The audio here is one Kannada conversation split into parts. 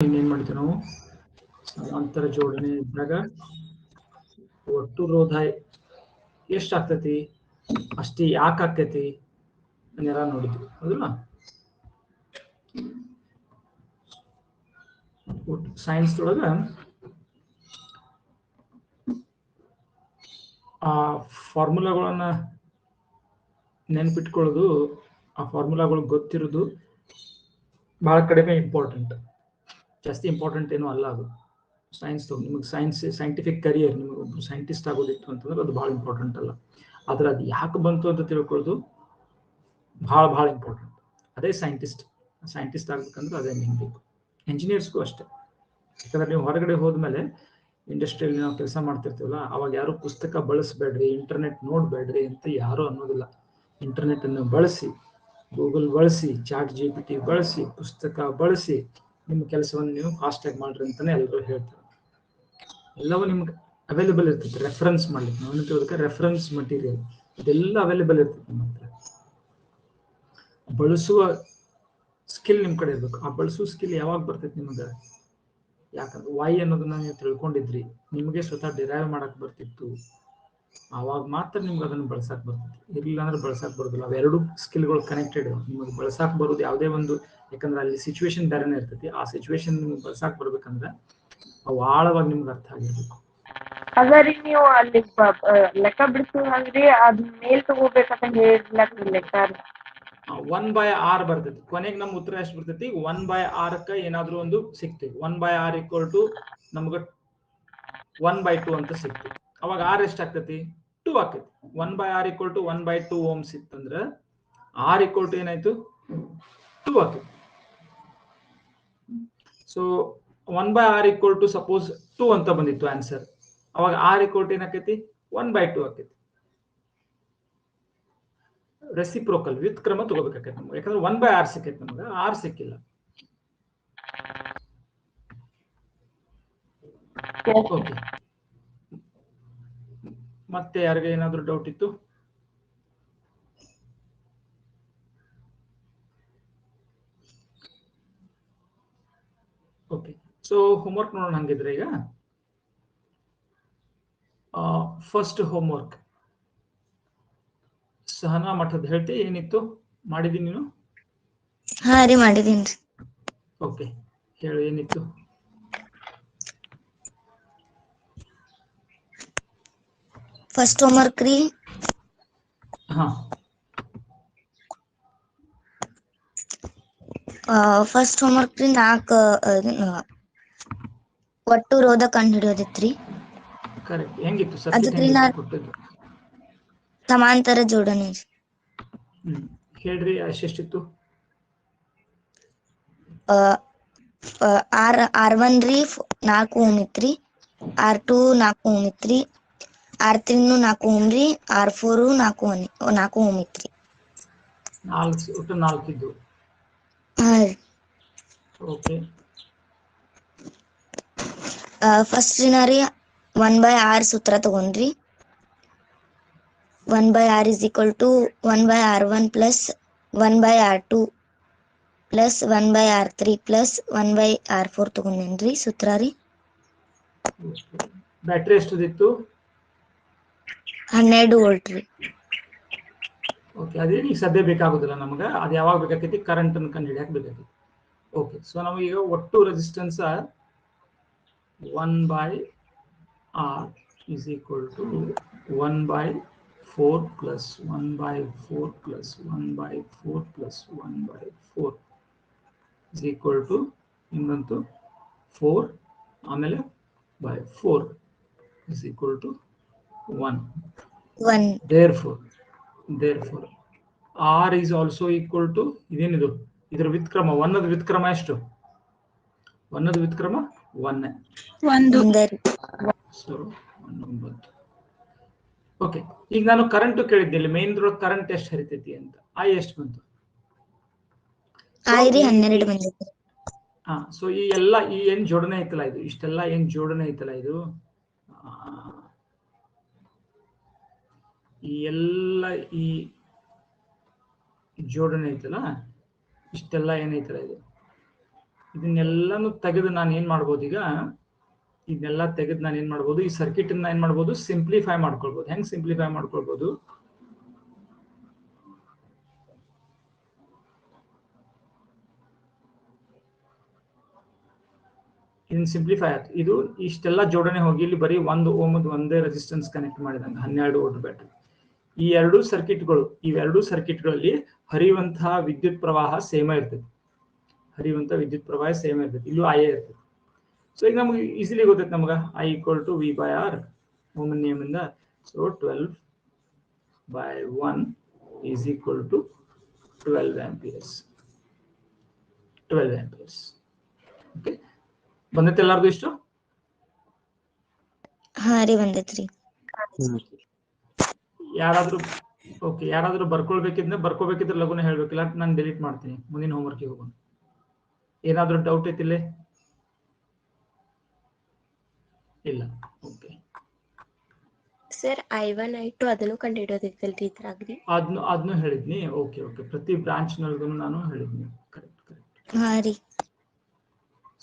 ಏನ್ ಮಾಡ್ತೀವಿ ನಾವು ಸಮಾಂತರ ಜೋಡಣೆ ಇದ್ದಾಗ ಒಟ್ಟು ರೋಧ ಎಷ್ಟಾಗ್ತೈತಿ ಅಷ್ಟೇ ಯಾಕೆ ಆಕೈತಿ ಅನ್ನೆಲ್ಲ ನೋಡಿದ್ವಿ ಹೌದಲ್ಲ. ಸೈನ್ಸ್ ಒಳಗ ಆ ಫಾರ್ಮುಲಾಗಳನ್ನ ನೆನ್ಪಿಟ್ಕೊಳ್ಳೋದು, ಆ ಫಾರ್ಮುಲಾಗಳು ಗೊತ್ತಿರೋದು ಬಹಳ ಕಡಿಮೆ ಇಂಪಾರ್ಟೆಂಟ್, ಜಾಸ್ತಿ ಇಂಪಾರ್ಟೆಂಟ್ ಏನೂ ಅಲ್ಲ ಅದು. ಸೈನ್ಸ್ ನಿಮಗೆ ಸೈಂಟಿಫಿಕ್ ಕರಿಯರ್, ನಿಮಗೆ ಒಬ್ಬರು ಸೈಂಟಿಸ್ಟ್ ಆಗೋದಿತ್ತು ಅಂತಂದ್ರೆ ಅದು ಭಾಳ ಇಂಪಾರ್ಟೆಂಟ್ ಅಲ್ಲ. ಆದ್ರೆ ಅದು ಯಾಕೆ ಬಂತು ಅಂತ ತಿಳ್ಕೊಳ್ಳೋದು ಭಾಳ ಇಂಪಾರ್ಟೆಂಟ್. ಅದೇ ಸೈಂಟಿಸ್ಟ್ ಆಗ್ಬೇಕಂದ್ರೆ ಅದೇ ಬೇಕು. ಇಂಜಿನಿಯರ್ಸ್ಗೂ ಅಷ್ಟೇ. ಯಾಕಂದ್ರೆ ನೀವು ಹೊರಗಡೆ ಹೋದ್ಮೇಲೆ ಇಂಡಸ್ಟ್ರಿಯಲ್ಲಿ ನಾವು ಕೆಲಸ ಮಾಡ್ತಿರ್ತೀವಲ್ಲ, ಅವಾಗ ಯಾರು ಪುಸ್ತಕ ಬಳಸಬೇಡ್ರಿ, ಇಂಟರ್ನೆಟ್ ನೋಡಬೇಡ್ರಿ ಅಂತ ಯಾರು ಅನ್ನೋದಿಲ್ಲ. ಇಂಟರ್ನೆಟ್ ಅನ್ನು ಬಳಸಿ, ಗೂಗಲ್ ಬಳಸಿ, ಚಾಟ್ GPT ಬಳಸಿ, ಪುಸ್ತಕ ಬಳಸಿ ನಿಮ್ಮ ಕೆಲಸವನ್ನು ನೀವು ಫಾಸ್ಟಾಗಿ ಮಾಡ್ರಿ ಅಂತಾನೆ ಎಲ್ಲರೂ ಹೇಳ್ತಾರೆ. ಎಲ್ಲವೂ ನಿಮ್ಗೆ ಅವೈಲೇಬಲ್ ಇರ್ತೈತೆ ರೆಫರೆನ್ಸ್ ಮಾಡ್ಲಿಕ್ಕೆ. ನಾವು ತಿಳ್ದಕ್ಕೆ ರೆಫರೆನ್ಸ್ ಮಟೀರಿಯಲ್ ಇದೆಲ್ಲ ಅವೈಲೇಬಲ್ ಇರ್ತೈತೆ ನಮ್ಮ ಹತ್ರ. ಬಳಸುವ ಸ್ಕಿಲ್ ನಿಮ್ ಕಡೆ ಇರ್ಬೇಕು. ಆ ಬಳಸುವ ಸ್ಕಿಲ್ ಯಾವಾಗ ಬರ್ತೈತೆ ನಿಮಗೆ? ಯಾಕಂದ್ರೆ ವೈ ಅನ್ನೋದನ್ನ ನೀವು ತಿಳ್ಕೊಂಡಿದ್ರಿ, ನಿಮಗೆ ಸ್ವತಃ ಡಿರೈವ್ ಮಾಡಕ್ ಬರ್ತಿತ್ತು, ಆವಾಗ ಮಾತ್ರ ನಿಮ್ಗೆ ಅದನ್ನು ಬಳಸಕ್ ಬರ್ತೈತಿ. ಇರ್ಲಿಲ್ಲ ಅಂದ್ರೆ ಬಳಸಕ್ ಬರೋದಿಲ್ಲ. ಅವೆರಡು ಸ್ಕಿಲ್ಗಳು ಕನೆಕ್ಟೆಡ್. ನಿಮಗೆ ಬಳಸಕ್ ಬರೋದು ಯಾವುದೇ ಒಂದು, ಯಾಕಂದ್ರೆ ಅಲ್ಲಿ ಸಿಚುವೇಶನ್ ಬೇರೆನೇ ಇರ್ತೈತಿ. ಆ ಸಿಚುವೇಶನ್ ನಿಮ್ಗೆ ಬಳಸಕ್ ಬರ್ಬೇಕಂದ್ರೆ ಅವು ಆಳವಾಗಿ ನಿಮ್ಗೆ ಅರ್ಥ ಆಗಿರ್ಬೇಕು. ಅದರಿ ನೀವು ಅಲ್ಲಿ ಲೆಕ್ಕ ಬಿಡಿಸೋದ್ರಿ ಅದ್ ಮೇಲ್ ತಗೋಬೇಕಂತ ಹೇಳಿರ್ಲಕ್ರಿ ಲೆಕ್ಕ 1/r ಬರ್ತೈತಿ. ಕೊನೆಗೆ ನಮ್ಮ ಉತ್ತರ ಎಷ್ಟು ಬರ್ತೈತಿ? 1/r ಏನಾದ್ರೂ ಒಂದು ಸಿಗ್ತೀವಿ. 1/r = ನಮ್ಗೆ 1/2 ಅಂತ ಸಿಗ್ತೀವಿ. ಅವಾಗ r ಎಷ್ಟಾಗ್ತೈತಿ? 2 ಆಗ್ತೈತಿ. 1/r = 1/2 ohms ಇತ್ತಂದ್ರೆ r = ಏನಾಯ್ತು? 2 ಆಗ್ತೈತಿ. ಸೊ 1/r = ಸಪೋಸ್ 2 ಅಂತ ಬಂದಿತ್ತು ಆನ್ಸರ್. ಅವಾಗ r = ಏನಾಕೈತಿ? 1/2 ಆಗ್ತೈತಿ. ರೆಸಿಪ್ರೋಕಲ್ ವಿತ್ ಕ್ರಮ ತಗೋಬೇಕಾಗೈತೆ ನಮ್ಗೆ. ಯಾಕಂದ್ರೆ 1/r ಸಿಕ್ಕೈತೆ ನಮ್ಗೆ, r ಸಿಕ್ಕಿಲ್ಲ. ಓಕೆ, ಮತ್ತೆ ಯಾರಿಗೆ ಏನಾದ್ರು ಡೌಟ್ ಇತ್ತು? ಓಕೆ, ಸೊ ಹೋಮ್ವರ್ಕ್ ನೋಡೋಣ ಹಂಗಿದ್ರೆ. ಈಗ ಫಸ್ಟ್ ಹೋಮ್ವರ್ಕ್ ಸಹನಾ ಮಠದ ಹೇಳ್ತಿ. ಏನಿತ್ತು ಮಾಡಿದೀನಿ ನೀನು? ಹಾ ರೀ ಮಾಡಿದೀನ್ರಿ. ಓಕೆ, ಹೇಳು ಏನಿತ್ತು? ಫಸ್ಟ್ ಹೋಮ್ವರ್ಕ್ ರೀ. ಹಾ, ಫಸ್ಟ್ ಹೋಮ್ವರ್ಕ್ ರೀ 4 ಒಟ್ಟು ರೋಧ ಕಂಡು ಹಿಡಿಯೋದಿತ್ರಿ. ಕರೆಕ್ಟ್. ಹೆಂಗಿತ್ತು ಸಬ್ಜೆಕ್ಟ್? ಅದಕ್ರಿ ಹೆಂಗಿತ್ತು ಕೊಟ್ಟಿದ್ದು? ಸಮಾಂತರ ಜೋಡಣೆ. ಹೇಳ್ರಿ, ಎಷ್ಟೆಷ್ಟಿತ್ತು? R1 ರೀ 4 ಓಮ್ ಇತ್ರಿ, R2 4 ಓಮ್ ಇತ್ರಿ, R3 4 ಓಮ್ ರೀ, R4 4 ಓಮ್ ಇತ್ರಿ. 4 ಇದ್ದು. ಹಾ ರೀ. ಓಕೆ, ಫಸ್ಟ್ ರೀ 1/r ಸೂತ್ರ ತಗೊಂಡ್ರಿ. 1/r = 1/r1 + 1/r2 + 1/r3 + 1/r4 ತಗೊಂಡೇನ್ರಿ ಸೂತ್ರ ರೀ. ಬ್ಯಾಟ್ರಿ ಎಷ್ಟುದಿತ್ತು? 12 ವೋಲ್ಟ್ ರೀ. ಓಕೆ, ಅದೇನು ಈಗ ಸದ್ಯ ಬೇಕಾಗೋದಿಲ್ಲ ನಮ್ಗೆ. ಅದು ಯಾವಾಗ ಬೇಕಾಕೈತಿ? ಕರೆಂಟ್ ಅನ್ನು ಕಂಡು ಹಿಡಿಯಕ್ಕೆ ಬೇಕಾಗೈತಿ. ಓಕೆ, ಸೊ ನಮಗೀಗ ಒಟ್ಟು resistance 1/r is equal to 1/4 + 1/4 + 1/4 + 1/4 is equal to ಇನ್ನೊಂದು 4, ಆಮೇಲೆ /4 is equal to 1. Therefore r is also equal to ಇದೇನಿದು? ಇದರ ವ್ಯುತ್ಕ್ರಮ 1ದ ವ್ಯುತ್ಕ್ರಮ ಎಷ್ಟು? 1ದ ವ್ಯುತ್ಕ್ರಮ 1. ಸೊ 19. ಓಕೆ, ಈಗ ನಾನು ಕರೆಂಟ್ ಕೇಳಿದ್ದೆ. ಮೇನ್ ರೋಡ್ ಕರೆಂಟ್ ಎಷ್ಟು ಹರಿತೈತಿ ಅಂತ. I ಎಷ್ಟು ಬಂತು? I ರೀ 12 ಬಂದಿದೆ. ಹಾ, ಸೊ ಈ ಎಲ್ಲ ಈ ಏನ್ ಜೋಡಣೆ ಐತಲ್ಲ, ಇದು ಇಷ್ಟೆಲ್ಲ ಏನ್ ಜೋಡಣೆ ಐತಲ್ಲ, ಇದು ಈ ಎಲ್ಲ ಈ ಜೋಡಣೆ ಐತಲ್ಲ, ಇಷ್ಟೆಲ್ಲ ಏನೈತಲ್ಲ, ಇದನ್ನೆಲ್ಲಾನು ತೆಗೆದು ನಾನು ಏನ್ ಮಾಡ್ಬೋದು ಈಗ, ಇದನ್ನೆಲ್ಲ ತೆಗೆದು ನಾನು ಏನ್ ಮಾಡ್ಬೋದು, ಈ ಸರ್ಕ್ಯೂಟ್ ಅನ್ನ ಏನ್ ಮಾಡ್ಬೋದು, ಸಿಂಪ್ಲಿಫೈ ಮಾಡ್ಕೊಳ್ಬೋದು. ಹೆಂಗ್ ಸಿಂಪ್ಲಿಫೈ ಮಾಡ್ಕೊಳ್ಬೋದು, ಇದನ್ನ ಸಿಂಪ್ಲಿಫೈ ಆಯ್ತು. ಇದು ಇಷ್ಟೆಲ್ಲ ಜೋಡಣೆ ಹೋಗಿ ಇಲ್ಲಿ ಬರೀ 1 ಓಮದ ಒಂದೇ ರೆಸಿಸ್ಟೆನ್ಸ್ ಕನೆಕ್ಟ್ ಮಾಡಿದಂಗೆ 12 ವೋಲ್ಟ್ ಬ್ಯಾಟರಿ. ಈ ಎರಡು ಸರ್ಕ್ಯೂಟ್ಗಳು, ಇವೆರಡು ಸರ್ಕ್ಯೂಟ್ಗಳಲ್ಲಿ ಹರಿಯುವಂತಹ ವಿದ್ಯುತ್ ಪ್ರವಾಹ ಸೇಮ ಇರ್ತದೆ. ಇಲ್ಲೂ ಐ ಇರ್ತದೆ. ಸೊ ಈಗ ನಮ್ಗೆ ಈಸಿಲಿ ಗೊತ್ತೈತೆ ನಮ್ಗೆ I = V/R ಓಮನ್ ನಿಯಮದಿಂದ. So 12/1 = 12 amperes. ಓಕೆ, ಬಂದೈತೆ ಎಲ್ಲಾರ್ದು ಇಷ್ಟು? ಹಾ ರೀ ಬಂದೈತ್ರಿ. ಯಾರಾದ್ರೂ ಬರ್ಕೊಳ್ಬೇಕಿದ್ರೆ ಲಗುನ ಹೇಳ್ಬೇಕಿಲ್ಲ, ನಾನು ಡಿಲೀಟ್ ಮಾಡ್ತೀನಿ. ಮುಂದಿನ ಹೋಮ್ವರ್ಕ್ಗೆ ಹೋಗೋಣ. ಏನಾದ್ರೂ ಡೌಟ್ ಐತಿಲ್ಲೇ? ಇಲ್ಲ. ಓಕೆ ಸರ್ I1 I2 ಅದನ್ನು ಕಂಡುಹಿಡಿಯೋದಿತ್ತಲ್ರಿ ಇದ್ರಾಗ್ರಿ? ಅದನ್ನು ಹೇಳಿದ್ನಿ. ಓಕೆ ಪ್ರತಿ ಬ್ರಾಂಚ್ ನಲ್ಗೂ ನಾನು ಹೇಳಿದ್ನಿ. ಕರೆಕ್ಟ್. ಹಾ ರೀ.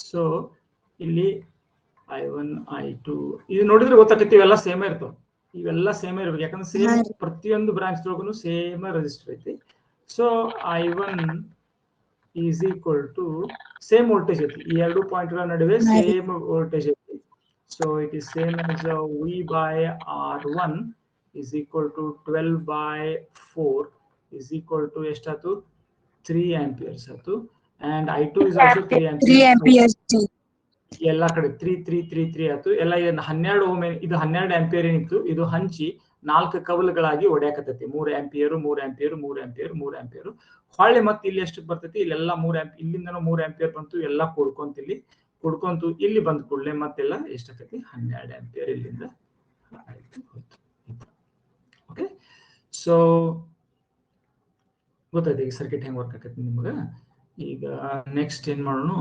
ಸೊ ಇಲ್ಲಿ I1 I2 ಇದು ನೋಡಿದ್ರೆ ಗೊತ್ತಾಗ್ತೈತಿ, ಇವೆಲ್ಲ ಸೇಮ್ ಇರ್ತಾವ. ಇವೆಲ್ಲ ಸೇಮ್ ಇರ್ಬೇಕು, ಯಾಕಂದ್ರೆ ಸೇಮ್ ಪ್ರತಿಯೊಂದು ಬ್ರಾಂಚ್ ಒಳಗೂ ಸೇಮ್ ರೆಸಿಸ್ಟರ್ ಐತಿ. ಸೊ I1 = ಸೇಮ್ ವೋಲ್ಟೇಜ್ ಐತಿ. ಈ ಎರಡು ಪಾಯಿಂಟ್ಗಳ ನಡುವೆ ಸೇಮ್ ವೋಲ್ಟೇಜ್ ಐತಿ. So it is same as V/R1 = 12/4 ಎಷ್ಟಾಯ್ತು? 3 amperes ಆಯ್ತು. And I2 is also 3 amperes. ಎಲ್ಲ ಕಡೆ 3 ಆಯ್ತು. ಎಲ್ಲ 12 ಓಮ್, ಇದು 12 ಆಂಪಿಯರ್ ಏನಿತ್ತು, ಇದು ಹಂಚಿ 4 ಕವಲುಗಳಾಗಿ ಒಡೆಯಾಕತೈತಿ. 3 ಆಂಪಿಯರ್, 3 ಆಂಪಿಯರ್, 3 ಆಂಪಿಯರ್, 3 ಆಂಪಿಯರ್. ಹೊಳ್ಳಿ ಮತ್ತೆ ಇಲ್ಲಿ ಎಷ್ಟು ಬರ್ತೈತಿ, ಇಲ್ಲೆಲ್ಲ 3 ಆಂಪಿಯರ್, ಇಲ್ಲಿಂದನೂ 3 ಆಂಪಿಯರ್ ಬಂತು. ಎಲ್ಲ ಕುಡ್ಕೊಂತು ಇಲ್ಲಿ ಬಂದ ಕೂಡಲೇ ಮತ್ತೆಲ್ಲ ಎಷ್ಟಾಕೈತಿ, 12 ಆಂಪಿಯರ್ ಇಲ್ಲಿಂದ ಓಕೆ. ಸೊ ಗೊತ್ತಾಯ್ತು ಈಗ ಸರ್ಕ್ಯೂಟ್ ಹೆಂಗ್ ವರ್ಕ್ ಆಕೈತಿ ನಿಮ್ಗೆ. ಈಗ ನೆಕ್ಸ್ಟ್ ಏನ್ ಮಾಡೋಣ?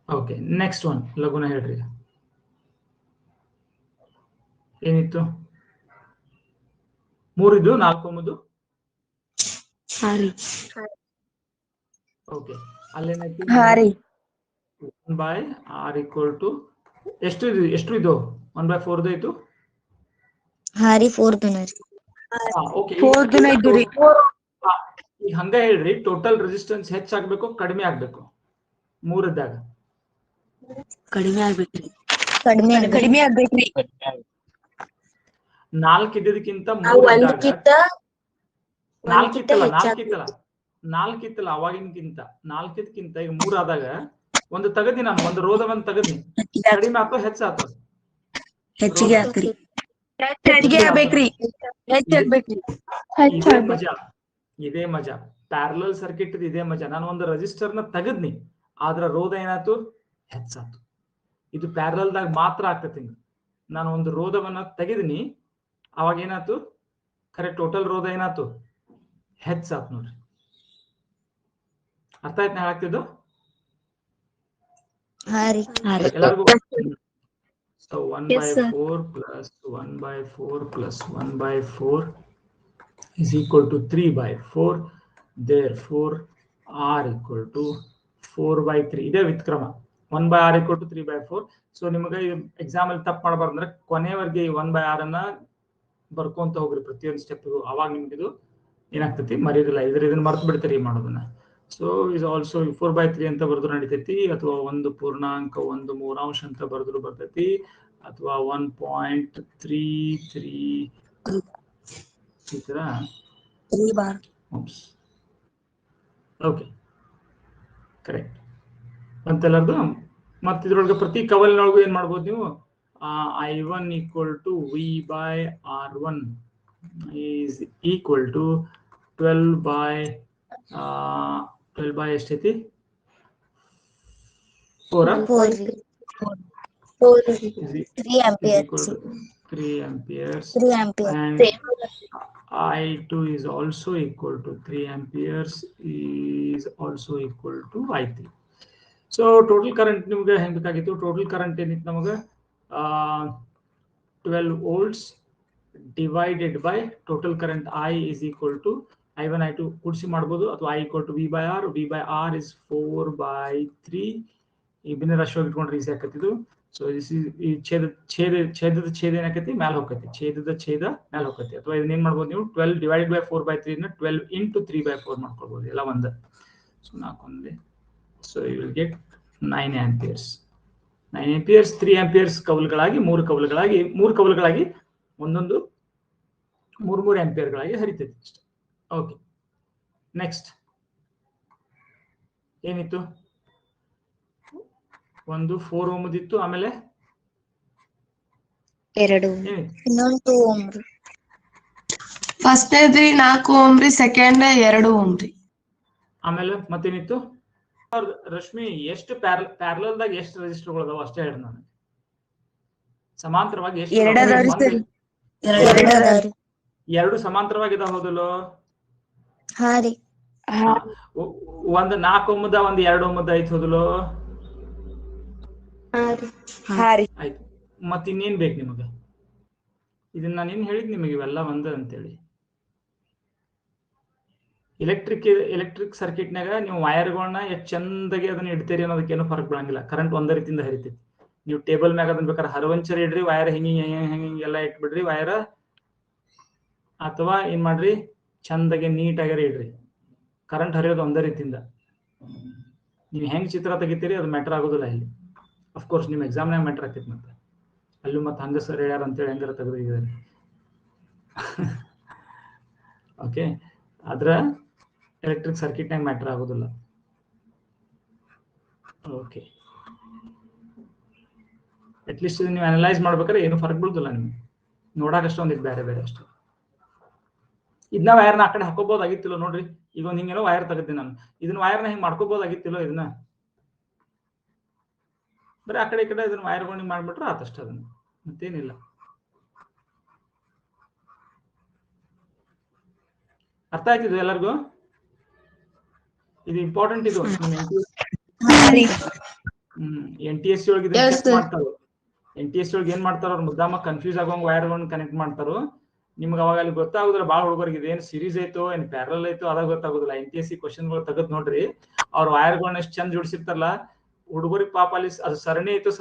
ಓಕೆ, ನೆಕ್ಸ್ಟ್ ಒನ್ ಲಗುನ ಹೇಳ್ರಿ. ಏನಿತ್ತು? 3 ಇದ್ದು 4 ಓಮದು. ಓಕೆ, ಅಲ್ಲೇನೈತಿ? 1/R = ಎಷ್ಟು ಇದು 1/4 ಇತ್ತು. ಹಾ ರೀ 4 ಓಕೆ, ಈಗ ಹಂಗ ಹೇಳ್ರಿ, ಟೋಟಲ್ ರೆಸಿಸ್ಟೆನ್ಸ್ ಹೆಚ್ಚಾಗ್ಬೇಕು ಕಡಿಮೆ ಆಗ್ಬೇಕು? 3 ಇದ್ದಾಗ ಕಡಿಮೆ ಆಗ್ಬೇಕ್ರಿ. 4 ಇದ್ದದಕ್ಕಿಂತ 3 ಇದ್ದಾಗ 4 ಇತ್ತಲ್ಲ ಅವಾಗಿನಕ್ಕಿಂತ 4 ಈಗ 3 ಆದಾಗ ಒಂದು ತಗದಿ, ನಾನು ಒಂದು ರೋಧವನ್ನು ತಗದ್ನಿ, ಕಡಿಮೆ ಆತೋ ಹೆಚ್ಚಾತೋ? ಹೆಚ್ಚಿಗೆ ಆಗ್ರಿ. ಇದೇ ಮಜಾ ಪ್ಯಾರಲಲ್ ಸರ್ಕ್ಯೂಟ್, ಇದೇ ಮಜಾ. ನಾನು ಒಂದು ರೆಸಿಸ್ಟರ್ ನ ತಗದ್ನಿ, ಆದ್ರ ರೋಧ ಏನಾಯ್ತು, ಹೆಚ್ಚಾತು. ಇದು ಪ್ಯಾರಲಲ್ದಾಗ ಮಾತ್ರ ಆಗ್ತತಿ. ನಾನು ಒಂದು ರೋಧವನ್ನ ತೆಗೆದಿನಿ, ಅವಾಗ ಏನಾಯ್ತು, ಕರೆಕ್ಟ್ ಟೋಟಲ್ ರೋಧ ಏನಾಯ್ತು, ಹೆಚ್ಚಾತ್. ನೋಡ್ರಿ, ಅರ್ಥ ಆಯ್ತು ನಾ ಹೇಳ್ತಿದ್ದು? ಎಲ್ಲರಿಗೂ? So 1/4 plus 1/4 plus 1/4 = 3/4. Therefore R = 4/3. ಇದೇ ವ್ಯುತ್ಕ್ರಮ. 1/R = 3/4. ಸೊ ನಿಮಗೆ ಎಕ್ಸಾಮ್ ಅಲ್ಲಿ ತಪ್ಪು ಮಾಡಬಾರ್ದು ಅಂದ್ರೆ ಕೊನೆವರೆಗೆ ಈ 1/R ಅನ್ನ ಬರ್ಕೊಂತ ಹೋಗ್ರಿ ಪ್ರತಿಯೊಂದು ಸ್ಟೆಪ್ಗೂ. ಅವಾಗ ನಿಮ್ಗೆ ಇದು ಏನಾಗ್ತೈತಿ, ಮರಿಯೋದಿಲ್ಲ. ಇದನ್ನ ಮರ್ತು ಬಿಡ್ತೀರಿ ಮಾಡೋದನ್ನ. ಸೊ ಇಸ್ ಆಲ್ಸೋ 4/3 ಅಂತ ಬರೆದ್ರು ನಡಿತೈತಿ, ಅಥವಾ 1.1 ಅಂತ ಬರೆದ್ರು ಬರ್ತೈತಿ, ಅಥವಾ 1.33 ಈ ತರ. ಓಕೆ, ಕರೆಕ್ಟ್ ಅಂತೆಲ್ಲರದು. ಮತ್ತೆ ಇದ್ರೊಳಗೆ ಪ್ರತಿ ಕವಲಿನೊಳಗೂ ಏನ್ ಮಾಡ್ಬೋದು ನೀವು, I1 = V/R1 = 12 ಎಷ್ಟೈತಿ, 4 3 amperes. 3 amperes. 3 amperes. And I2 is also equal to 3 amperes is also equal to I3. So total current ನಿಮಗೆ ಹೆಂಗ್ ಬೇಕಾಗಿತ್ತು, ಟೋಟಲ್ ಕರೆಂಟ್ ಏನಿತ್ತು ನಮಗೆ 12 volts divided by total current I is equal to I1 I2 ಕೂಡಿಸಿ ಮಾಡ್ಬೋದು, ಅಥವಾ I equal to V by R. V by R is 4/3. ಈ ಭಿನ್ನರಾಶಿ ಇಟ್ಕೊಂಡ್ರೆ ಈಸಿ ಆಕತ್ತಿದು. ಸೊ ದಿಸ್ ಇಸ್ ಈ ಛೇದದ ಛೇದ ಏನಾಕತಿ ಮ್ಯಾಲ ಹೋಗತಿ, ಛೇದದ ಛೇದ ಮ್ಯಾಲ ಹೋಗತಿ. ಅಥವಾ ಇದನ್ನ ಏನ್ ಮಾಡ್ಬೋದು ನೀವು 12 divided by 4/3 ನ 12 into 3/4 ಮಾಡ್ಕೊಳ್ಬಹುದು, ಎಲ್ಲ ಒಂದ. So 4 so you will get 9 amperes. 9 amperes 3 amperes ಕವಲುಗಳಾಗಿ 3 ಕವಲುಗಳಾಗಿ ಒಂದೊಂದು 3 ಆಂಪಿಯರ್ಗಳಾಗಿ ಹರಿತೈತಿ ಅಷ್ಟೇ. ಓಕೆ, ನೆಕ್ಸ್ಟ್ ಏನಿತ್ತು? ಒಂದು 4 ohm ಇತ್ತು, ಆಮೇಲೆ 2 ಇನ್ನೊಂದು 2 ohm ರೀ. ಫಸ್ಟ್ 4 ohm ರೀ, ಸೆಕೆಂಡ್ 2 ohm ರೀ. ಆಮೇಲೆ ಮತ್ತೇನಿತ್ತು? ರಶ್ಮಿ, ಎಷ್ಟು ಪ್ಯಾರಲಲ್ ದಾಗ ಎಷ್ಟು ರೆಸಿಸ್ಟರ್ಗಳು ಅದಾವ ಅಷ್ಟೇ ಹೇಳಿ ನಾನು. ಸಮಾಂತರವಾಗಿ ಎಷ್ಟು? 2 ಸಮಾಂತರವಾಗಿದಾವ, ಹೌದಲ್ಲೋ? ಹಾ ರೀ. ಒಂದು 4 ohmದ ಒಂದು 2 ohmದ ಐತ್, ಹೌದಲ್ಲೋ? ಆಯ್ತು. ಮತ್ ಇನ್ನೇನ್ ಬೇಕು ನಿಮಗ? ಇದನ್ನ ನಾನು ಏನ್ ಹೇಳಿದ್ ನಿಮಗೆ, ಇವೆಲ್ಲ ಒಂದ ಅಂತೇಳಿ. ಎಲೆಕ್ಟ್ರಿಕ್ ಸರ್ಕ್ಯೂಟ್ನಾಗ ನೀವು ವೈರ್ಗಳನ್ನ ಎಷ್ಟು ಚಂದಾಗಿ ಅದನ್ನ ಇಡ್ತೀರಿ ಅನ್ನೋದಕ್ಕೇನು ಫರಕ್ ಬೀಳಂಗಿಲ್ಲ. ಕರೆಂಟ್ ಒಂದ ರೀತಿಯಿಂದ ಹರಿತೈತಿ. ನೀವು ಟೇಬಲ್ ಮ್ಯಾಗ ಅದನ್ನ ಬೇಕಾದ್ರೆ ಹರವಂಚರ್ ಇಡ್ರಿ, ವೈರ್ ಹಿಂಗೆಲ್ಲ ಇಟ್ಬಿಡ್ರಿ ವೈರ್, ಅಥವಾ ಏನ್ ಮಾಡ್ರಿ ಚಂದಾಗಿ ನೀಟಾಗಿ ಇಡ್ರಿ, ಕರೆಂಟ್ ಹರಿಯೋದು ಒಂದೇ ರೀತಿಯಿಂದ. ನೀವು ಹೆಂಗ್ ಚಿತ್ರ ತೆಗಿತೀರಿ ಅದು ಮ್ಯಾಟರ್ ಆಗೋದಿಲ್ಲ ಇಲ್ಲಿ. ಅಫ್ಕೋರ್ಸ್ ನಿಮ್ ಎಕ್ಸಾಮ್ನಾಗ ಮ್ಯಾಟರ್ ಆಗ್ತೈತಿ. ಮತ್ತೆ ಅಲ್ಲೂ ಮತ್ತೆ ಹಂಗ ಸರ್ ಹೇಳ್ಯಾರ ಅಂತೇಳಿ ಹೆಂಗಾರ ತೆಗೆದಿದ್ದಾರೆ. ಓಕೆ, ಆದ್ರ ಎಲೆಕ್ಟ್ರಿಕ್ ಸರ್ಕ್ಯೂಟ್ನಾಗ ಮ್ಯಾಟರ್ ಆಗೋದಿಲ್ಲ. ಓಕೆ, ಅಟ್ಲೀಸ್ಟ್ ನೀವು ಅನಲೈಸ್ ಮಾಡ್ಬೇಕಾದ್ರೆ ಏನು ಫರಕ್ ಬೀಳುದಿಲ್ಲ ನಿಮ್ಗೆ, ನೋಡಾಕಷ್ಟ ಒಂದಿಟ್ಟು ಬೇರೆ ಬೇರೆ ಅಷ್ಟೇ. ಇದನ್ನ ವೈರ್ನ ಆ ಕಡೆ ಹಾಕೋಬಹುದಾಗಿತ್ತಿಲ್ಲ ನೋಡ್ರಿ. ಈಗ ಒಂದು ಹಿಂಗೇನೋ ವೈರ್ ತೆಗೆದ್ದೆ ನಾನು, ಇದನ್ನ ವೈರ್ನ ಹಿಂಗ್ ಮಾಡ್ಕೋಬಹುದಾಗಿತ್ತಿಲ್ಲ. ಇದನ್ನ ಬರೀ ಆ ಕಡೆ ಈ ಕಡೆ ಇದನ್ನ ವೈರ್ಗಳು ಹಿಂಗ್ ಮಾಡ್ಬಿಟ್ರೆ ಆತಷ್ಟ, ಅದನ್ನ ಮತ್ತೇನಿಲ್ಲ. ಅರ್ಥ ಆಯ್ತಿದ್ವು ಎಲ್ಲರಿಗೂ? ಇದು ಇಂಪಾರ್ಟೆಂಟ್. ಇದು NTSC ಒಳಗೆ ಮಾಡ್ತಾರೋ, NTSC ಒಳಗೆ ಏನ್ ಮಾಡ್ತಾರೋ ಅವ್ರು ಮುದ್ದಾಮ ಕನ್ಫ್ಯೂಸ್ ಆಗೋಂಗ್ ವೈರ್ಗಳನ್ನ ಕನೆಕ್ಟ್ ಮಾಡ್ತಾರೋ. ನಿಮ್ಗೆ ಅವಾಗ ಅಲ್ಲಿ ಗೊತ್ತಾಗುದಿಲ್ಲ, ಭಾಳ ಹುಡುಗರಿಗೆ ಇದೇನ್ ಸೀರೀಸ್ ಐತೋ ಏನ್ ಪ್ಯಾರಲ್ ಐತೋ ಅದಾಗ ಗೊತ್ತಾಗುದಿಲ್ಲ. NTSC ಕ್ವಶನ್ಗಳು ತೆಗೆದ್ ನೋಡ್ರಿ, ಅವ್ರ ವೈರ್ಗಳನ್ನ ಎಷ್ಟು ಚಂದ ಜೋಡಿಸಿರ್ತಾರಲ್ಲ, ಹುಡುಗರಿಗೆ ಪಾಪ ಅಲ್ಲಿ ಅದು ಸರಣಿ ಐತೋ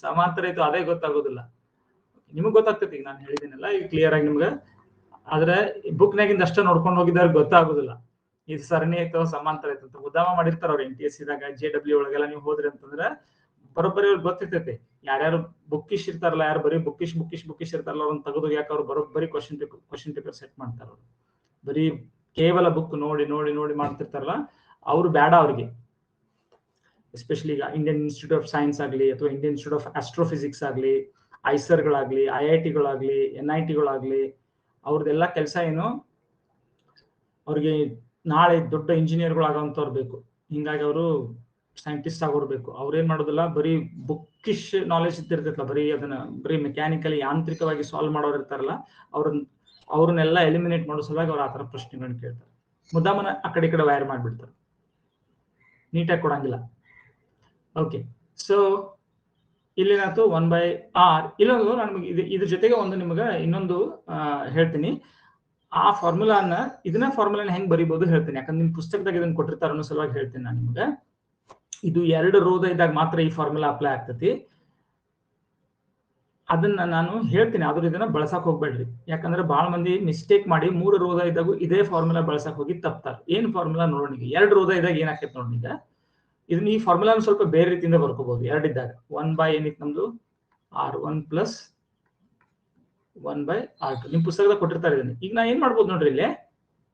ಸಮಾಂತರ ಐತೋ ಅದೇ ಗೊತ್ತಾಗೋದಿಲ್ಲ. ನಿಮಗ್ ಗೊತ್ತಾಗ್ತೈತಿ, ಈಗ ನಾನು ಹೇಳಿದ್ದೀನಲ್ಲ ಈಗ ಕ್ಲಿಯರ್ ಆಗಿ ನಿಮ್ಗೆ. ಆದ್ರೆ ಬುಕ್ನಾಗಿಂದ ಅಷ್ಟೇ ನೋಡ್ಕೊಂಡು ಹೋಗಿದ್ದಾರೆ ಗೊತ್ತಾಗೋದಿಲ್ಲ ಇದು ಸರಣಿ ಐತೋ ಸಮಾಂತರ ಐತೋ ಅಂತ. ಉದಾಮ ಮಾಡಿರ್ತಾರ ಅವ್ರು NTSC ದಾಗ, JW ಒಳಗೆಲ್ಲ ನೀವು ಹೋದ್ರಿ ಅಂತಂದ್ರೆ ಬರೋಬ್ಬರಿ ಅವ್ರಿಗೆ ಗೊತ್ತಿರ್ತೈತಿ. ಯಾರ್ಯಾರು ಬುಕ್ಕಿಶ್ ಇರ್ತಾರಲ್ಲ, ಯಾರು ಬರೀ ಬುಕ್ಕಿಶ್ ಇರ್ತಾರಲ್ಲ, ಅವ್ರನ್ನ ತೆಗೆದು ಯಾಕೆ ಅವ್ರು ಬರೋಬ್ಬರಿ ಕ್ವಶನ್ ಪೇಪರ್ ಸೆಟ್ ಮಾಡ್ತಾರ. ಅವ್ರು ಬರೀ ಕೇವಲ ಬುಕ್ ನೋಡಿ ಮಾಡ್ತಿರ್ತಾರಲ್ಲ, ಅವ್ರು ಬೇಡ ಅವ್ರಿಗೆ. ಎಸ್ಪೆಷಲಿ ಈಗ ಇಂಡಿಯನ್ ಇನ್ಸ್ಟಿಟ್ಯೂಟ್ ಆಫ್ ಸೈನ್ಸ್ ಆಗಲಿ, ಅಥವಾ ಇಂಡಿಯನ್ ಇನ್ಸ್ಟಿಟ್ಯೂಟ್ ಆಫ್ ಆಸ್ಟ್ರೋಫಿಸಿಕ್ಸ್ ಆಗಲಿ, ಐಸರ್ಗಳಾಗ್ಲಿ, IITಗಳಾಗ್ಲಿ, NITಗಳಾಗ್ಲಿ, ಅವ್ರದ್ದೆಲ್ಲ ಕೆಲಸ ಏನು, ಅವ್ರಿಗೆ ನಾಳೆ ದೊಡ್ಡ ಇಂಜಿನಿಯರ್ಗಳಾಗೋಂಥವ್ರು ಬೇಕು. ಹಿಂಗಾಗಿ ಅವರು ಸೈಂಟಿಸ್ಟ್ ಆಗೋರ್ಬೇಕು. ಅವ್ರೇನ್ ಮಾಡೋದಿಲ್ಲ, ಬರೀ ಬುಕ್ಕಿಶ್ ನಾಲೆಜ್ ಇದ್ದಿರ್ತೈತಲ್ಲ, ಬರೀ ಮೆಕ್ಯಾನಿಕಲಿ ಯಾಂತ್ರಿಕವಾಗಿ ಸಾಲ್ವ್ ಮಾಡೋರು ಇರ್ತಾರಲ್ಲ, ಅವ್ರನ್ನೆಲ್ಲ ಎಲಿಮಿನೇಟ್ ಮಾಡೋ ಸಲುವಾಗಿ ಅವ್ರು ಆತರ ಪ್ರಶ್ನೆಗಳನ್ನ ಕೇಳ್ತಾರೆ. ಮುದ್ದಾಮನ ಆ ಕಡೆ ಈ ಕಡೆ ವೈರ್ ಮಾಡ್ಬಿಡ್ತಾರೆ, ನೀಟಾಗಿ ಕೊಡಂಗಿಲ್ಲ. ಓಕೆ, ಸೊ ಇಲ್ಲೇನಾಯ್ತು 1/R. ಇಲ್ಲೊಂದು ನಮ್ಗೆ ಇದ್ರ ಜೊತೆಗೆ ಒಂದು ನಿಮ್ಗೆ ಇನ್ನೊಂದು ಹೇಳ್ತೀನಿ. ಆ ಇದನ್ನ ಫಾರ್ಮುಲಾನ ಹೆಂಗ್ ಬರಿಬಹುದು ಹೇಳ್ತೀನಿ, ಯಾಕಂದ್ರೆ ನಿಮ್ ಪುಸ್ತಕದಾಗ ಇದನ್ನ ಕೊಟ್ಟಿರ್ತಾರ ಅನ್ನೋ ಸಲುವಾಗಿ ಹೇಳ್ತೀನಿ ನಾನು ನಿಮ್ಗೆ. ಇದು 2 ರೋಧ ಇದ್ದಾಗ ಮಾತ್ರ ಈ ಫಾರ್ಮುಲಾ ಅಪ್ಲೈ ಆಗ್ತತಿ. ಅದನ್ನ ನಾನು ಹೇಳ್ತೀನಿ, ಆದ್ರೂ ಇದನ್ನ ಬಳಸಕ್ ಹೋಗ್ಬೇಡ್ರಿ. ಯಾಕಂದ್ರೆ ಬಹಳ ಮಂದಿ ಮಿಸ್ಟೇಕ್ ಮಾಡಿ 3 ರೋಧ ಇದ್ದಾಗೂ ಇದೇ ಫಾರ್ಮುಲಾ ಬಳಸಕ್ ಹೋಗಿ ತಪ್ತಾರ. ಏನ್ ಫಾರ್ಮುಲಾ ನೋಡೋಣ. 2 ರೋಧ ಇದ್ದಾಗ ಏನಾಕೈತಿ ನೋಡಿ. ಈಗ ಇದನ್ನ ಈ ಫಾರ್ಮುಲಾ ಸ್ವಲ್ಪ ಬೇರೆ ರೀತಿಯಿಂದ ಬರ್ಕೋಬಹುದು. 2 ಇದ್ದಾಗ 1 ಏನಿತ್ತು ನಮ್ದು R1 + 1/R2. ನಿಮ್ ಪುಸ್ತಕದಾಗ ಕೊಟ್ಟಿರ್ತಾರೆ ಇದನ್ನ. ಈಗ ನಾ ಏನ್ ಮಾಡ್ಬೋದು ನೋಡ್ರಿ,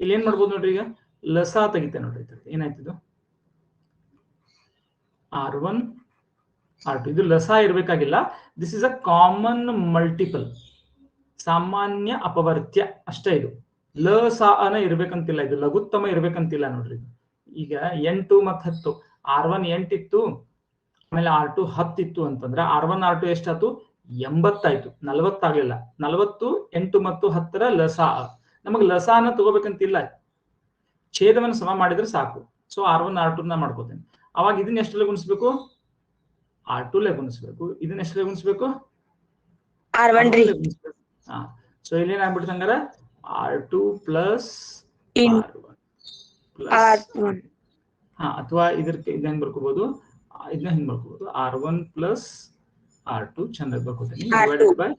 ಇಲ್ಲಿ ಏನ್ ಮಾಡ್ಬೋದು ನೋಡ್ರಿ, ಈಗ ಲಸಾ ತೆಗಿತೆ ನೋಡ್ರಿ. ಏನಾಯ್ತಿದು R1 R2. ಇದು ಲಸಾ ಇರ್ಬೇಕಾಗಿಲ್ಲ. This is a common multiple, ಸಾಮಾನ್ಯ ಅಪವರ್ತ್ಯ ಅಷ್ಟೇ. ಇದು ಲಸಾನ ಇರ್ಬೇಕಂತಿಲ್ಲ, ಇದು ಲಘುತ್ತಮ ಇರ್ಬೇಕಂತಿಲ್ಲ ನೋಡ್ರಿ. ಈಗ 8 ಮತ್ತು 10, R1 8 ಇತ್ತು, ಆಮೇಲೆ R2 10 ಇತ್ತು ಅಂತಂದ್ರೆ R1 R2 ಎಷ್ಟಾಯ್ತು? 80 ಆಯ್ತು, 40 ಆಗ್ಲಿಲ್ಲ. 40 8 ಮತ್ತು 10ರ ಲಸಾ. ನಮಗ್ ಲಸಾನ ತಗೋಬೇಕಂತಿಲ್ಲ, ಛೇದವನ್ನು ಸಮ ಮಾಡಿದ್ರೆ ಸಾಕು. ಸೊ R1 R2 ನ ಮಾಡ್ಕೋತೇನೆ. ಅವಾಗ ಇದನ್ನ ಎಷ್ಟರಲ್ಲಿ ಗುಣಿಸ್ಬೇಕು? R2 ಗುಣಿಸ್ಬೇಕು. ಇದನ್ನ ಎಷ್ಟರಲ್ಲಿ ಗುಣಿಸ್ಬೇಕು? R1. ಸೊ ಇಲ್ಲಿ ಏನಾಗ್ಬಿಡ್ತು ಹಂಗಾರ R2 + In R1 plus R1. ಹಾ, ಅಥವಾ ಇದನ್ನ ಹೆಂಗ್ ಬರ್ಕೋಬಹುದು, ಇದನ್ನ ಹೆಂಗ್ ಬರ್ಕೋಬಹುದು, R1 plus R2 ಚಂದ ಬರ್ಕೋತೀನಿ, divided by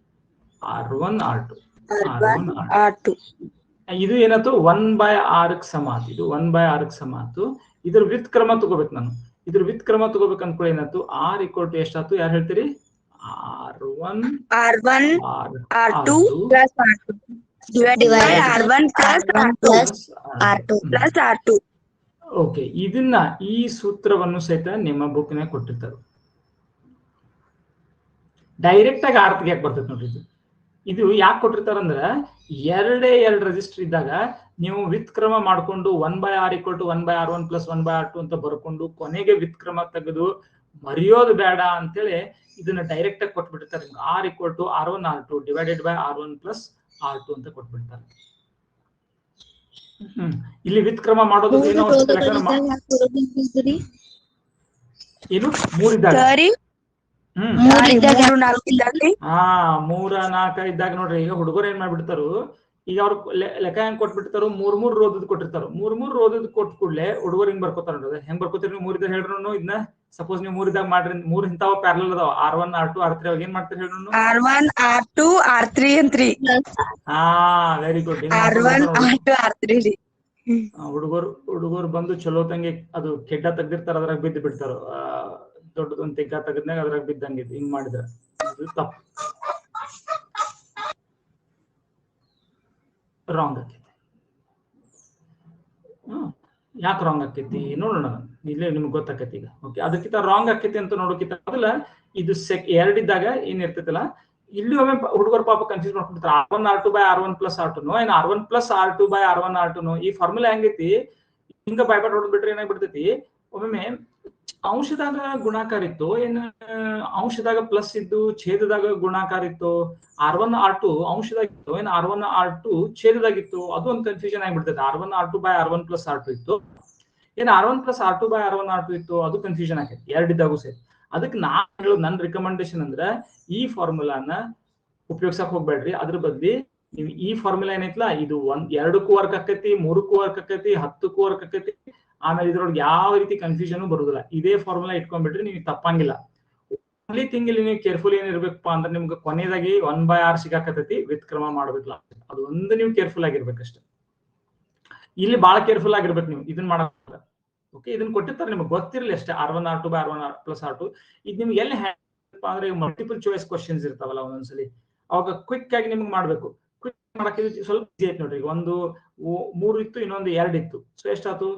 R1 R2 R1 R2. ಇದು ಏನಾಯ್ತು 1/r ಸಮ ಆಯ್ತು. ಇದು 1/r ಸಮ ಆಯ್ತು. ಇದ್ರ ವ್ಯುತ್ಕ್ರಮ ತಗೋಬೇಕು ನಾನು. ಇದ್ರ ವ್ಯುತ್ಕ್ರಮ ತಗೋಬೇಕು ಅನ್ಕೊಳ್ಳಿ ಏನಾಯ್ತು, R = ಎಷ್ಟಾಯ್ತು, ಯಾರು ಹೇಳ್ತೀರಿ? R1 R2 plus R2 divided by R1 plus R2 plus R2. Okay, ಇದನ್ನ ಈ ಸೂತ್ರವನ್ನು ಸಹಿತ ನಿಮ್ಮ ಬುಕ್ನಾಗ ಕೊಟ್ಟಿರ್ತಾರೆ. ಡೈರೆಕ್ಟ್ ಆಗಿ ಆರ್ತ್ಗೆ ಯಾಕೆ ಬರ್ತೈತೆ ನೋಡ್ರಿ. ಇದು ಯಾಕೆ ಕೊಟ್ಟಿರ್ತಾರಂದ್ರ ಎರಡು ರೆಜಿಸ್ಟರ್ ಇದ್ದಾಗ ನೀವು ವ್ಯುತ್ಕ್ರಮ ಮಾಡ್ಕೊಂಡು 1/r = 1/r1 plus 1/r2 ಅಂತ ಬರ್ಕೊಂಡು ಕೊನೆಗೆ ವ್ಯುತ್ಕ್ರಮ ತೆಗೆದು ಮರೆಯೋದು ಬೇಡ ಅಂತೇಳಿ ಇದನ್ನ ಡೈರೆಕ್ಟ್ ಆಗಿ ಕೊಟ್ಬಿಟ್ಟಿರ್ತಾರೆ. R = R1 R2 divided by R1 plus R2 ಅಂತ ಕೊಟ್ಬಿಡ್ತಾರೆ. ಇಲ್ಲಿ ವ್ಯುತ್ಕ್ರಮ ಮಾಡೋದು ಏನೋ ಏನು 3 ಇದ್ದಾಗ, 3-4 ಇದ್ದಾಗ ನೋಡ್ರಿ. ಈಗ ಹುಡುಗರು ಏನ್ ಮಾಡ್ಬಿಡ್ತಾರು, ಈಗ ಅವ್ರು ಲೆಕ್ಕ ಹೆಂಗ್ ಕೊಟ್ಬಿಡ್ತಾರು, 3 ರೋದದ್ ಕೊಟ್ಟಿರ್ತಾರ. 3 ರೋದದ್ ಕೊಟ್ಟ ಕೂಡಲೇ ಹುಡುಗರು ಹಿಂಗ್ ಬರ್ಕೋತಾರ ನೋಡ್ರಿ. ಹೆಂಗ್ ಬರ್ಕೋತೀರಿ ನೀವು? 3 ಇದ್ದಾಗ ಹೇಳ್ರು ಇದನ್ನ. ಸಪೋಸ್ ನೀವು 3 ಇದ್ದಾಗ ಮಾಡ್ರಿ, 3 ಇಂತಾವ ಪ್ಯಾರಲಲ್ ಅದಾವ, R1 R2 R3. ಅವಾಗ ಏನ್ ಮಾಡ್ತೀರಿ ಹೇಳ್ರು? R1 R2 R3 and 3. ಹಾ, very good. R1 R2 R3. ಹುಡುಗರು ಬಂದು ಚಲೋ ತಂಗಿ ಅದು ಕೆಡ್ಡ ತೆಗ್ದಿರ್ತಾರ, ಅದ್ರಾಗ ಬಿದ್ದು ಬಿಡ್ತಾರ. ದೊಡ್ಡದೊಂದು ತೆಗ್ಗ ತೆಗದ್ನಾಗ ಅದ್ರಾಗ ಬಿದ್ದಂಗೆ ಹಿಂಗ್ ಮಾಡಿದ್ರ ಅದು ತಪ್ಪು, ರಾಂಗ್ ಆಕೈತಿ. ಯಾಕೆ ರಾಂಗ್ ಆಕೈತಿ ನೋಡೋಣ, ಇಲ್ಲೇ ನಿಮ್ಗೆ ಗೊತ್ತಾಕೈತಿ ಈಗ. ಓಕೆ, ಅದಕ್ಕಿಂತ ರಾಂಗ್ ಆಕೈತಿ ಅಂತ ನೋಡೋಕ್ಕಿಂತ ಮೊದಲ ಇದು 2 ಇದ್ದಾಗ ಏನ್ ಇರ್ತೈತಲ್ಲ, ಇಲ್ಲಿ ಒಮ್ಮೆ ಹುಡುಗರು ಪಾಪ ಕನ್ಫ್ಯೂಸ್ ಮಾಡ್ಕೊಡ್ತಾರೆ. R1 R2 by R1 plus R2 ಏನ್ R1 plus R2 by R1 R2 ಈ ಫಾರ್ಮುಲಾ ಹೆಂಗೈತಿ, ಹಿಂಗ ಬೈಬಾಟ್ ಹೊಡೆದ್ಬಿಟ್ರೆ ಏನಾಗ್ಬಿಡ್ತೈತಿ, ಒಮ್ಮೆ ಅಂಶದಾಗ ಗುಣಾಕಾರ ಇತ್ತು, ಏನ್ ಅಂಶದಾಗ ಪ್ಲಸ್ ಇದ್ದು ಛೇದದಾಗ ಗುಣಾಕಾರ ಇತ್ತು. R1 R2 ಅಂಶದಾಗ ಇತ್ತು, ಏನ್ R1 R2 ಛೇದದಾಗಿತ್ತು, ಅದು ಒಂದು confusion ಆಗಿಬಿಡ್ತೈತೆ. R1 R2 by R1 plus R2 ಇತ್ತು, ಏನ್ R1 plus R2 by R1 R2 ಇತ್ತು, ಅದು ಕನ್ಫ್ಯೂಷನ್ ಆಗೈತಿ ಎರಡಿದ್ದಾಗೂ ಸೇರಿ. ಅದಕ್ಕೆ ನಾನು ಹೇಳೋದು, ನನ್ನ ರಿಕಮೆಂಡೇಶನ್ ಅಂದ್ರೆ ಈ ಫಾರ್ಮುಲಾನ ಉಪಯೋಗಿಸಕ್ ಹೋಗ್ಬೇಡ್ರಿ. ಅದ್ರ ಬದ್ಲಿ ನೀವು ಈ ಫಾರ್ಮುಲಾ ಏನೈತ್ಲಾ, ಇದು 2ಕ್ಕೂ ವರ್ಕ್ ಆಕೈತಿ, 3ಕ್ಕೂ ವರ್ಕ್ ಆಕೈತಿ, 10ಕ್ಕೂ ವರ್ಕ್ ಆಕೈತಿ. ಆಮೇಲೆ ಇದ್ರೊಳಗೆ ಯಾವ ರೀತಿ ಕನ್ಫ್ಯೂಷನ್ ಬರುದಿಲ್ಲ. ಇದೇ ಫಾರ್ಮುಲಾ ಇಟ್ಕೊಂಡ್ಬಿಟ್ರಿ ನೀವು ತಪ್ಪಂಗಿಲ್ಲ. ಓನ್ಲಿ ಥಿಂಗ್ ಇಲ್ಲಿ ನೀವು ಕೇರ್ಫುಲ್ ಏನಿರ್ಬೇಕಪ್ಪ ಅಂದ್ರೆ, ನಿಮ್ಗೆ ಕೊನೆಯದಾಗಿ 1/r ಸಿಗಾಕತೈತಿ, ವ್ಯುತ್ಕ್ರಮ ಮಾಡ್ಬೇಕಲ್ಲ, ಅದು ಒಂದು ನೀವು ಕೇರ್ಫುಲ್ ಆಗಿರ್ಬೇಕಷ್ಟೇ. ಇಲ್ಲಿ ಬಹಳ ಕೇರ್ಫುಲ್ ಆಗಿರ್ಬೇಕು ನೀವು ಇದನ್ನ ಮಾಡಕ್. ಓಕೆ, ಇದನ್ನ ಕೊಟ್ಟಿರ್ತಾರೆ, ನಿಮ್ಗೆ ಗೊತ್ತಿರಲಿ ಅಷ್ಟೇ. R1 R2 by R1 plus R2 ಇದು ನಿಮ್ಗೆ ಎಲ್ಲಿ ಹೇಳಪ್ಪ ಅಂದ್ರೆ, ಮಲ್ಟಿಪಲ್ ಚಾಯ್ಸ್ ಕ್ವಶನ್ಸ್ ಇರ್ತಾವಲ್ಲ ಒಂದೊಂದ್ಸಲಿ, ಅವಾಗ ಕ್ವಿಕ್ ಆಗಿ ನಿಮ್ಗೆ ಮಾಡ್ಬೇಕು. ಕ್ವಿಕ್ ಮಾಡಕ್ಕೆ ಸ್ವಲ್ಪ ಈಸಿ ಆಯ್ತು ನೋಡ್ರಿ. ಒಂದು 3 ಇತ್ತು, ಇನ್ನೊಂದು 2 ಇತ್ತು. ಸೊ ಎಷ್ಟಾಯ್ತು?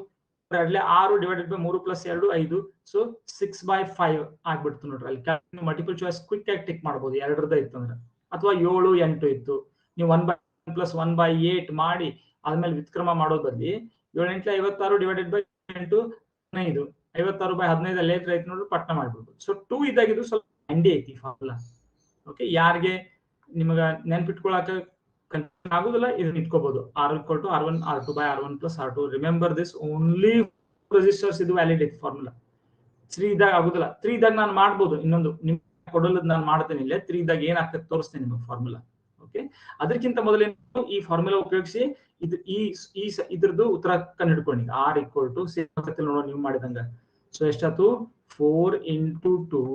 6 ಡಿವೈಡೆಡ್ ಬೈ 3 plus 2 5. ಸೊ 6/5 ಆಗ್ಬಿಡ್ತು ನೋಡ್ರಿ. ಅಲ್ಲಿ ಮಲ್ಟಿಪಲ್ ಚಾಯ್ಸ್ ಕ್ವಿಕ್ ಆಗಿ ಟಿಕ್ ಮಾಡ್ಬೋದು, 2 ಇತ್ತು ಅಂದ್ರೆ. ಅಥವಾ 7 8 ಇತ್ತು, ನೀವು 1/1 plus 1/8 ಮಾಡಿ ಆದ್ಮೇಲೆ ವ್ಯುತ್ಕ್ರಮ ಮಾಡೋದ್ ಬದ್ಲಿ 7 8 56 ಡಿವೈಡೆಡ್ ಬೈ 8 15. 56/15 ಅಲ್ಲಿ ಏಟ್ ಐತಿ ನೋಡ್ರಿ, ಪಟ್ನ ಮಾಡ್ಬಿಡ್ಬೋದು. ಸೊ 2 ಇದ್ದಾಗಿದ್ದು ಸ್ವಲ್ಪ ಹಂಡಿ ಐತಿ ಫಾರ್ಮುಲಾ. ಓಕೆ, ಯಾರಿಗೆ ನಿಮಗ ನೆನ್ಪಿಟ್ಕೊಳಕ ಆಗುದಿಲ್ಲ ಇದನ್ನ ಇಟ್ಕೋಬಹುದು. R = R1 R2 by R1 plus R2. Remember this, only registers ಇದು ವ್ಯಾಲಿಡ್ ಐತಿ ಫಾರ್ಮುಲಾ. 3 ಇದ್ದಾಗ ಆಗುದಿಲ್ಲ. 3 ಇದ್ದಾಗ ನಾನು ಮಾಡ್ಬೋದು, ಇನ್ನೊಂದು ನಿಮ್ ಕೊಡೋದ್ ನಾನು ಮಾಡ್ತೇನೆ. ಇಲ್ಲೇ 3 ಇದ್ದಾಗ ಏನಾಗ್ತದೆ ತೋರಿಸ್ತೇನೆ ನಿಮಗೆ ಫಾರ್ಮುಲಾ. ಓಕೆ, ಅದಕ್ಕಿಂತ ಮೊದಲೇ ಈ ಫಾರ್ಮುಲಾ ಉಪಯೋಗಿಸಿ ಇದ್ರದ್ದು ಉತ್ತರ ಕಂಡು ಹಿಡ್ಕೊಂಡು. R = ನೋಡೋ ನೀವು ಮಾಡಿದಂಗ. ಸೊ ಎಷ್ಟಾಯ್ತು? 4 into 2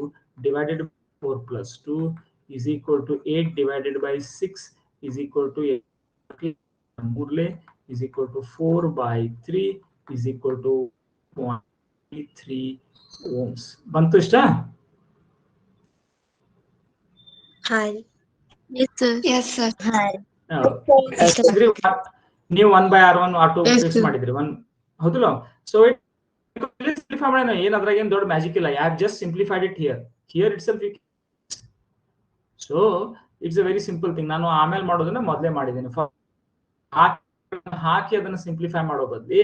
divided by 4 plus 2 is equal to 8 divided by 6 is equal to 8 is equal to 4/3 is equal to 0.3 ohms. ಬಂತು ಇಷ್ಟ? Yes sir. ನೀವು 1/r1 R2 ಫಿಕ್ಸ್ ಮಾಡಿದ್ರಿ, ಹೌದಲ್ಲ? ಸೊ ಸಿಂಪ್ಲಿಫೈ ಮಾಡೋಣ, ಏನ್ ಅದ್ರಾಗ ಏನ್ ದೊಡ್ಡ ಮ್ಯಾಜಿಕ್ ಇಲ್ಲ. I have just simplified it here itself. So it's a very simple thing. ನಾನು ಆಮೇಲೆ ಮಾಡೋದನ್ನ ಮೊದಲೇ ಮಾಡಿದ್ದೇನೆ. ಹಾಕಿ ಅದನ್ನ ಸಿಂಪ್ಲಿಫೈ ಮಾಡೋ ಬದ್ಲಿ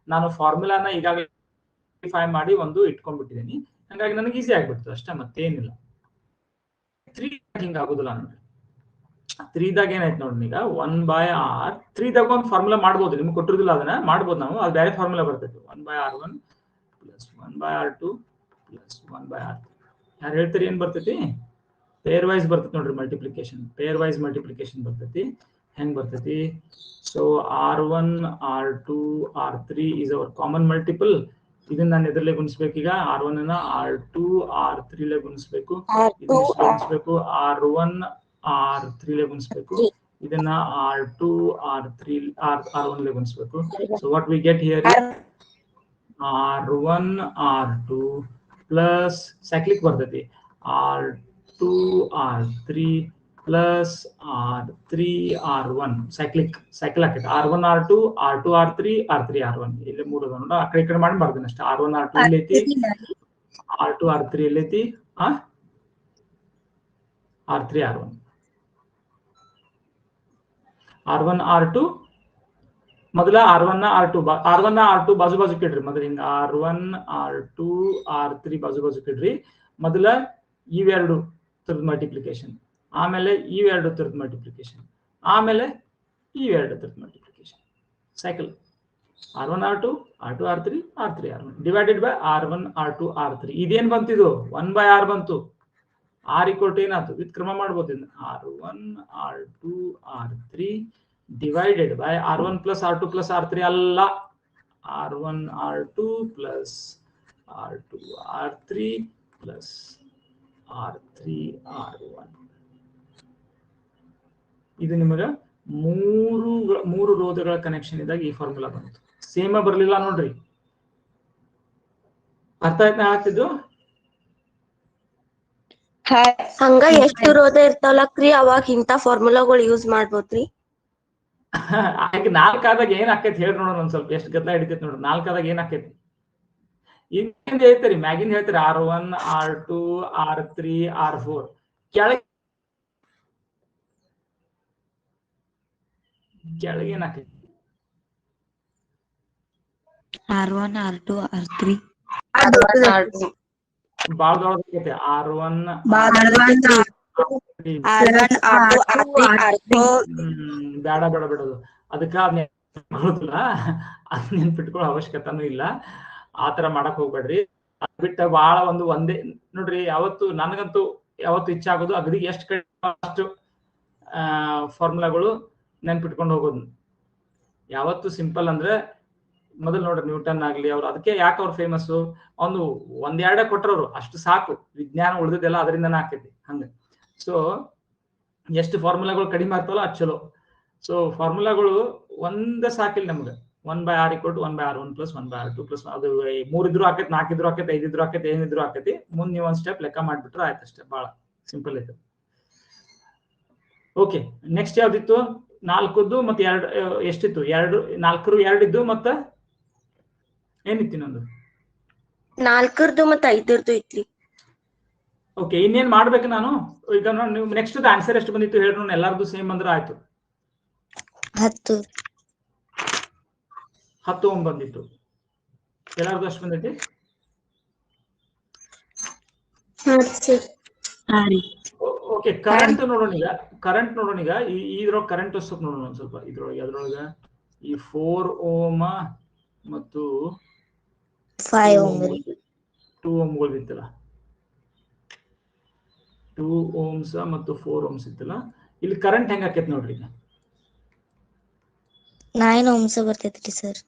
ನಾನು ಫಾರ್ಮುಲಾನ ಈಗಾಗಲೇ ಸಿಂಪ್ಲಿಫೈ ಮಾಡಿ ಒಂದು ಇಟ್ಕೊಂಡ್ಬಿಟ್ಟಿದ್ದೀನಿ. ಹಂಗಾಗಿ ನನಗೆ ಈಸಿ ಆಗ್ಬಿಡ್ತು ಅಷ್ಟೇ, ಮತ್ತೇನಿಲ್ಲ. 3 ಹಿಂಗ ಆಗುದಿಲ್ಲ ನನಗೆ. 3 ದಾಗ ಏನಾಯ್ತು ನೋಡಿ, ಈಗ 1/r 3 ದಾಗ ಒಂದು ಫಾರ್ಮುಲಾ ಮಾಡ್ಬೋದು, ನಿಮ್ಗೆ ಕೊಟ್ಟಿರೋದಿಲ್ಲ ಅದನ್ನ ಮಾಡ್ಬೋದು ನಾವು. ಅದು ಬೇರೆ ಫಾರ್ಮುಲಾ ಬರ್ತೈತಿ. 1/r1 plus 1/r2 plus 1/r3. ಯಾರು ಹೇಳ್ತೀರಿ ಏನ್ ಬರ್ತೈತಿ? ಪೇರ್ ವೈಸ್ ಬರ್ತೈತಿ ನೋಡ್ರಿ, ಮಲ್ಟಿಪ್ಲಿಕೇಶನ್. ಪೇರ್ ವೈಸ್ ಮಲ್ಟಿಪ್ಲಿಕೇಶನ್ ಬರ್ತೈತಿ. ಹೆಂಗ್ ಬರ್ತೈತಿ? So R1 R2 R3 is our common multiple. ಇದನ್ನ ನಾನು ಎದರಲ್ಲೇ ಗುಣಿಸ್ಬೇಕೀಗ? R1 ಅನ್ನ R2 R3 ಲೇ ಗುಣಿಸ್ಬೇಕು. ಇದನ್ನ ಗುಣಿಸ್ಬೇಕು R1 R3 ಲೇ ಗುಣಿಸ್ಬೇಕು. ಇದನ್ನ R2 R3 R1 ಲೇ ಗುಣಿಸ್ಬೇಕು. So what we get here is R1 R2 plus cyclic ಬರ್ತೈತಿ R2 R3 plus R3 R1 cycle ಆಕೈತಿ. R1 R2 R2 R3 R3 R1 ಇಲ್ಲಿ ಮೂರು ಅದ ನೋಡ. ಆ ಕಡೆ ಈ ಕಡೆ ಮಾಡಿ ಬರ್ತೀನಿ ಅಷ್ಟೇ. R1 R2 ಎಲ್ಲೈತಿ, R2 R3 ಎಲ್ಲೈತಿ, R3 R1 R1 R2 ಮೊದಲ R1 R2 ಬಾಜು ಬಾಜು ಇಡ್ರಿ. ಮೊದಲ ಹಿಂಗ R1 R2 R3 ಬಾಜು ಬಾಜು ಇಡ್ರಿ. ಮೊದಲ ಇವೆರಡು ತರದ ಮಲ್ಟಿಪ್ಲಿಕೇಶನ್, ಆಮೇಲೆ ಇವೆರಡು ತರದ ಮಲ್ಟಿಪ್ಲಿಕೇಶನ್, ಆಮೇಲೆ ಇವೆರಡು ತರದ multiplication. Cycle R1 R2 R2 R3 R3 R1 divided by R1 R2 R3. ಇದೇನ್ ಬಂತಿದು? 1/R ಬಂತು. R ಈಕ್ವಲ್ ಟು ಏನಾಯ್ತು? ವಿತ್ ಕ್ರಮ ಮಾಡ್ಬೋದು. R1 R2 R3 divided by R1 plus R2 plus R3 ಅಲ್ಲ, R1 R2 plus R2 R3 plus R3 R1. ಇದು ನಿಮಗೆ ಮೂರು ರೋಧಗಳ ಕನೆಕ್ಷನ್ ಇದ್ದಾಗ ಈ ಫಾರ್ಮುಲಾ ಬಂತು. ಸೇಮ ಬರ್ಲಿಲ್ಲ ನೋಡ್ರಿ. ಅರ್ಥ ಆಯ್ತಾ ಆಗ್ತಿದ್ದು? ಹಂಗ ಎಷ್ಟು ರೋಧ ಇರ್ತಾವಲ್ರಿ ಅವಾಗ ಇಂತ ಫಾರ್ಮುಲಾಗಳು ಯೂಸ್ ಮಾಡ್ಬೋದ್ರಿ? ಹಾಗೆ 4 ಆದಾಗ ಏನ್ ಆಕೈತಿ ಹೇಳಿ ನೋಡೋಣ. ಒಂದ್ ಸ್ವಲ್ಪ ಎಷ್ಟು ಗದ್ದಲ ಹಿಡಿತೈತಿ ನೋಡ್ರಿ. 4 ಆದಾಗ ಏನ್ ಆಕೈತಿ? ಇಂದ ಹೇಳ್ತಾರೆ, ಮ್ಯಾಗಿನ್ ಹೇಳ್ತಾರೆ R1 R2 R3 R4. ಕೆಳಗೇನ್ ಆಕೈತಿ? R1 R2 R3 ಬಾಳ ದೊಡ್ಡದೈತಿ. R1 ಬೇಡ ಬಿಡೋದು. ಅದಕ್ಕ ಬರೋದಿಲ್ಲ, ಅದ್ ನೆನ್ಪಿಟ್ಕೊಳ್ಳೋ ಅವಶ್ಯಕತೆನೂ ಇಲ್ಲ. ಆತರ ಮಾಡಕ್ ಹೋಗ್ಬೇಡ್ರಿ. ಅದ್ ಬಿಟ್ಟ ಬಾಳ ಒಂದೇ ನೋಡ್ರಿ. ನನಗಂತೂ ಯಾವತ್ತು ಇಚ್ಛೆ ಆಗೋದು ಅಗದಿ ಎಷ್ಟು ಕಡಿಮೆ ಅಷ್ಟು ಫಾರ್ಮುಲಾಗಳು ನೆನ್ಪಿಟ್ಕೊಂಡು ಹೋಗೋದು. ಯಾವತ್ತು ಸಿಂಪಲ್ ಅಂದ್ರೆ ಮೊದಲು ನೋಡ್ರಿ ನ್ಯೂಟನ್ ಆಗ್ಲಿ ಅವ್ರು, ಅದಕ್ಕೆ ಯಾಕೆ ಅವ್ರು ಫೇಮಸ್? ಒಂದೆರಡೇ ಕೊಟ್ಟರವ್ರು, ಅಷ್ಟು ಸಾಕು. ವಿಜ್ಞಾನ ಉಳಿದದೆಲ್ಲ ಅದರಿಂದನೇ ಆಕೈತಿ ಹಂಗ. ಸೊ ಎಷ್ಟು ಫಾರ್ಮುಲಾಗಳು ಕಡಿಮೆ ಆಗ್ತಾವಲ್ಲ ಅದು ಚಲೋ. ಸೊ ಫಾರ್ಮುಲಾಗಳು ಒಂದೇ ಸಾಕಿಲ್ಲ ನಮ್ಗೆ. 1/R = 1/R1 plus 1/R2 plus ಅದು 3 ಇದ್ರು ಆಕೈತಿ, 4 ಇದ್ರು ಆಕೈತಿ, 5 ಇದ್ರು ಆಕೈತಿ, ಏನಿದ್ರು ಆಕೈತಿ. ಮುಂದೆ ನೀವು ಒಂದ್ ಸ್ಟೆಪ್ ಲೆಕ್ಕ ಮಾಡ್ಬಿಟ್ರೆ ಆಯ್ತು ಅಷ್ಟೇ. ಬಹಳ ಸಿಂಪಲ್ ಐತೆ. Okay, next ಯಾವ್ದಿತ್ತು? 4ದ್ದು ಮತ್ತೆ 2 ಎಷ್ಟಿತ್ತು? 4 2 ಇದ್ದು ಮತ್ತೆ ಏನಿತ್ತು ಇನ್ನೊಂದು? 4 ಮತ್ತೆ 5 ಇತ್ರಿ. ಓಕೆ, ಇನ್ನೇನ್ ಮಾಡ್ಬೇಕು ನಾನು ಈಗ? ನೀವು ನೆಕ್ಸ್ಟ್ ಆನ್ಸರ್ ಎಷ್ಟು ಬಂದಿತ್ತು ಹೇಳ್ರಿ ನೋಡೋಣ. ಎಲ್ಲಾರ್ದು ಸೇಮ್ ಅಂದ್ರೆ ಆಯ್ತು. 10 Ohm ಬಂದಿತ್ತು. ಎಲ್ಲಾರ್ದು ಅಷ್ಟು ಬಂದೈತಿ? ಓಕೆ, ಕರೆಂಟ್ ನೋಡೋಣ ಈಗ. ಇದ್ರೊಳಗೆ ಕರೆಂಟ್ ಸ್ವಲ್ಪ ನೋಡೋಣ ಒಂದ್ ಸ್ವಲ್ಪ. ಅದ್ರೊಳಗ ಈ 4 Ohm ಮತ್ತು 5 Ohm 2 Ohmಗಳು ಇತ್ತಲ್ಲ, 2 Ohms ಮತ್ತು 4 Ohms ಇತ್ತಲ್ಲ. ಇಲ್ಲಿ ಕರೆಂಟ್ ಹೆಂಗ ಆಕೈತಿ ನೋಡ್ರಿ. 9 Ohms ಬರ್ತೈತ್ರಿ ಸರ್.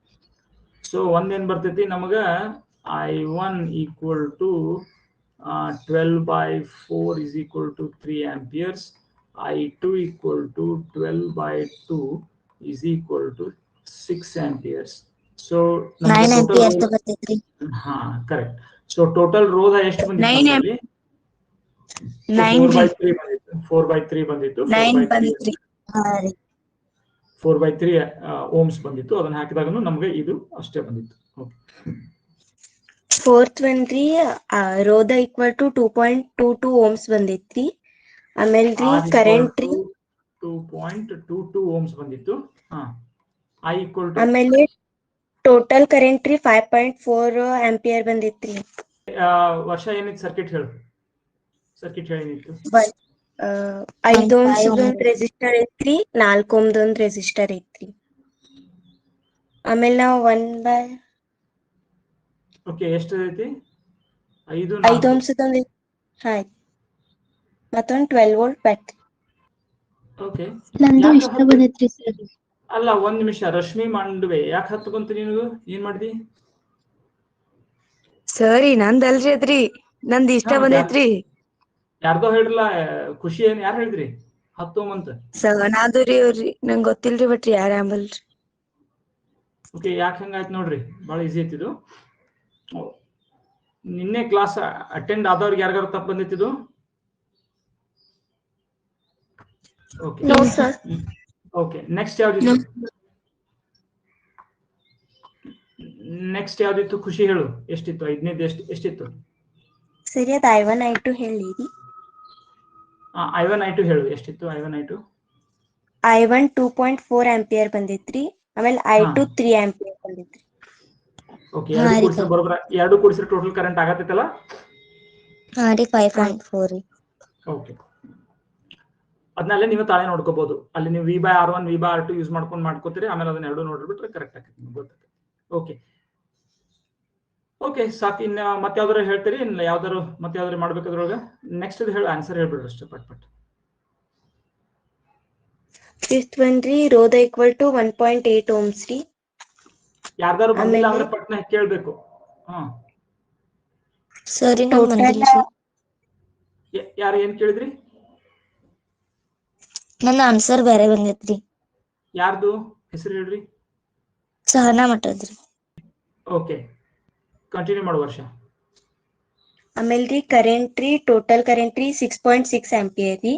ಸೊ ಒಂದೇನ್ ಬರ್ತೈತಿ ನಮಗ? I1 = 12/4 = 3 amperes. I2 = 12/2 = 6 amperes. So 9 amperes ಬರ್ತೈತ್ರಿ. ಹಾ, ಕರೆಕ್ಟ್. ಸೊ ಟೋಟಲ್ ರೋಧ ಎಷ್ಟು ಬಂದಿತ್ತು? 4/3 ಬಂದಿತ್ತು. 4/3 ಓಮ್ಸ್ ಬಂದಿತ್ತು. ಅದನ್ನ ಹಾಕಿದಾಗ ನಮ್ಗೆ ಇದು ಅಷ್ಟೇ ಬಂದಿತ್ತು. ಫೋರ್ತ್ ಬಂದ್ರಿ ರೋಧ = 2.22 Ohms ಬಂದಿತ್ರಿ. ಆಮೇಲೆ ಕರೆಂಟ್ ರೀ 2.22 Ohms ಬಂದಿತ್ತು. ಆಮೇಲೆ ಟೋಟಲ್ ಕರೆಂಟ್ ರೀ 5.4 ಆಂಪಿಯರ್ ಬಂದಿತ್ರಿ. ವರ್ಷ ಏನಿತ್ತು? ಸರ್ಕಿಟ್ ಏನಿತ್ತು? 5 Ohms ಒಂದ್ ರೆಸಿಸ್ಟರ್ ಐತ್ರಿ, 4 Ohms ಒಂದ್ ರೆಸಿಸ್ಟರ್ ಐತ್ರಿ. ಆಮೇಲೆ ನಾವು ಓಕೆ, ಎಷ್ಟು ಐತಿ? 5 Ohms ಮತ್ತೊಂದು 12 ವೋಲ್ಟ್ ಬ್ಯಾಟ್ರಿ. ಓಕೆ ನಂದು ಇಷ್ಟ ಬಂದೈತ್ರಿ ಸರ್. ಅಲ್ಲ ಒಂದ್ ನಿಮಿಷ, ರಶ್ಮಿ ಮಾಂಡವೆ ಯಾಕೆ ಹತ್ಕೊಂತ ನೀನು? ಏನ್ ಮಾಡ್ದಿ? ಸರಿ ನಂದಲ್ರಿ ಅದ್ರಿ, ನಂದ್ ಇಷ್ಟ ಬಂದೈತ್ರಿ. ಯಾರ್ದೋ ಹೇಳ್ರಲ್ಲ, ಖುಷಿ ಏನ್ ಯಾರು ಹೇಳಿದ್ರಿ ಹತ್ತೋಮಂತ? ನಾದ್ರಿ ಅವ್ರಿ, ನಂಗ್ ಗೊತ್ತಿಲ್ರಿ ಬಟ್ ಯಾರ ಅಂಬಲ್ರಿ. ಓಕೆ, ಯಾಕೆ ಹಂಗಾಯ್ತು ನೋಡ್ರಿ, ಬಹಳ ಈಸಿ ಐತಿದು. ನಿನ್ನೆ ಕ್ಲಾಸ್ ಅಟೆಂಡ್ ಆದವ್ರಿಗೆ ಯಾರಿಗಾರು ತಪ್ಪು ಬಂದಿತ್ತಿದು? Okay no sir. Okay, next ಯಾವ್ದಿತ್ತು? ನೆಕ್ಸ್ಟ್ ಯಾವ್ದಿತ್ತು? ಖುಷಿ ಹೇಳು, ಎಷ್ಟಿತ್ತು? 5ನೇದು ಎಷ್ಟಿತ್ತು? ಸರಿ, ಅದು I1 I2 ಹೇಳಿರಿ. I1 I2 ಹೇಳು, ಎಷ್ಟಿತ್ತು I1 I2? I1 2.4 ಆಂಪಿಯರ್ ಬಂದಿತ್ರಿ, ಆಮೇಲೆ I2 3 ಆಂಪಿಯರ್ ಬಂದಿತ್ರಿ. ಓಕೆ, ಎರಡು ಕೂಡಿಸಿದ್ರೆ ಬರೋಬರ, ಎರಡು ಕೂಡಿಸಿದ್ರೆ ಟೋಟಲ್ ಕರೆಂಟ್ ಆಗತ್ತೈತಲ್ಲ? ಹಾ ರೀ 5.4 ರೀ. ಓಕೆ, ಅದನ್ನೆಲ್ಲ ನೀವು ತಾಳೆ ನೋಡ್ಕೋಬಹುದು. ಅಲ್ಲಿ ನೀವು V/R1 V/R2 ಯೂಸ್ ಮಾಡ್ಕೋತೀರಿ, ಆಮೇಲೆ ಅದನ್ನ ಎರಡು ನೋಡ್ಬಿಟ್ರೆ ಕರೆಕ್ಟ್ ಆಗ್ತದೆ, ನಿಮ್ಗೆ ಗೊತ್ತಾಗ್ತದೆ. ಓಕೆ ಓಕೆ, ಸಾಕು. ಇನ್ನ ಮತ್ತೆ ಯಾವ್ದಾರು ಹೇಳ್ತೀರಿ? ಇನ್ನು ಯಾವ್ದಾರು ಮತ್ತೆ ಯಾವ್ದಾರು ಮಾಡ್ಬೇಕಾದ್ರೊಳಗ ನೆಕ್ಸ್ಟ್ ಹೇಳಿ, ಆನ್ಸರ್ ಹೇಳ್ಬಿಡ್ರಿ ಅಷ್ಟೇ ಪಟ್ ಪಟ್. ಫಿಫ್ತ್ ಒನ್ ರೀ, ರೋಧ ಈಕ್ವಲ್ ಟು 1.8 ohms ರೀ. ಯಾರ್ದಾರು ಬಂದಿಲ್ಲ ಅಂದ್ರೆ ಪಟ್ನ ಕೇಳ್ಬೇಕು. ಸರಿ, ನಮ್ ಬಂದಿಲ್ಲ. ಯಾರು ಏನ್ ಕೇಳಿದ್ರಿ? ನನ್ನ ಆನ್ಸರ್ ಬೇರೆ ಬಂದೈತ್ರಿ. ಯಾರ್ದು ಹೆಸರು ಹೇಳ್ರಿ? ಸಹನಾ ಮಠದ್ರಿ. ಓಕೆ, ಕಂಟಿನ್ಯೂ ಮಾಡು ವರ್ಷ. ಆಮೇಲೆ ರೀ ಕರೆಂಟ್ ರೀ, ಟೋಟಲ್ ಕರೆಂಟ್ ರೀ 6.6 ಆಂಪಿಯರ್ ರೀ.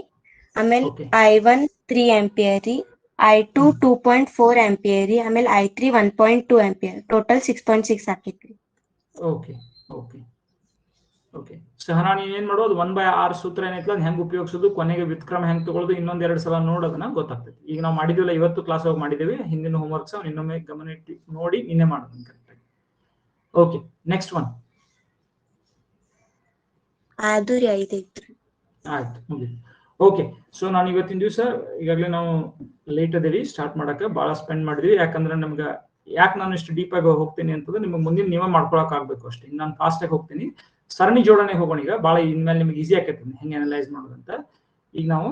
ಆಮೇಲೆ I1 3 ಆಂಪಿಯರ್ ರೀ, I2 2.4 ಆಂಪಿಯರ್ ರೀ, ಆಮೇಲೆ I3 1.2 ಆಂಪಿಯರ್, ಟೋಟಲ್ 6.6 ಆಕೈತ್ರಿ. ಓಕೆ ಓಕೆ ಓಕೆ, ಸಹನಾ ನೀನ್ ಏನ್ ಮಾಡೋದು? 1/R ಸೂತ್ರ ಏನೈತಲ್ಲ ಅದ್ ಹೆಂಗ್ ಉಪಯೋಗಿಸೋದು, ಕೊನೆಗೆ ವ್ಯುತ್ಕ್ರಮ ಹೆಂಗ್ ತಗೊಳ್ಳೋದು, ಇನ್ನೊಂದೆರಡು ಸಲ ನೋಡೋದನ್ನ ಗೊತ್ತಾಗ್ತೈತಿ. ಈಗ ನಾವು ಮಾಡಿದಿವಲ್ಲ, ಇವತ್ತು ಕ್ಲಾಸ್ ಹೋಗಿ ಮಾಡಿದೇವಿ, ಹಿಂದಿನ ಹೋಮ್ವರ್ಕ್ಸ್ ಇನ್ನೊಮ್ಮೆ ಗಮನ ಇಟ್ಟು ನೋಡಿ ಇನ್ನೇ ಮಾಡೋದು ಕರೆಕ್ಟ್ ಆಗಿ. Okay, next one. ಅದು ರೀ 5 ಐತ್ರಿ. ಆಯ್ತು, ಮುಗಿತು. ಓಕೆ, ಸೊ ನಾನು ಇವತ್ತಿನ ದಿವಸ ಈಗಾಗಲೇ ನಾವು ಲೇಟ್ ಅದೇವಿ ಸ್ಟಾರ್ಟ್ ಮಾಡಕ್ಕೆ, ಬಹಳ ಸ್ಪೆಂಡ್ ಮಾಡಿದ್ವಿ. ಯಾಕಂದ್ರೆ ನಮ್ಗೆ ಯಾಕೆ ನಾನು ಇಷ್ಟು ಡೀಪ್ ಆಗಿ ಹೋಗ್ತೀನಿ ಅಂತಂದ್ರೆ ನಿಮ್ಗೆ ಮುಂದಿನ ನೀವೇ ಮಾಡ್ಕೊಳಕ್ ಆಗ್ಬೇಕು ಅಷ್ಟೇ. ನಾನು ಫಾಸ್ಟ್ ಆಗಿ ಹೋಗ್ತೀನಿ, ಸರಣಿ ಜೋಡಣೆ ಹೋಗೋಣ ಈಗ. ಬಹಳ ಇನ್ಮೇಲೆ ನಿಮ್ಗೆ ಈಸಿ ಆಕೈತಿ ಹೆಂಗೆ ಅನಲೈಸ್ ಮಾಡೋದಂತ. ಈಗ ನಾವು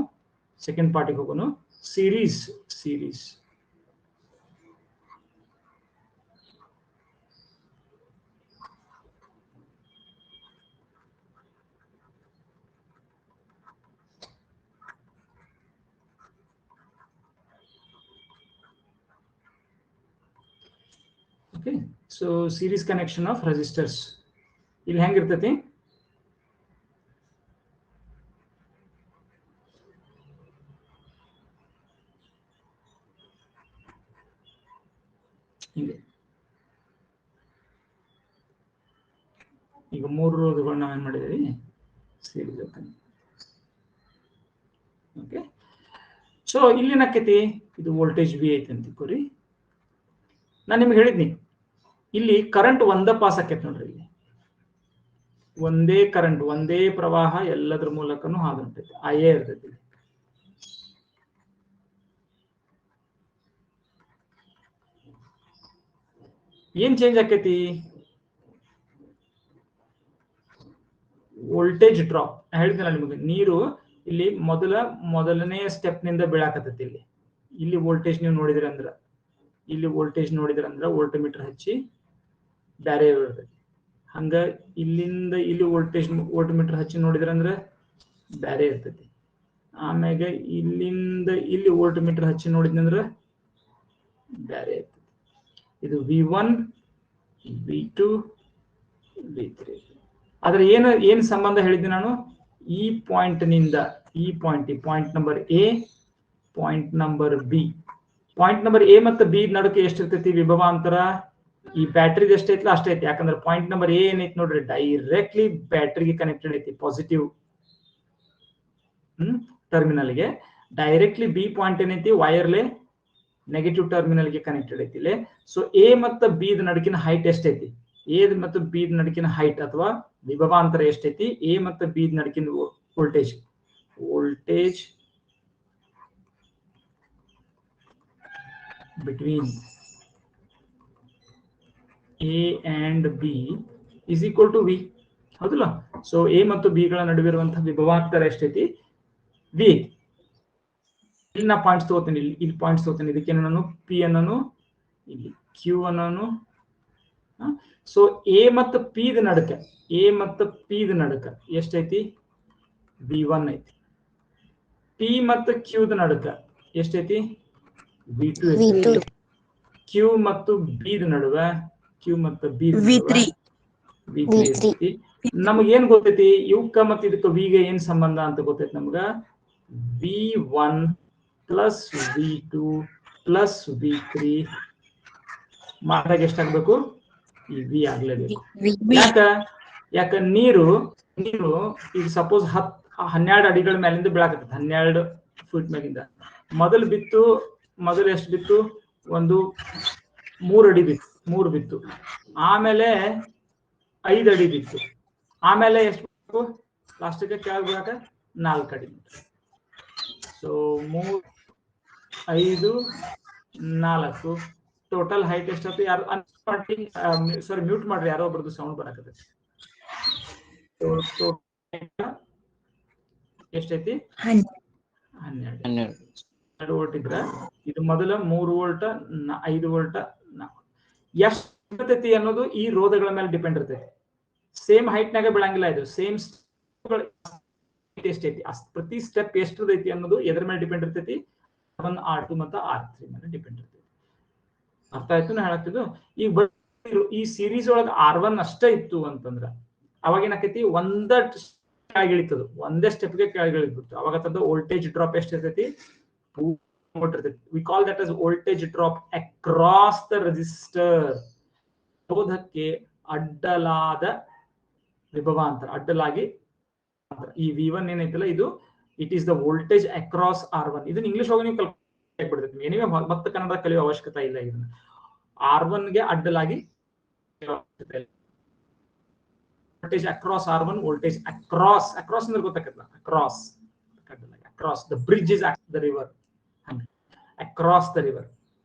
ಸೆಕೆಂಡ್ ಪಾರ್ಟಿಗೆ ಹೋಗೋಣ. Series. Okay, so series connection of resistors ಇಲ್ಲಿ ಹೆಂಗಿರ್ತೈತಿ? ಹಿಂಗೆ. ಈಗ 3 ರೋಧಗಳು ನಾವೇನ್ ಮಾಡಿದೀವಿ? ಸೀರೀಸ್. ಓಕೆ, ಸೊ ಇಲ್ಲಿ ಏನಾಕೈತಿ? ಇದು ವೋಲ್ಟೇಜ್ V ಐತಿ ಅಂತ ತಿಳ್ಕೊರಿ. ನಾನು ನಿಮ್ಗೆ ಹೇಳಿದ್ನಿ, ಇಲ್ಲಿ ಕರೆಂಟ್ ಒಂದ ಪಾಸ್ ಆಕೈತಿ ನೋಡ್ರಿ. ಇಲ್ಲಿ ಒಂದೇ ಕರೆಂಟ್, ಒಂದೇ ಪ್ರವಾಹ ಎಲ್ಲದ್ರ ಮೂಲಕನೂ ಹಾದು ಹೊಂಟೈತಿ, IA ಇರ್ತೈತಿ. ಏನ್ ಚೇಂಜ್ ಆಕೈತಿ? Voltage drop. ಹೇಳಿದ್ನಲ್ಲ ನಿಮಗೆ, ನೀರು ಇಲ್ಲಿ ಮೊದಲನೇ ಸ್ಟೆಪ್ ನಿಂದ ಬೀಳಾಕತ್ತೈತಿ. ಇಲ್ಲಿ ವೋಲ್ಟೇಜ್ ನೀವು ನೋಡಿದ್ರಿ ಅಂದ್ರ, ಇಲ್ಲಿ ವೋಲ್ಟೇಜ್ ನೋಡಿದ್ರಿ ಅಂದ್ರ ವೋಲ್ಟ್ ಮೀಟರ್ ಹಚ್ಚಿ ಬ್ಯಾರೆ ಇರ್ತೈತಿ. ಹಂಗ ಇಲ್ಲಿಂದ ಇಲ್ಲಿ ವೋಲ್ಟ್ ಮೀಟರ್ ಹಚ್ಚಿ ನೋಡಿದ್ರಿ ಅಂದ್ರ ಬ್ಯಾರೆ ಇರ್ತೈತಿ. ಆಮ್ಯಾಗ ಇಲ್ಲಿಂದ ಇಲ್ಲಿ ವೋಲ್ಟ್ ಮೀಟರ್ ಹಚ್ಚಿ ನೋಡಿದ್ನಂದ್ರ ಬ್ಯಾರೆ ಇರ್ತೈತಿ. ಇದು V1 V2 V3. ಆದ್ರೆ ಏನು ಸಂಬಂಧ ಹೇಳಿದ್ದೆ ನಾನು? ಈ ಪಾಯಿಂಟ್ ನಿಂದ ಈ point number A, point number B. Point number A ಮತ್ತು B ನಡುಕೆ ಎಷ್ಟಿರ್ತೈತಿ ವಿಭವ ಅಂತರ? ಈ ಬ್ಯಾಟ್ರಿದ ಎಷ್ಟೈತಿಲ್ಲ ಅಷ್ಟೇ ಐತಿ. ಯಾಕಂದ್ರೆ ಪಾಯಿಂಟ್ ನಂಬರ್ A ಏನೈತಿ ನೋಡ್ರಿ, ಡೈರೆಕ್ಟ್ಲಿ ಬ್ಯಾಟ್ರಿಗೆ ಕನೆಕ್ಟೆಡ್ ಐತಿ, ಪಾಸಿಟಿವ್ ಟರ್ಮಿನಲ್ಗೆ. ಡೈರೆಕ್ಟ್ಲಿ B ಪಾಯಿಂಟ್ ಏನೈತಿ, ವೈರ್ಲೆ ನೆಗೆಟಿವ್ ಟರ್ಮಿನಲ್ಗೆ ಕನೆಕ್ಟೆಡ್ ಐತಿ ಇಲ್ಲಿ. ಸೊ A ಮತ್ತು B ನಡುಕಿನ ಹೈಟ್ ಎಷ್ಟೈತಿ? A ಮತ್ತು B ನಡುಕಿನ ಹೈಟ್ ಅಥವಾ ವಿಭವಾಂತರ ಎಷ್ಟೈತಿ? A ಮತ್ತು B ನಡುಕಿನ voltage between A and B is equal to V. ಹೌದಲ್ಲ? ಸೊ A ಮತ್ತು B ಗಳ ನಡುವಿರುವಂತಹ ವಿಭವಾಂತರ ಎಷ್ಟೈತಿ? V. ಇಲ್ಲಿ ನಾ ಪಾಯಿಂಟ್ಸ್ ತಗೋತೀನಿ, ಇಲ್ಲಿ ಪಾಯಿಂಟ್ಸ್ ತಗೋತೀನಿ. ಇದಕ್ಕೆ ನಾನು ಪಿ ಅನ್ನೋನು ಇಲ್ಲಿ ಕ್ಯೂ ಅನ್ನೋನು. ಸೊ ಎ ಮತ್ತು ಪಿ ದ ನಡುಕ, ಎ ಮತ್ತು ಪಿ ದ ನಡುಕ ಎಷ್ಟೈತಿ? V1 ಐತಿ. ಪಿ ಮತ್ತು ಕ್ಯೂ ದ ನಡುಕ ಎಷ್ಟೈತಿ? V2 ಐತಿ. ಕ್ಯೂ ಮತ್ತು ಬಿ ದ ನಡುವೆ, ಕ್ಯೂ ಮತ್ತು ಬಿ V3 ಐತಿ. ನಮಗ ಏನ್ ಗೊತ್ತೈತಿ? ಇವಕ್ಕ ಮತ್ತು ಇದಕ್ಕ ವಿಗೆ ಏನ್ ಸಂಬಂಧ ಅಂತ ಗೊತ್ತೈತಿ ನಮ್ಗ. V1 plus V2 plus V3 ಮಾಡಿದಾಗ ಎಷ್ಟಾಗ್ಬೇಕು? ಈ ವಿ ಆಗ್ಲೇಬೇಕು. ಯಾಕ ನೀರು ಈಗ ಸಪೋಸ್ 12 ಅಡಿಗಳ ಮೇಲಿಂದ ಬೀಳಾಕತ್ತ, 12 ಫೀಟ್ ಮೇಲಿಂದ. ಮೊದಲು ಎಷ್ಟು ಬಿತ್ತು? ಒಂದು 3 ಅಡಿ ಬಿತ್ತು, 3 ಬಿತ್ತು. ಆಮೇಲೆ 5 ಅಡಿ ಬಿತ್ತು. ಆಮೇಲೆ ಎಷ್ಟು ಲಾಸ್ಟಿಗೆ ಕೆಳಗೆ ಬೀಳಾಕ 4 ಅಡಿ. ಸೊ 3, 5, 4 ಟೋಟಲ್ ಹೈಟ್ ಎಷ್ಟಾಯ್ತು? ಯಾರು ಸಾರಿ ಮ್ಯೂಟ್ ಮಾಡ್ರಿ, ಯಾರೋ ಒಬ್ರದ್ದು ಸೌಂಡ್ ಬರಾಕತ್ತೆ. ಎಷ್ಟೈತಿ? 12 ವೋಲ್ಟ್ ಇದ್ರ ಇದು ಮೊದಲ 3 ವೋಲ್ಟ್ 5 ವೋಲ್ಟ್. ಎಷ್ಟು ಇರ್ತೈತಿ ಅನ್ನೋದು ಈ ರೋಧಗಳ ಮೇಲೆ ಡಿಪೆಂಡ್ ಇರ್ತೈತಿ. ಸೇಮ್ ಹೈಟ್ ನಾಗ ಬೀಳಂಗಿಲ್ಲ. ಇದು ಸೇಮ್ ಎಷ್ಟೈತಿ, ಪ್ರತಿ ಸ್ಟೆಪ್ ಎಷ್ಟೈತಿ ಅನ್ನೋದು ಎದ್ರ ಮೇಲೆ ಡಿಪೆಂಡ್ ಇರ್ತೈತಿ? R1, R2 ಮತ್ತು R3 ಮೇಲೆ ಡಿಪೆಂಡ್ ಇರ್ತೈತಿ. ಅರ್ಥ ಆಯ್ತು ನಾ ಹೇಳತ್ತಿದ್ದು? ಈಗ ಈ ಸೀರೀಸ್ ಒಳಗ R1 ಅಷ್ಟೇ ಇತ್ತು ಅಂತಂದ್ರ ಅವಾಗ ಏನಾಕೈತಿ? ಒಂದೇ ಕೆಳಗಿಳಿತದ, ಒಂದೇ ಸ್ಟೆಪ್ಗೆ ಕೆಳಗಿಳಿದ್ಬಿಡ್ತು. ಅವಾಗ ತಂದ ವೋಲ್ಟೇಜ್ ಡ್ರಾಪ್ ಎಷ್ಟಿರ್ತೈತಿ? We call that as voltage drop across the resistor. ರೋಧಕ್ಕೆ ಅಡ್ಡಲಾದ ವಿಭವಾಂತರ, ಅಡ್ಡಲಾಗಿ ಈ V1 ಏನೈತಲ್ಲ ಇದು it is the voltage across R1. ಇದನ್ನ ಇಂಗ್ಲಿಷ್ ಒಳಗೆ ನೀವು ಕಲ್ಪಿಡ್ತೈತಿ. ಏನಿವೆ ಮತ್ತೆ ಕನ್ನಡ ಕಲಿಯೋ ಅವಶ್ಯಕತೆ ಇಲ್ಲ. ಇದನ್ನ R1 ಗೆ ಅಡ್ಡಲಾಗಿ voltage across R1, voltage across ಅಂದ್ರೆ ಗೊತ್ತಾಗತ್ತಲ್ಲ, across the bridge is the river. Across the river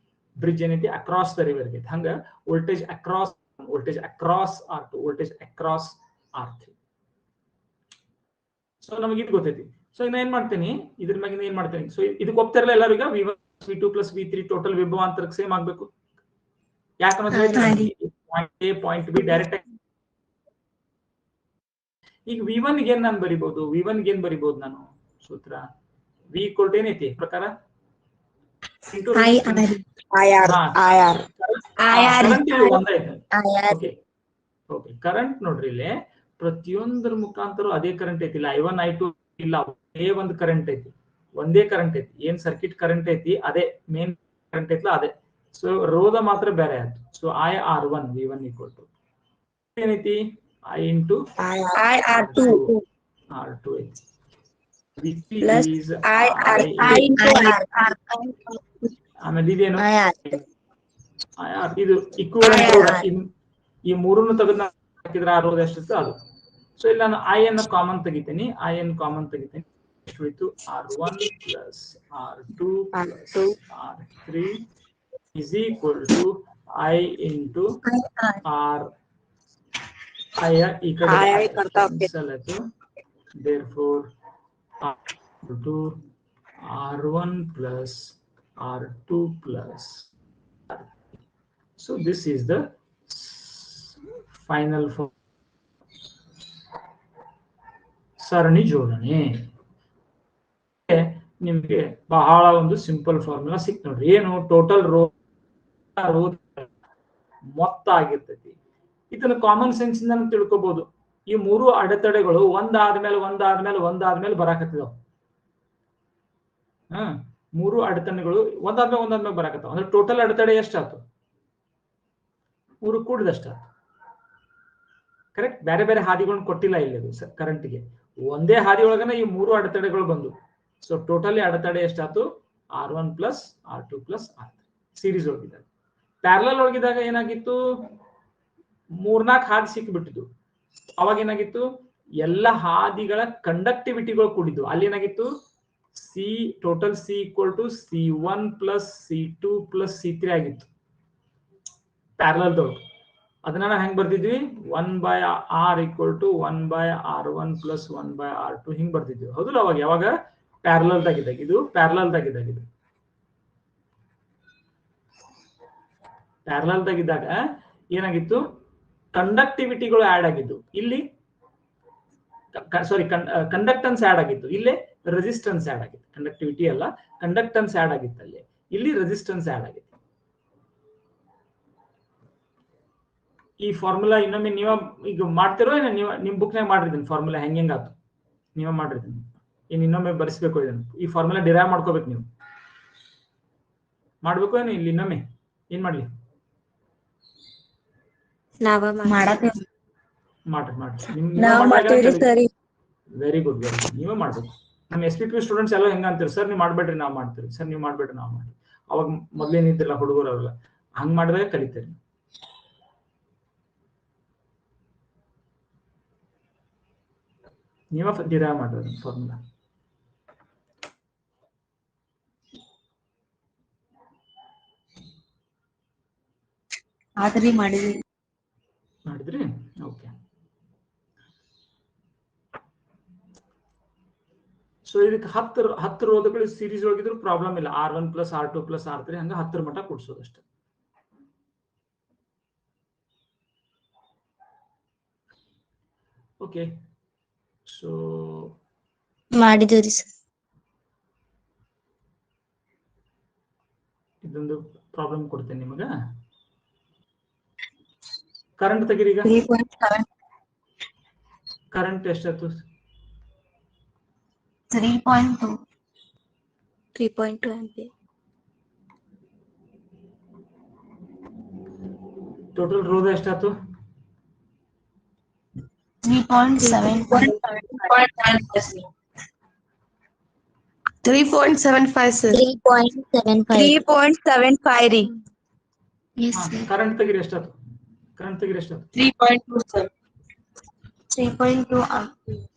bridge ಏನೈತಿ? ಅಕ್ರಾಸ್ ದ ರಿವರ್ ಗೆ. ಹಂಗ voltage across R2, voltage across R3. So ನಮಗೆ ಇದು ಗೊತ್ತೈತಿ. ಸೊ ಇನ್ನ ಏನ್ ಮಾಡ್ತೀನಿ? ಇದ್ರ ಮ್ಯಾಗಿಂದ ಏನ್ ಮಾಡ್ತೀನಿ? ಸೊ ಇದಕ್ಕೆ ಒಪ್ತಿರಲ್ಲ ಎಲ್ಲರೂ? ಈಗ V1 V2 plus V3 total ವಿಭವಾಂತರಕ್ಕೆ same ಆಗ್ಬೇಕು. ಯಾಕಂದ್ರೆ ಪಾಯಿಂಟ್ ಬಿ ಡೈರೆಕ್ಟ್ ಆಗಿ. ಈಗ V1 ಗೆ ನಾನು ಬರಿಬಹುದು, V1 ಗೆ ಏನ್ ಬರಿಬಹುದು ನಾನು? ಸೂತ್ರ V = ಏನೈತಿ ಪ್ರಕಾರ? ಕರೆಂಟ್ ನೋಡ್ರಿ, ಇಲ್ಲಿ ಪ್ರತಿಯೊಂದರ ಮುಖಾಂತರ ಅದೇ ಕರೆಂಟ್ ಐತಿ. I1 I2 ಇಲ್ಲ, ಒಂದೇ ಕರೆಂಟ್ ಐತಿ, ಒಂದೇ ಕರೆಂಟ್ ಐತಿ. ಏನ್ ಸರ್ಕ್ಯೂಟ್ ಕರೆಂಟ್ ಐತಿ ಅದೇ, ಮೇನ್ ಕರೆಂಟ್ ಐತಿಲ್ಲ ಅದೇ. ಸೊ ರೋಧ ಮಾತ್ರ ಬೇರೆ ಆಯ್ತು. ಸೊ IR1 V1 = ಏನೈತಿ? I into R2 ಐತಿ. V3 is I into ಆಮೇಲೆ ಇದೇನು? IR. ಇದು ಈಕ್ವಿವೆಲೆಂಟ್ ರೋಧ. ಈ ಮೂರನ್ನು ತೆಗೆದು ಹಾಕಿದ್ರೆ ಆ ರೋಧ ಎಷ್ಟಿತ್ತು ಅದು. ಸೊ ಇಲ್ಲಿ ನಾನು I ಅನ್ನು ಕಾಮನ್ ತೆಗಿತೀನಿ. ಎಷ್ಟು ಉಳಿತು? R1 plus R2 plus R3 is equal to I into R. I ಈ ಕಡೆ therefore R2 R1 plus R2 plus R3. So this is the final form. ಸರಣಿ ಜೋಡಣೆ ನಿಮ್ಗೆ ಬಹಳ ಒಂದು ಸಿಂಪಲ್ ಫಾರ್ಮುಲಾ ಸಿಕ್ತು ನೋಡ್ರಿ. ಏನು? ಟೋಟಲ್ ರೋಧ ಮೊತ್ತ ಆಗಿರ್ತೈತಿ. ಇದನ್ನ ಕಾಮನ್ ಸೆನ್ಸ್ ಇಂದ ತಿಳ್ಕೊಬಹುದು. ಈ ಮೂರು ಅಡೆತಡೆಗಳು ಒಂದಾದ್ಮೇಲೆ ಬರಾಕತ್ತಿದಾವ. ಮೂರು ಅಡೆತಡೆಗಳು ಒಂದಾದ್ಮೇಲೆ ಬರಾಕತ್ತಾವ. ಅಂದ್ರೆ ಟೋಟಲ್ ಅಡೆತಡೆ ಎಷ್ಟಾಯ್ತು? 3 ಕೂಡಿದಷ್ಟಾಯ್ತು. ಕರೆಕ್ಟ್. ಬೇರೆ ಬೇರೆ ಹಾದಿಗಳನ್ನ ಕೊಟ್ಟಿಲ್ಲ ಇಲ್ಲಿ ಅದು ಕರೆಂಟ್ಗೆ. ಒಂದೇ ಹಾದಿ ಒಳಗನ ಈ ಮೂರು ಅಡೆತಡೆಗಳು ಬಂದು. ಸೊ ಟೋಟಲಿ ಅಡೆತಡೆ ಎಷ್ಟಾಯ್ತು? R1 plus R2 plus R3 series ಒಳಗಿದಾಗ. ಪ್ಯಾರಲಲ್ ಒಳಗಿದಾಗ ಏನಾಗಿತ್ತು? 3-4 ಹಾದಿ ಸಿಕ್ಕಿಬಿಟ್ಟಿದ್ದು. ಅವಾಗ ಏನಾಗಿತ್ತು? ಎಲ್ಲ ಹಾದಿಗಳ ಕಂಡಕ್ಟಿವಿಟಿಗಳು ಕೂಡಿದ್ದು. ಅಲ್ಲಿ ಏನಾಗಿತ್ತು? Total C = C1 plus C2 plus C3 ಆಗಿತ್ತು ಪ್ಯಾರಲಲ್ ದೊಳಗೆ. ಅದನ್ನ ನಾವು ಹೆಂಗ್ ಬರ್ದಿದ್ವಿ? 1/R = 1/R1 ಪ್ಲಸ್ 1/R2 ಹಿಂಗ್ ಬರ್ದಿದ್ವಿ. ಹೌದಲ್ಲ? ಅವಾಗ ಯಾವಾಗ ಪ್ಯಾರಲಲ್ ಆಗಿದ್ದಾಗ ಇದು ಪ್ಯಾರಲಲ್ ಆಗಿದ್ದಾಗ ಇದು ಪ್ಯಾರಲಲ್ ಆಗಿದ್ದಾಗ ಏನಾಗಿತ್ತು, ಕಂಡಕ್ಟಿವಿಟಿಗಳು ಆಡ್ ಆಗಿದ್ದು, ಇಲ್ಲಿ ಸಾರಿ ಕಂಡಕ್ಟನ್ಸ್ ಆಡ್ ಆಗಿತ್ತು, ಇಲ್ಲೇ ರೆಸಿಸ್ಟೆನ್ಸ್ ಆಡ್ ಆಗಿತ್ತು. ಕಂಡಕ್ಟಿವಿಟಿ ಅಲ್ಲ, ಕಂಡಕ್ಟನ್ಸ್ ಆಡ್ ಆಗಿತ್ತು ಅಲ್ಲಿ, ಇಲ್ಲಿ ರೆಸಿಸ್ಟೆನ್ಸ್ ಆಡ್ ಆಗಿತ್ತು. ಈ ಫಾರ್ಮುಲಾ ಇನ್ನೊಮ್ಮೆ ನೀವ ಈಗ ಮಾಡ್ತಿರೋ ಏನ ನೀವ ನಿಮ್ ಬುಕ್ನಾಗ ಮಾಡಿರ್ತೀನಿ ಫಾರ್ಮುಲಾ ಹೆಂಗಾತು ನೀವ ಮಾಡಿರ್ತೀನಿ, ಏನ್ ಇನ್ನೊಮ್ಮೆ ಬರೆಸ್ಬೇಕು ಇದನ್ನು, ಈ ಫಾರ್ಮುಲಾ ಡಿರೈವ್ ಮಾಡ್ಕೋಬೇಕು ನೀವು, ಮಾಡ್ಬೇಕು ಏನು ಇಲ್ಲಿ ಇನ್ನೊಮ್ಮೆ ಏನ್ ಮಾಡ್ಲಿ ವೆರಿ ಗುಡ್ ನೀವೇ ಮಾಡ್ಬೇಕು. ನಮ್ಮ SPP ಸ್ಟೂಡೆಂಟ್ಸ್ ಎಲ್ಲ ಹೆಂಗ ಅಂತೀರಿ, ಸರ್ ನೀವು ಮಾಡ್ಬೇಡ್ರಿ ನಾವ್ ಮಾಡ್ತೀರಿ, ಸರ್ ನೀವು ಮಾಡ್ಬೇಡ್ರಿ ನಾವ್ ಮಾಡ್ತೀವಿ. ಅವಾಗ ಮೊದ್ಲೇನಿದ್ದಿಲ್ಲ ಹುಡುಗರು ಅವರೆಲ್ಲ ಹಂಗ್ ಮಾಡಿದಾಗ ಕಲಿತೀರಿ. ನೀವ ಡಿರೈವ್ ಮಾಡ್ರಿ ಫಾರ್ಮುಲಾ. ಮಾಡಿದ್ರಿ ಓಕೆ. ಸೊ ಇದಕ್ಕೆ 10 ರೋಧಗಳು ಸೀರೀಸ್ ಒಳಗಿದ್ರು ಪ್ರಾಬ್ಲಮ್ ಇಲ್ಲ. R1 + R2 + R3 ಹಂಗ 10 ಮಟ್ಟ ಕೂಡ್ಸೋದು ಅಷ್ಟೇ. ಓಕೆ, ಸೊ ಮಾಡಿದ್ರಿ ಸರ್. ಇದೊಂದು ಪ್ರಾಬ್ಲಮ್ ಕೊಡ್ತೇನೆ ನಿಮಗ. ಕರೆಂಟ್ ತೆಗೀರಿ ಈಗ. ಕರೆಂಟ್ ಎಷ್ಟಾಯ್ತು? 3.2 ಆಂಪಿಯರ್. ಟೋಟಲ್ ರೋಧ ಎಷ್ಟಾಯ್ತು? 3.75 ಸರ್. 3.75 ರೀ. ಕರೆಂಟ್ ತೆಗೀರಿ ಎಷ್ಟಾಯ್ತು? ಕರೆಂಟ್ ತೆಗೀರಿ ಎಷ್ಟಾಯ್ತು? 3.2 ಸರ್. 3.2 ಆಂಪಿಯರ್.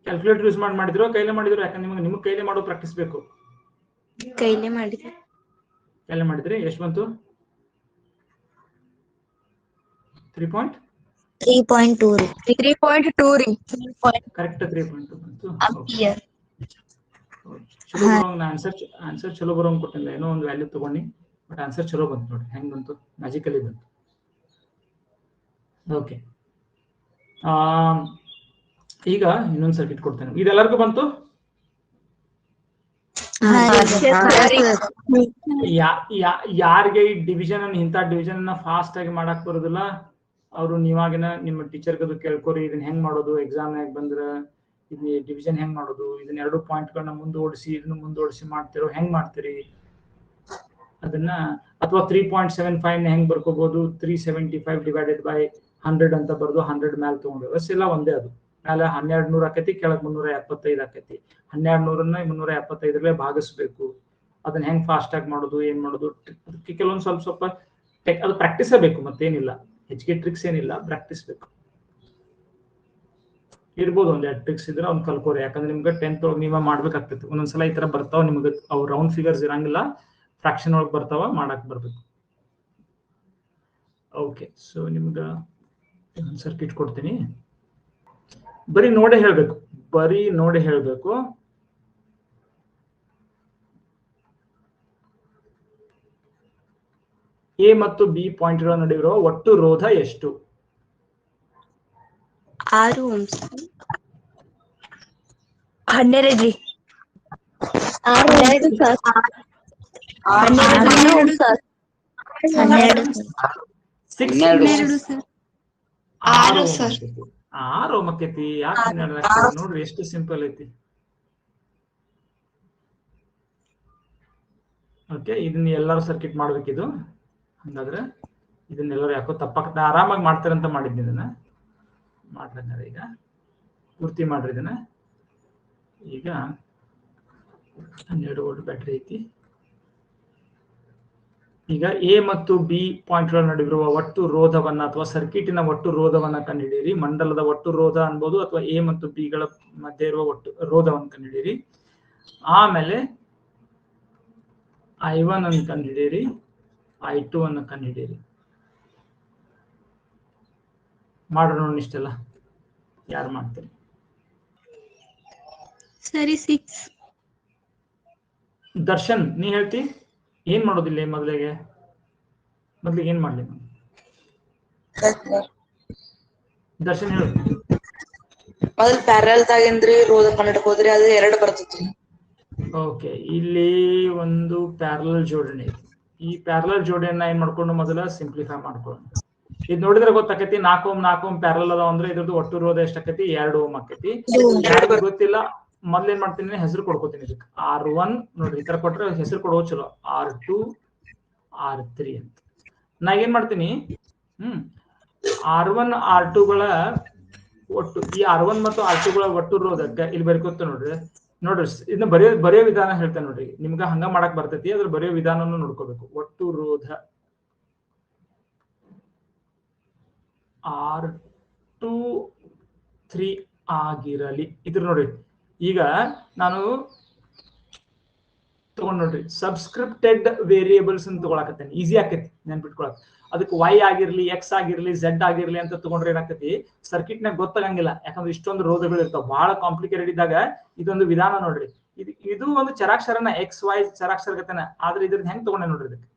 ಕ್ಯಾಲ್ಕುಲೇಟರ್ ಯೂಸ್ ಮಾಡಿದ್ರು ಕೈಲೇ ಮಾಡಿದ್ರು? ಯಾಕಂದ್ರೆ ನಿಮ್ಗೆ ಕೈಲೇ ಮಾಡೋ ಪ್ರಾಕ್ಟೀಸ್ ಬೇಕು. ಕೈಲೇ ಮಾಡಿದ್ರಿ. ಕೈಲೇ ಮಾಡಿದ್ರಿ? ಎಷ್ಟು ಬಂತು? 3.2 ರೀ. 3.2 ರೀ. ಕರೆಕ್ಟ್ 3.2 ಬಂತು. ಆಂಪಿಯರ್. ಚಲೋ ಬರೋಂಗ್ ಆನ್ಸರ್ ಚಲೋ ಬರೋಂಗ್ ಕೊಟ್ಟಿಲ್ಲ, ಏನೋ ಒಂದು ವ್ಯಾಲ್ಯೂ ತಗೊಂಡಿ, ಬಟ್ ಆನ್ಸರ್ ಚಲೋ ಬಂತು ನೋಡಿ. ಹೆಂಗ್ ಬಂತು? ಮ್ಯಾಜಿಕಲಿ ಬಂತು. ಓಕೆ, ಈಗ ಇನ್ನೊಂದು ಸರ್ಕಿಟ್ ಕೊಡ್ತೇನೆ. ಇದೆಲ್ಲರಿಗೂ ಬಂತು? ಯಾರಿಗೆ ಈ ಡಿವಿಷನ್ ಇಂಥ ಡಿವಿಷನ್ ಅನ್ನ ಫಾಸ್ಟ್ ಆಗಿ ಮಾಡಕ್ ಬರೋದಿಲ್ಲ, ಅವರು ನೀವಾಗಿನ ನಿಮ್ಮ ಟೀಚರ್ ಅದು ಕೇಳ್ಕೊರಿ, ಇದನ್ನ ಹೆಂಗ್ ಮಾಡೋದು, ಎಕ್ಸಾಮ್ ನಾಗ ಬಂದ್ರ ಇದು ಡಿವಿಷನ್ ಹೆಂಗ್ ಮಾಡೋದು, ಇದನ್ನ 2 ಪಾಯಿಂಟ್ಗಳನ್ನ ಮುಂದೋಡಿಸಿ ಇದನ್ನ ಮುಂದೋಡಿಸಿ ಮಾಡ್ತಿರೋ ಹೆಂಗ್ ಮಾಡ್ತೀರಿ ಅದನ್ನ, ಅಥವಾ 3.75 ಹೆಂಗ್ ಬರ್ಕೋಬಹುದು, 375 ಡಿವೈಡೆಡ್ ಬೈ 100 ಅಂತ ಬರ್ದು 100 ಮ್ಯಾಲ ತಗೊಂಡು ಎಲ್ಲ ಒಂದೇ. ಅದು ಮೇಲೆ 1200 ಆಕೈತಿ, ಕೆಳಗ್ 375 ಆಕೈತಿ. 1200ನ್ನ 375 ಭಾಗಿಸ್ಬೇಕು. ಅದನ್ನ ಹೆಂಗ್ ಫಾಸ್ಟ್ ಆಗಿ ಮಾಡೋದು, ಏನ್ ಮಾಡೋದು, ಅದಕ್ಕೆ ಕೆಲವೊಂದು ಸ್ವಲ್ಪ ಅದು ಪ್ರಾಕ್ಟೀಸ್ ಬೇಕು, ಮತ್ತೇನಿಲ್ಲ, ಹೆಚ್ಚಿಗೆ ಟ್ರಿಕ್ಸ್ ಏನಿಲ್ಲ, ಪ್ರಾಕ್ಟೀಸ್ ಬೇಕು. ಇರ್ಬೋದು ಒಂದ್ 2 ಟ್ರಿಕ್ಸ್ ಇದ್ರೆ ಅವ್ನು ಕಲ್ಕೋರಿ. ಯಾಕಂದ್ರೆ ನಿಮ್ಗೆ 10th ಒಳಗೆ ನೀವ ಮಾಡ್ಬೇಕಾಗ್ತೈತಿ. ಒಂದೊಂದ್ಸಲ ಈ ತರ ಬರ್ತಾವ ನಿಮ್ಗೆ, ಅವ್ ರೌಂಡ್ ಫಿಗರ್ಸ್ ಇರಂಗಿಲ್ಲ, ಫ್ರಾಕ್ಷನ್ ಒಳಗೆ ಬರ್ತಾವ, ಮಾಡಕ್ ಬರ್ಬೇಕು. ಓಕೆ, ಸೊ ನಿಮ್ಗ ಸರ್ಕಿಟ್ ಕೊಡ್ತೀನಿ, ಬರೀ ನೋಡೇ ಹೇಳ್ಬೇಕು. ಎ ಮತ್ತು ಬಿ ಪಾಯಿಂಟ್ಗಳ ನಡುವಿರುವ ಒಟ್ಟು ರೋಧ ಎಷ್ಟು? 6 ಓಮ್ಸ್. 12 ರೀ. 12 ಸರ್. 12 ಸರ್. 12 ಸರ್. 6 ಸರ್. 6 ಮಕ್ಕೈತಿ. ಯಾಕೆ ನೋಡ್ರಿ ಎಷ್ಟು ಸಿಂಪಲ್ ಐತಿ. ಓಕೆ, ಇದನ್ನ ಎಲ್ಲರೂ ಸರ್ಕಿಟ್ ಮಾಡ್ಬೇಕಿದು. ಹಂಗಾದ್ರೆ ಇದನ್ನೆಲ್ಲರೂ ಯಾಕೋ ತಪ್ಪಾಗ್ತದೆ, ಆರಾಮಾಗಿ ಮಾಡ್ತಾರಂತ ಮಾಡಿದ್ನಿ. ಇದನ್ನ ಮಾಡ್ರಂಗಾರೆ ಈಗ ಪೂರ್ತಿ ಮಾಡ್ರಿ ಇದನ್ನ. ಈಗ 12 ವೋಲ್ಟ್ ಬ್ಯಾಟ್ರಿ ಐತಿ. ಈಗ ಎ ಮತ್ತು ಬಿ ಪಾಯಿಂಟ್ಗಳ ನಡುವಿರುವ ಒಟ್ಟು ರೋಧವನ್ನ ಅಥವಾ ಸರ್ಕಿಟಿನ ಒಟ್ಟು ರೋಧವನ್ನ ಕಂಡುಹಿಡಿಯಿರಿ. ಮಂಡಲದ ಒಟ್ಟು ರೋಧ ಅನ್ಬೋದು, ಅಥವಾ ಎ ಮತ್ತು ಬಿಗಳ ಮಧ್ಯೆ ಇರುವ ಒಟ್ಟು ರೋಧವನ್ನು ಕಂಡುಹಿಡಿಯಿರಿ. ಆಮೇಲೆ I1 ಅನ್ನು ಕಂಡುಹಿಡಿಯಿರಿ, I2 ಅನ್ನು ಕಂಡುಹಿಡಿಯಿರಿ. ಮಾಡೋಣ ನೋಡಿ ಇಷ್ಟೆಲ್ಲ ಯಾರು ಮಾಡ್ತೀರಿ? ಸರಿ 6. ದರ್ಶನ್ ನೀ ಹೇಳ್ತಿ ಏನ್ ಮಾಡೋದಿಲ್ಲ ಮೊದಲಿಗೆ ಏನ್ ಮಾಡ್ಲಿ ನಾನು? ದರ್ಶನ್ ಹೇಳು. ಮೊದಲ್ ಪ್ಯಾರಲ್ ತಾಗೇನ್ರಿ ರೋದ ಕನ್ನಡಕ್ ಹೋದ್ರಿ ಅದು 2 ಬರ್ತೈತ್ರಿ. ಓಕೆ, ಇಲ್ಲಿ ಒಂದು ಪ್ಯಾರಲಲ್ ಜೋಡಣೆ ಐತಿ. ಈ ಪ್ಯಾರಲಲ್ ಜೋಡಣೆಯನ್ನ ಏನ್ ಮಾಡ್ಕೊಂಡು ಮೊದಲ ಸಿಂಪ್ಲಿಫೈ ಮಾಡ್ಕೊಳ್ಳೋಣ. ಇದು ನೋಡಿದ್ರೆ ಗೊತ್ತಾಕತಿ 4 ಓಮ್ 4 ಓಮ್ ಪ್ಯಾರಲಲ್ ಅದಾವ ಅಂದ್ರೆ ಇದ್ರದ್ದು ಒಟ್ಟು ರೋಧ ಎಷ್ಟಾಕತಿ? 2 ಓಮ್ ಆಕತಿ. ಯಾರಿಗೂ ಗೊತ್ತಿಲ್ಲ, ಮೊದ್ಲು ಏನ್ ಮಾಡ್ತೀನಿ ಹೆಸರು ಕೊಡ್ಕೋತೀನಿ ಇದಕ್ಕೆ. R1 ನೋಡ್ರಿ ಈ ತರ ಕೊಟ್ರೆ ಹೆಸರು ಕೊಡೋದು ಚಲೋ, R2 R3 ಅಂತ. ನಾ ಏನ್ ಮಾಡ್ತೀನಿ, R1 R2 ಗಳ ಒಟ್ಟು, ಈ R1 ಮತ್ತು R2 ಗಳ ಒಟ್ಟು ರೋಧಕ್ಕೆ ಇಲ್ಲಿ ಬರ್ಕೋತ ನೋಡ್ರಿ ಇದನ್ನ ಬರೆಯೋ ವಿಧಾನ ಹೇಳ್ತೇನೆ ನೋಡ್ರಿ. ನಿಮ್ಗ ಹಂಗ ಮಾಡಕ್ ಬರ್ತೈತಿ, ಅದ್ರ ಬರೆಯೋ ವಿಧಾನವನ್ನು ನೋಡ್ಕೋಬೇಕು. ಒಟ್ಟು ರೋಧ R2 3 ಆಗಿರಲಿ. ಇದ್ರ ನೋಡ್ರಿ, ಈಗ ನಾನು ತಗೊಂಡ್ ನೋಡ್ರಿ ಸಬ್ಸ್ಕ್ರಿಪ್ಟೆಡ್ ವೇರಿಯೇಬಲ್ಸ್ ಅಂತ ತಗೊಳಕತ್ತೇನೆ. ಈಸಿ ಆಕೈತಿ ನೆನ್ಪಿಟ್ಕೊಳಕ್. ಅದಕ್ಕೆ Y ಆಗಿರ್ಲಿ, X ಆಗಿರ್ಲಿ, Z ಆಗಿರ್ಲಿ ಅಂತ ತಗೊಂಡ್ರೆ ಏನಾಕತಿ, ಸರ್ಕಿಟ್ ನಾಗ ಗೊತ್ತಾಗಂಗಿಲ್ಲ. ಯಾಕಂದ್ರೆ ಇಷ್ಟೊಂದು ರೋಧಗಳು ಇರ್ತಾವ. ಬಹಳ ಕಾಂಪ್ಲಿಕೇಟೆಡ್ ಇದ್ದಾಗ ಇದೊಂದು ವಿಧಾನ ನೋಡ್ರಿ. ಇದು ಒಂದು ಚರಾಕ್ಷರನ XY ಚರಾಕ್ಷರ ಗತನ, ಆದ್ರೆ ಇದ್ರದ್ದು ಹೆಂಗ್ ತಗೊಂಡೆ ನೋಡ್ರಿ. ಇದಕ್ಕೆ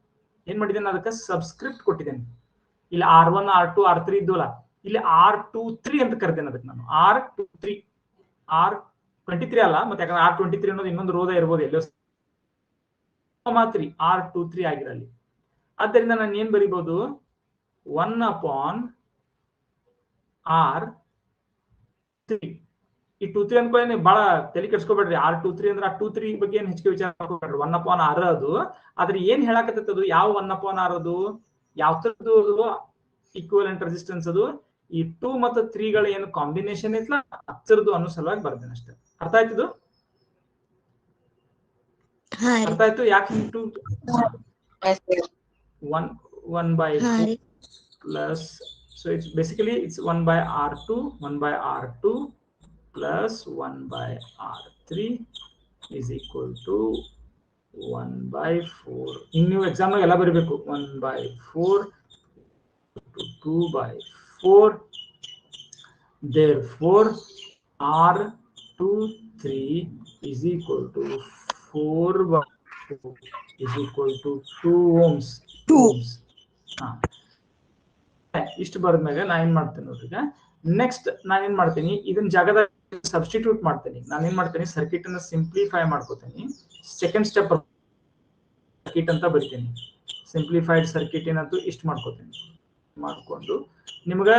ಏನ್ ಮಾಡಿದ್ದೇನೆ, ಅದಕ್ಕೆ ಸಬ್ಸ್ಕ್ರಿಪ್ಟ್ ಕೊಟ್ಟಿದ್ದೇನೆ. ಇಲ್ಲಿ R1 R2 R3 ಇದ್ವಲ್ಲ, ಇಲ್ಲಿ R23 ಅಂತ ಕರೆದೇನೆ. ಅದಕ್ಕೆ ನಾನು R23 R23 ಅಲ್ಲ, ಮತ್ತೆ ಯಾಕಂದ್ರೆ R23 ಅನ್ನೋದು ಇನ್ನೊಂದು ರೋಧ ಇರ್ಬೋದು ಎಲ್ಲೋ, R23 ಆಗಿರಲಿ. ಆದ್ದರಿಂದ ನಾನು ಏನ್ ಬರೀಬಹುದು, 1/R3. ಈ 23 ಅನ್ಕೊಳ್ಳಿ, ಬಹಳ ತಲೆ ಕೆಡ್ಸ್ಕೊಬೇಡ್ರಿ. R23 ಅಂದ್ರೆ R23 ಬಗ್ಗೆ ಏನ್ ಹೆಚ್ಚಿಗೆ ವಿಚಾರ ಮಾಡ್ಕೊಬೇಡ್ರಿ. 1/R ಅದು. ಆದ್ರೆ ಏನ್ ಹೇಳಾಕತ್ತೈತೆ ಅದು, ಯಾವ 1/R ಅದು, ಯಾವ್ದು ಈಕ್ವಲೆಂಟ್ ರೆಸಿಸ್ಟೆನ್ಸ್ ಅದು, ಈ 2 ಮತ್ತು 3 ಗಳ ಏನು ಕಾಂಬಿನೇಷನ್ ಐತ್ಲ ಅದ್ರದ್ದು ಅನ್ನೋ ಸಲುವಾಗಿ ಬರ್ತೇನೆ ಅಷ್ಟೇ. ಅರ್ಥ ಆಯ್ತು? ಅರ್ಥ ಆಯ್ತು ಯಾಕೆ 1/4 plus, so it's basically it's 1/R2 plus 1/R3 is equal to 1/4. ನೀವು ಎಕ್ಸಾಮ್ ನಾಗ ಎಲ್ಲ ಬರೀಬೇಕು. 1/4 to 2/4. Therefore R23 is equal to 4/4 is equal to 2 ohms. ಇಷ್ಟು ಬರದ್ಮ್ಯಾಗ ನಾ ಏನ್ ಮಾಡ್ತೇನೆ ನೋಡ್ರಿ. ಈಗ ನೆಕ್ಸ್ಟ್ ನಾನು ಏನ್ ಮಾಡ್ತೀನಿ, ಇದನ್ನ ಜಾಗದ ಸಬ್ಸ್ಟಿಟ್ಯೂಟ್ ಮಾಡ್ತೀನಿ. ನಾನು ಏನ್ ಮಾಡ್ತೀನಿ, ಸರ್ಕಿಟ್ ಅನ್ನ ಸಿಂಪ್ಲಿಫೈ ಮಾಡ್ಕೋತೀನಿ. ಸೆಕೆಂಡ್ ಸ್ಟೆಪ್ ಸರ್ಕಿಟ್ ಅಂತ ಬರಿತೀನಿ. ಸಿಂಪ್ಲಿಫೈಡ್ ಸರ್ಕಿಟ್ ಏನಂತೂ ಇಷ್ಟು ಮಾಡ್ಕೋತೀನಿ. ಮಾಡ್ಕೊಂಡು ನಿಮ್ಗ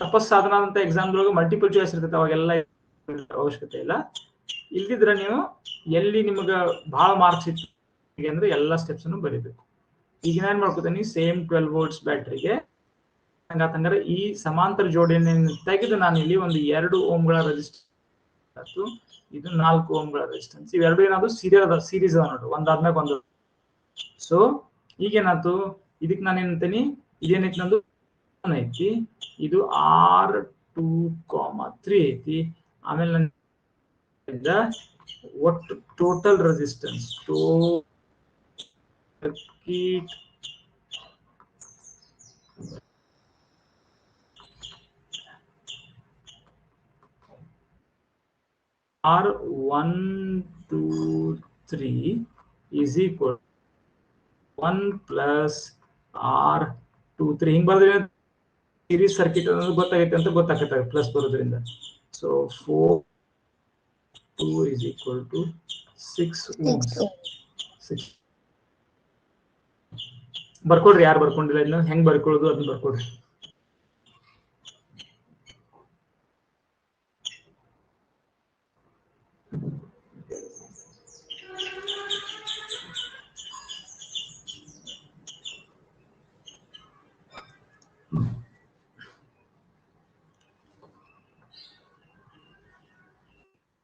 ತಪಸ್ಸಾಧನ ಅಂತ ಎಕ್ಸಾಮ್ದೊಳಗೆ ಮಲ್ಟಿಪಲ್ ಚಾಯ್ಸ್ ಇರ್ತೈತೆ, ಅವಾಗೆಲ್ಲ ಅವಶ್ಯಕತೆ ಇಲ್ಲ. ಇಲ್ದಿದ್ರೆ ನೀವು ಎಲ್ಲಿ ನಿಮ್ಗ ಬಹಳ ಮಾರ್ಕ್ಸ್ ಇತ್ತು ಅಂದ್ರೆ ಎಲ್ಲಾ ಸ್ಟೆಪ್ಸ್ ಅನ್ನು ಬರೀಬೇಕು. ಈಗ ಏನ್ ಮಾಡ್ಕೋತೀನಿ, ಸೇಮ್ 12 volts ಬ್ಯಾಟ್ರಿಗೆ ಹಂಗಂದ್ರೆ ಈ ಸಮಾಂತರ ಜೋಡಣೆಯನ್ನು ತೆಗೆದು ನಾನು ಇಲ್ಲಿ ಒಂದು 2 ಓಮ್ಗಳ ರೆಸಿಸ್ಟೆನ್ಸ್, ಇದು 4 ಓಮ್ಗಳ ರೆಸಿಸ್ಟೆನ್ಸ್, ಇವೆರಡು ಏನಾದ್ರು ಸೀರೀಸ್ ಅದ ನೋಡ್ರಿ, ಒಂದಾದ್ಮೇಲೆ ಒಂದು. ಸೊ ಈಗೇನಾಯ್ತು, ಇದಕ್ಕೆ ನಾನು ಏನಂತೀನಿ, ಇದೇನೈತಿ ನಂದು ಐತಿ, ಇದು R2,3 ಐತಿ. ಆಮೇಲೆ ನನ್ನ ಒಟ್ಟು total resistance circuit R123 is equal to 1 plus R23. ಹಿಂಗ್ ಬರೋದ್ರಿಂದ ಸೀರೀಸ್ ಸರ್ಕಿಟ್ ಅನ್ನೋದು ಗೊತ್ತಾಗೈತೆ ಅಂತ ಗೊತ್ತಾಗತ್ತೆ ಪ್ಲಸ್ ಬರೋದ್ರಿಂದ. So 4 is equal to 6 ohms. ಬರ್ಕೊಡ್ರಿ, ಯಾರು ಬರ್ಕೊಂಡಿಲ್ಲ ಇದನ್ನ ಹೆಂಗ್ ಬರ್ಕೊಳ್ಳೋದು ಅದನ್ನ ಬರ್ಕೊಡ್ರಿ.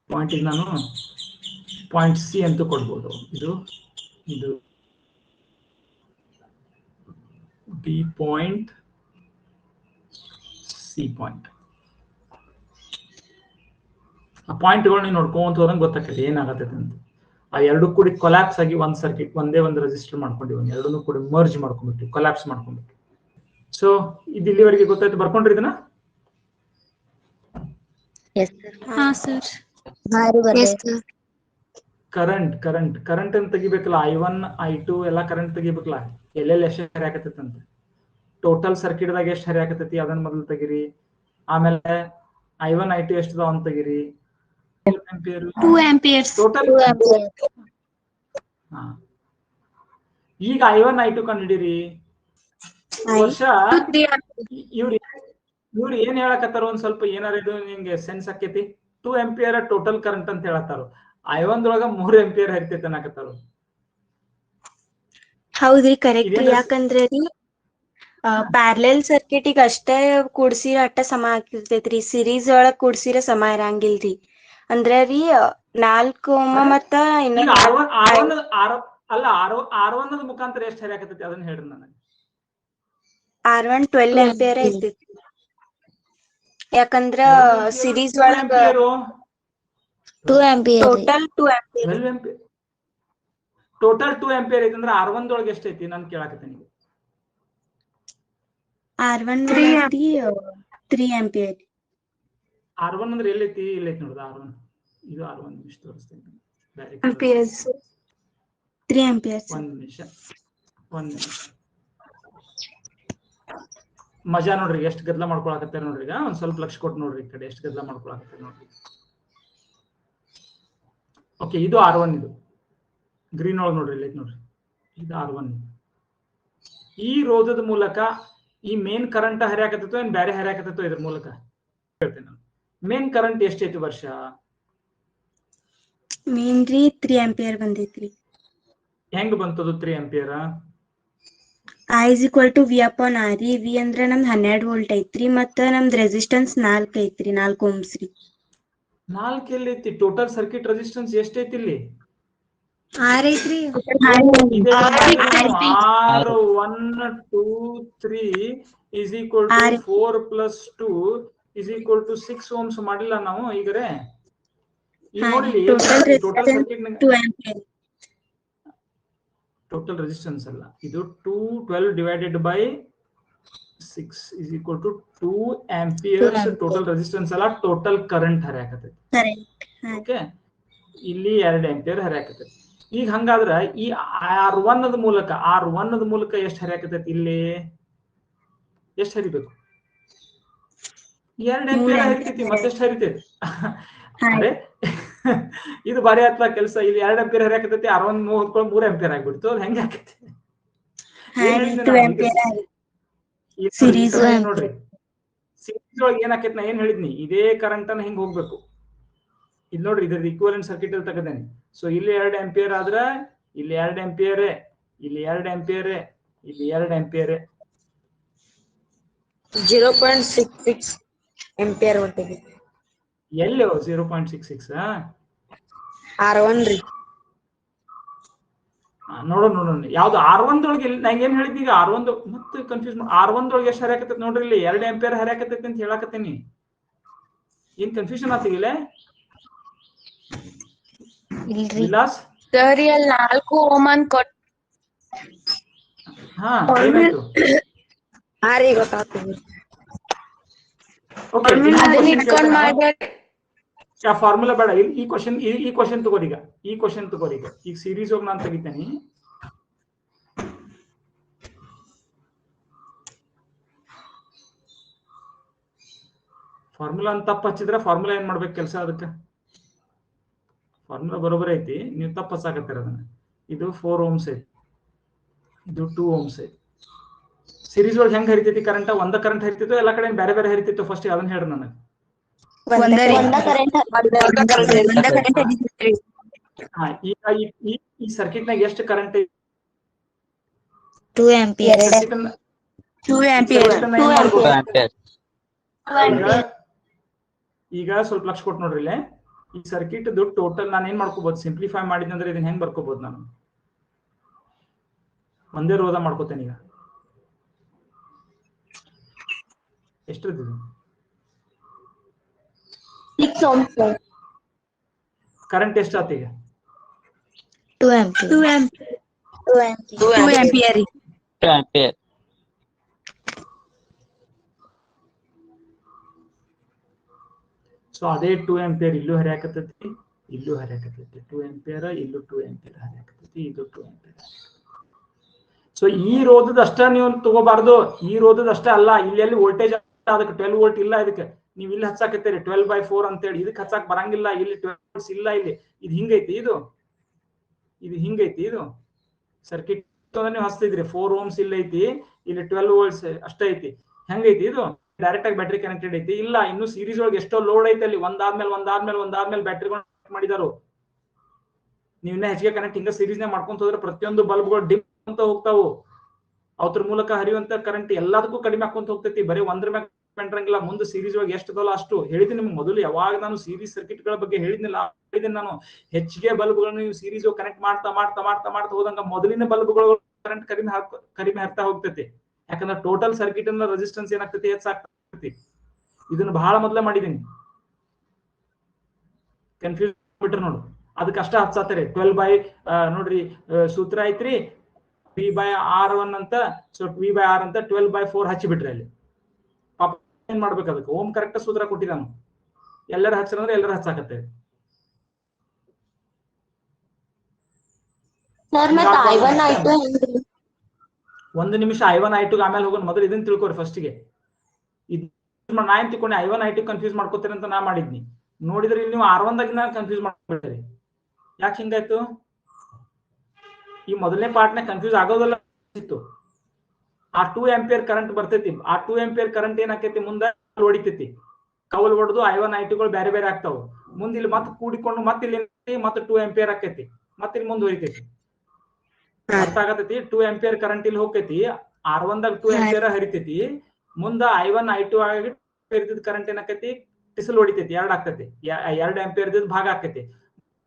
ಪಾಯಿಂಟ್ ನಾನು ಪಾಯಿಂಟ್ ಸಿ ಅಂತ ಕೊಡ್ಬೋದು. ಇದು ಬಿ ಪಾಯಿಂಟ್, ಸಿ ಪಾಯಿಂಟ್. ಆ ಪಾಯಿಂಟ್ಗಳನ್ನ ನೋಡ್ಕೊಂತ ಹೋದಂಗೆ ಗೊತ್ತಾಗ್ತದೆ ಏನಾಗತ್ತೈತೆ ಅಂತ. ಆ ಎರಡು ಕೂಡಿ ಕೊಲ್ಯಾಪ್ಸ್ ಆಗಿ ಒಂದ್ ಸರ್ಕಿಟ್, ಒಂದೇ ಒಂದು ರೆಸಿಸ್ಟರ್ ಮಾಡ್ಕೊಂಡಿವಿ, ಎರಡನ್ನೂ ಕೂಡ ಮರ್ಜ್ ಮಾಡ್ಕೊಂಡ್ಬಿಟ್ಟು ಕೊಲ್ಯಾಪ್ಸ್ ಮಾಡ್ಕೊಂಡ್ಬಿಟ್ಟು. ಸೊ ಇದು ಇಲ್ಲಿವರೆಗೆ ಗೊತ್ತಾಯ್ತು, ಬರ್ಕೊಂಡ್ರಿ ಇದನ್ನ. ಹಾ ಸರ್. ಹಾ ರೀ ಬರ್ದೆ. ಕರೆಂಟ್ ಅಂತ ತೆಗಿಬೇಕಲ್ಲ, I1 I2 ಎಲ್ಲ ಕರೆಂಟ್ ತೆಗಿಬೇಕಲ್ಲ, ಎಲ್ಲೆಲ್ಲಿ ಎಷ್ಟು ಹರಿಯಾಕತೈತಿ ಅಂತ. ಟೋಟಲ್ ಸರ್ಕ್ಯೂಟ್ ದಾಗ ಎಷ್ಟು ಹರಿಯಾಕತೈತಿ ಅದನ್ನ ಮೊದಲು ತೆಗಿರಿ. ಆಮೇಲೆ I1 I2 ಎಷ್ಟು ಅದಾವ ಅಂತ ತೆಗಿರಿ. 2 amperes. Total 2 ampere. ಹಾ. ಈಗ I1 I2 ಕಂಡಿಡಿರಿ. ವರ್ಷ ಇವ್ರು ಏನ್ ಹೇಳಕತ್ತಾರ, ಒಂದ್ ಸ್ವಲ್ಪ ಏನಾರ ಇದು ನಿಂಗೆ ಸೆನ್ಸ್ ಆಕೇತಿ. 2 ಆಂಪಿಯರ್ ಟೋಟಲ್ ಕರೆಂಟ್ ಅಂತ ಹೇಳತ್ತಾರ. I1 ದೊಳಗ 3 ಆಂಪಿಯರ್ ಹರಿತೈತೆ ಅನ್ನಕತ್ತಾರ. ಹೌದ್ರಿ, ಕರೆಕ್ಟ್ ರೀ. ಯಾಕಂದ್ರೆ ರೀ ಪ್ಯಾರಲಲ್ ಸರ್ಕ್ಯೂಟಿಗೆ ಅಷ್ಟೇ ಕೂಡ್ಸಿರ ಅಟ್ಟ ಸಮ ಆಗಿರ್ತೈತ್ರಿ. ಸಿರೀಸ್ ಒಳಗ್ ಕೂಡ್ಸಿರ ಸಮ ಇರಂಗಿಲ್ರಿ. ಅಂದ್ರ ರೀ 4 ಓಮ್ ಮತ್ತ R1 ಮುಖಾಂತರ ಎಷ್ಟು ಹರಿಯಾಕತೈತಿ ಅದನ್ನ ಹೇಳ್ರಿ ನನಗೆ. R1 12 ಆಂಪಿಯರ್ ಇರ್ತೈತಿ. ಯಾಕಂದ್ರ ಸಿರೀಸ್ ಒಳಗ 2 ampere. Total 2 ampere. Total 2 ampere ಐತಂದ್ರ R1 ದೊಳಗೆ ಎಷ್ಟೈತಿ ನಾನು ಕೇಳಾಕತ್ತೀನಿ. R1 3 ampere. R1 ಅಂದ್ರೆ ಎಲ್ಲೈತಿ? ಇಲ್ಲೈತಿ ನೋಡ್ದ R1. ಇದು R1 ಇಷ್ಟು ತೋರಿಸ್ತೇನೆ. 3 ಆಂಪಿಯರ್ಸ್. ಒಂದ್ ನಿಮಿಷ. ಮಜಾ ನೋಡ್ರಿ, ಎಷ್ಟು ಗದ್ದಲ ಮಾಡ್ಕೊಳಕತ್ತಾರ ನೋಡ್ರಿ. ಈಗ ಒಂದ್ ಸ್ವಲ್ಪ ಲಕ್ಷ ಕೊಟ್ಟು ನೋಡ್ರಿ, ಈ ಕಡೆ ಎಷ್ಟು ಗದ್ದಲ ಮಾಡ್ಕೊಳಕತ್ತಾರ ನೋಡ್ರಿ. ಓಕೆ, ಇದು R1. ಇದು ಗ್ರೀನ್ ಒಳಗೆ ನೋಡ್ರಿ, ಇಲ್ಲಿ ನೋಡ್ರಿ, ಇದು R1. ಈ ರೋಧದ ಮೂಲಕ ಈ ಮೇನ್ ಕರೆಂಟ್ ಹರಿಯಾಕತ್ತೈತೋ ಏನ್ ಬ್ಯಾರೆ ಹರಿಯಾಕತ್ತೈತೋ ಇದ್ರ ಮೂಲಕ ಹೇಳ್ತೇನೆ ನಾನು. ಮೇನ್ ಕರೆಂಟ್ ಎಷ್ಟೈತಿ ವರ್ಷ? ಮೇನ್ ರೀ 3 ಆಂಪಿಯರ್ ಬಂದೈತ್ರಿ. ಹೆಂಗ್ ಬಂತದು 3 ampere? I is equal to V upon R ರೀ. V ಅಂದ್ರ ನಮ್ದು 12 ವೋಲ್ಟ್ ಐತ್ರಿ. ಮತ್ತ ನಮ್ದು ರೆಸಿಸ್ಟೆನ್ಸ್ 4 ಐತ್ರಿ, 4 ಓಮ್ಸ್ ರೀ. 4 ಎಲ್ಲಿ ಐತಿ? ಟೋಟಲ್ ಸರ್ಕ್ಯೂಟ್ ರೆಸಿಸ್ಟೆನ್ಸ್ ಎಷ್ಟೈತಿ ಇಲ್ಲಿ? 6 ಐತ್ರಿ. R1 2 3 is equal to 4 plus 2 is equal to 6 ohms ಮಾಡಿಲ್ಲ ನಾವು ಈಗರೆ? ಈಗ ನೋಡಿ, total circuit 2 ampere. Total resistance ಅಲ್ಲ ಇದು, 212 divided by 6 is equal to 2 amperes. Total resistance ಅಲ್ಲ, ಟೋಟಲ್ ಕರೆಂಟ್ ಹರಿಯಾಕತೈತಿ. ಓಕೆ, ಇಲ್ಲಿ 2 ಆಂಪಿಯರ್ ಹರಿಯಾಕತೈತಿ. ಈಗ ಹಂಗಾದ್ರ ಈ R1 ಮೂಲಕ ಎಷ್ಟು ಹರಿಯಾಕತೈತಿ? ಇಲ್ಲಿ ಎಷ್ಟು ಹರಿಬೇಕು? 2 ಆಂಪಿಯರ್ ಹರಿತೈತಿ. ಮತ್ತೆಷ್ಟು ಹರಿತೈತಿ? ಅರೆ ಇದು ಬಾರಿ ಆತ್ಲ ಕೆಲಸ. ಇಲ್ಲಿ 2 ಆಂಪಿಯರ್ ಹರಿಯಾಕತೈತಿ, R1 ಹೋದ್ಕೊಂಡು 3 ಆಂಪಿಯರ್ ಆಗ್ಬಿಡ್ತು. ಅದು ಹೆಂಗೆ ಆಕೈತಿ? ಸಿರೀಸ್ ನೋಡ್ರಿ, ಸಿರೀಸ್ ಒಳಗೆ ಏನಾಕೈತಿ? ನಾ ಏನ್ ಹೇಳಿದ್ನಿ, ಇದೇ ಕರೆಂಟ್ ಅನ್ನ ಹಿಂಗ್ ಹೋಗ್ಬೇಕು. ಇದು ನೋಡ್ರಿ, ಇದ್ರ ಈಕ್ವಲೆಂಟ್ ಸರ್ಕ್ಯೂಟ್ ಅಲ್ಲಿ ತೆಗೆದೇನೆ. ಸೊ ಇಲ್ಲಿ 2 ಆಂಪಿಯರ್ ಆದ್ರ ಇಲ್ಲಿ 2 ಆಂಪಿಯರ್, ಇಲ್ಲಿ 2 ಆಂಪಿಯರ್, ಇಲ್ಲಿ 2 ಆಂಪಿಯರ್. 0.66 ಆಂಪಿಯರ್ ಹೊಂಟಿದೆ. ಎಲ್ಲಿ 0.66? R1 ರೀ. ನೋಡೋಣ ಯಾವ್ದು R1 ದೊಳಗೆ. ನಂಗೆ ಏನ್ ಹೇಳಿದ್ನಿ ಈಗ, R1 ಮತ್ತೆ ಕನ್ಫ್ಯೂಸ್ R1 ದೊಳಗೆ ಎಷ್ಟು ಹರಿಯಾಕತೈತಿ ನೋಡ್ರಿ, ಇಲ್ಲಿ 2 ಆಂಪಿಯರ್ ಹರಿಯಾಕತೈತಿ ಅಂತ ಹೇಳಾಕತ್ತೀನಿ. ಏನ್ ಕನ್ಫ್ಯೂಷನ್ ಆಗ್ತಿಲ್ಲ ವಿಲಾಸ್? ಸರಿ, ಅಲ್ಲಿ 4 ಓಮ್ ಅಂತ ಕೊಟ್ಟು ಹಾ, ಏನಾಯ್ತು? ರೀ, ಗೊತ್ತಾಗ್ತದೆ. ಫಾರ್ಮುಲಾ ಬೇಡ, ಈ ಕ್ವಶನ್ ತಗೋರಿ. ಈಗ ಸೀರೀಸ್ ಹೋಗಿ ನಾನು ತೆಗಿತೇನೆ. ಫಾರ್ಮುಲಾ ಅಂತ ತಪ್ಪ ಹಚ್ಚಿದ್ರೆ ಫಾರ್ಮುಲಾ ಏನ್ ಮಾಡ್ಬೇಕು ಕೆಲಸ? ಅದಕ್ಕೆ ಫಾರ್ಮುಲಾ ಬರೋಬರಿ ಐತಿ, ನೀವು ತಪ್ಪ ಹಚ್ಚಾಕತ್ತೀರ ಅದನ್ನ. ಇದು 4 ಓಮ್ಸ್ ಐತಿ, ಇದು 2 ಓಮ್ಸ್ ಐತಿ. ಸೀರೀಸ್ ಒಳಗೆ ಹೆಂಗ್ ಹರಿತೈತಿ ಕರೆಂಟ್? ಒಂದ ಕರೆಂಟ್ ಹರಿತೈತೋ ಎಲ್ಲ ಕಡೆ ಬೇರೆ ಬೇರೆ ಹರಿತೈತೋ? ಫಸ್ಟ್ ಅದನ್ನ ಹೇಳ್ರಿ ನನಗೆ. ಈ ಸರ್ಕ್ಯೂಟ್ ನಾಗ ಎಷ್ಟು ಕರೆಂಟ್? 2 ಆಂಪಿಯರ್. ಈಗ ಸ್ವಲ್ಪ ಲಕ್ಷ ಕೊಟ್ಟು ನೋಡ್ರಿ ಇಲ್ಲೇ. ಈ ಸರ್ಕ್ಯೂಟ್ ಟೋಟಲ್ ನಾನು ಏನ್ ಮಾಡ್ಕೋಬಹುದು? ಸಿಂಪ್ಲಿಫೈ ಮಾಡಿದ್ರೆ ಇದನ್ನ ಹೆಂಗ್ ಬರ್ಕೋಬಹುದು? ನಾನು ಒಂದೇ ರೋಧ ಮಾಡ್ಕೋತೇನೆ. ಈಗ ಎಷ್ಟಿದೆ? 6 ohms. ಕರೆಂಟ್ ಎಷ್ಟಾತ ಈಗ? 2 ಆಂಪಿಯರ್. 2 ಆಂಪಿಯರ್. ಸೊ ಅದೇ 2 ಆಂಪಿಯರ್ ಇಲ್ಲೂ ಹರಿಯಾಕತ್ತೈತಿ, ಇಲ್ಲೂ ಹರಿಯಾಕತ್ತೈತಿ. 2 ಆಂಪಿಯರ್ ಇಲ್ಲೂ 2 ಆಂಪಿಯರ್ ಹರಿಯಾಕತ್ತೈತಿ, ಇದು 2 ಆಂಪಿಯರ್. ಸೊ ಈ ರೋಧದ ಅಷ್ಟ ನೀವು ತಗೋಬಾರ್ದು, ಈ ರೋಧದ ಅಷ್ಟ ಅಲ್ಲ. ಇಲ್ಲಿ ವೋಲ್ಟೇಜ್ ಅದಕ್ಕೆ 12 ವೋಲ್ಟ್ ಇಲ್ಲ. ಇದಕ್ಕೆ ನೀವು ಇಲ್ಲಿ ಹಚ್ಚಾಕತ್ತೀರಿ 12/4 ಅಂತೇಳಿ, ಇದಕ್ಕೆ ಹಚ್ಚಾಕ್ ಬರಂಗಿಲ್ಲ. ಇಲ್ಲಿ 12 ವೋಲ್ಟ್ಸ್ ಇಲ್ಲ. ಇಲ್ಲಿ ಇದು ಹಿಂಗೈತಿ, ಇದು ಹಿಂಗೈತಿ. ಇದು ಸರ್ಕಿಟ್ ನೀವು ಹಚ್ತಿದ್ರಿ 4 ಓಮ್ಸ್ ಇಲ್ಲ ಐತಿ, ಇಲ್ಲಿ 12 ವೋಲ್ಟ್ಸ್ ಅಷ್ಟ ಐತಿ. ಹೆಂಗೈತಿ ಇದು? ಡೈರೆಕ್ಟ್ ಆಗಿ ಬ್ಯಾಟ್ರಿ ಕನೆಕ್ಟೆಡ್ ಐತಿ. ಇಲ್ಲ, ಇನ್ನು ಸೀರೀಸ್ ಒಳಗೆ ಎಷ್ಟೋ ಲೋಡ್ ಐತಿ, ಅಲ್ಲಿ ಒಂದಾದ್ಮೇಲೆ ಬ್ಯಾಟ್ರಿ ಮಾಡಿದಾರು. ನೀವು ಇನ್ನ ಹೆಚ್ಚಿಗೆ ಕನೆಕ್ಟ್ ಹಿಂಗ ಸೀರೀಸ್ ನೇ ಮಾಡ್ಕೊಂತ ಹೋದ್ರೆ ಪ್ರತಿಯೊಂದು ಬಲ್ಬ್ಗಳು ಡಿಮ್ ಅಂತ ಹೋಗ್ತಾವು. ಅವ್ರ ಮೂಲಕ ಹರಿಯುವಂತ ಕರೆಂಟ್ ಎಲ್ಲದಕ್ಕೂ ಕಡಿಮೆ ಹಾಕೊಂತ ಹೋಗ್ತೈತಿ. ಬರೀ ಒಂದ್ರ ಮ್ಯಾಗ ಡಿಪೆಂಡ್ ಮುಂದೆ ಸೀರೀಸ್ ಒಳಗೆ ಎಷ್ಟು ಅದಲ್ಲ ಅಷ್ಟು. ಹೇಳಿದ್ದೀನಿ ನಿಮ್ಗೆ ಮೊದಲು, ಯಾವಾಗ ನಾನು ಸೀರೀಸ್ ಸರ್ಕಿಟ್ ಗಳ ಬಗ್ಗೆ ಹೇಳಿದ್ನಿಲ್ಲ, ನಾನು ಹೆಚ್ಚಿಗೆ ಬಲ್ಬ್ಗಳನ್ನು ನೀವು ಸೀರೀಸ್ ಕನೆಕ್ಟ್ ಮಾಡ್ತಾ ಹೋದಂಗ ಮೊದಲಿನ ಬಲ್ಬ್ಗಳು ಕರೆಂಟ್ ಕಡಿಮೆ ಹಾಕ್ತಾ ಹೋಗ್ತೈತಿ. ಯಾಕಂದ್ರೆ ಟೋಟಲ್ ಸರ್ಕಿಟ್ ಅನ್ನ ರೆಸಿಸ್ಟೆನ್ಸ್ ಏನಾಗ್ತೈತಿ, ಹೆಚ್ಚಾಗ್ತೈತಿ. ಇದನ್ನ ಬಹಳ ಮೊದಲೇ ಮಾಡಿದೀನಿ. ಕನ್ಫ್ಯೂಸ್ ಬಿಟ್ರೆ ನೋಡು, ಅದಕ್ಕೆ ಅಷ್ಟ ಹಚ್ಚಾತಾರೆ 12 ನೋಡ್ರಿ ಸೂತ್ರ ಐತ್ರಿ V/R1 ಅಂತ. ಸೊ V/R ಅಂತ 12/4 ಹಚ್ಚಿಬಿಟ್ರಿ. ಅಲ್ಲಿ ಪಾಪ ಏನ್ ಮಾಡ್ಬೇಕು, ಅದಕ್ಕೆ ಓಮ್ ಕರೆಕ್ಟ್ ಸೂತ್ರ ಕೊಟ್ಟಿದ್ದಾನು. ಎಲ್ಲರೂ ಹಚ್ಚರಂದ್ರೆ ಎಲ್ಲರೂ ಹಚ್ಚಾಕತ್ತೇವೆ. ಒಂದು ನಿಮಿಷ I1 I2 ಆಮೇಲೆ ಹೋಗೋಣ. ಮೊದಲು ಇದನ್ನ ತಿಳ್ಕೊರಿ ಫಸ್ಟ್ಗೆ. ನಾ ಏನ್ ತಿಳ್ಕೊಂಡೆ, I1 I2 ಕನ್ಫ್ಯೂಸ್ ಮಾಡ್ಕೋತೀರಿ ಅಂತ ನಾ ಮಾಡಿದ್ನಿ. ನೋಡಿದ್ರೆ ಇಲ್ಲಿ ನೀವು R1 ದಾಗ ಕನ್ಫ್ಯೂಸ್ ಮಾಡ್ಕೊಳ್ತೀರಿ. ಯಾಕೆ ಹಿಂಗಾಯ್ತು? ಈ ಮೊದಲನೇ ಪಾರ್ಟ್ನ ಕನ್ಫ್ಯೂಸ್ ಆಗೋದಲ್ಲ ಇತ್ತು. ಆ 2 ಆಂಪಿಯರ್ ಕರೆಂಟ್ ಬರ್ತೈತಿ. ಆ 2 ಆಂಪಿಯರ್ ಕರೆಂಟ್ ಏನಾಕೈತಿ, ಮುಂದೆ ಹೊಡಿತೈತಿ. ಕವಲ್ ಹೊಡೆದು I1 I2ಗಳು ಬೇರೆ ಬೇರೆ ಆಗ್ತಾವ. ಮುಂದೆ ಇಲ್ಲಿ ಮತ್ತೆ ಕೂಡಿಕೊಂಡು ಮತ್ತೆ ಇಲ್ಲಿ ಮತ್ತೆ 2 ಆಂಪಿಯರ್ ಆಕೈತಿ. ಮತ್ತೆ ಇಲ್ಲಿ ಮುಂದೆ ಹೊಡಿತೈತಿ. ಅರ್ಥ ಆಗತೈತಿ? 2 ಆಂಪಿಯರ್ ಕರೆಂಟ್ ಇಲ್ಲಿ ಹೋಗ್ತೈತಿ. R1 ದಾಗ 2 ಆಂಪಿಯರ್ ಹರಿತೈತಿ. ಮುಂದ I1 I2 ಆಗಿ ಕರೆಂಟ್ ಏನಾಕೈತಿ, ಟಿಸಲ್ ಹೊಡಿತೈತಿ. 2 ಆಗ್ತೈತಿ. 2 ಆಂಪಿಯರ್ ಭಾಗ ಆಕೈತಿ.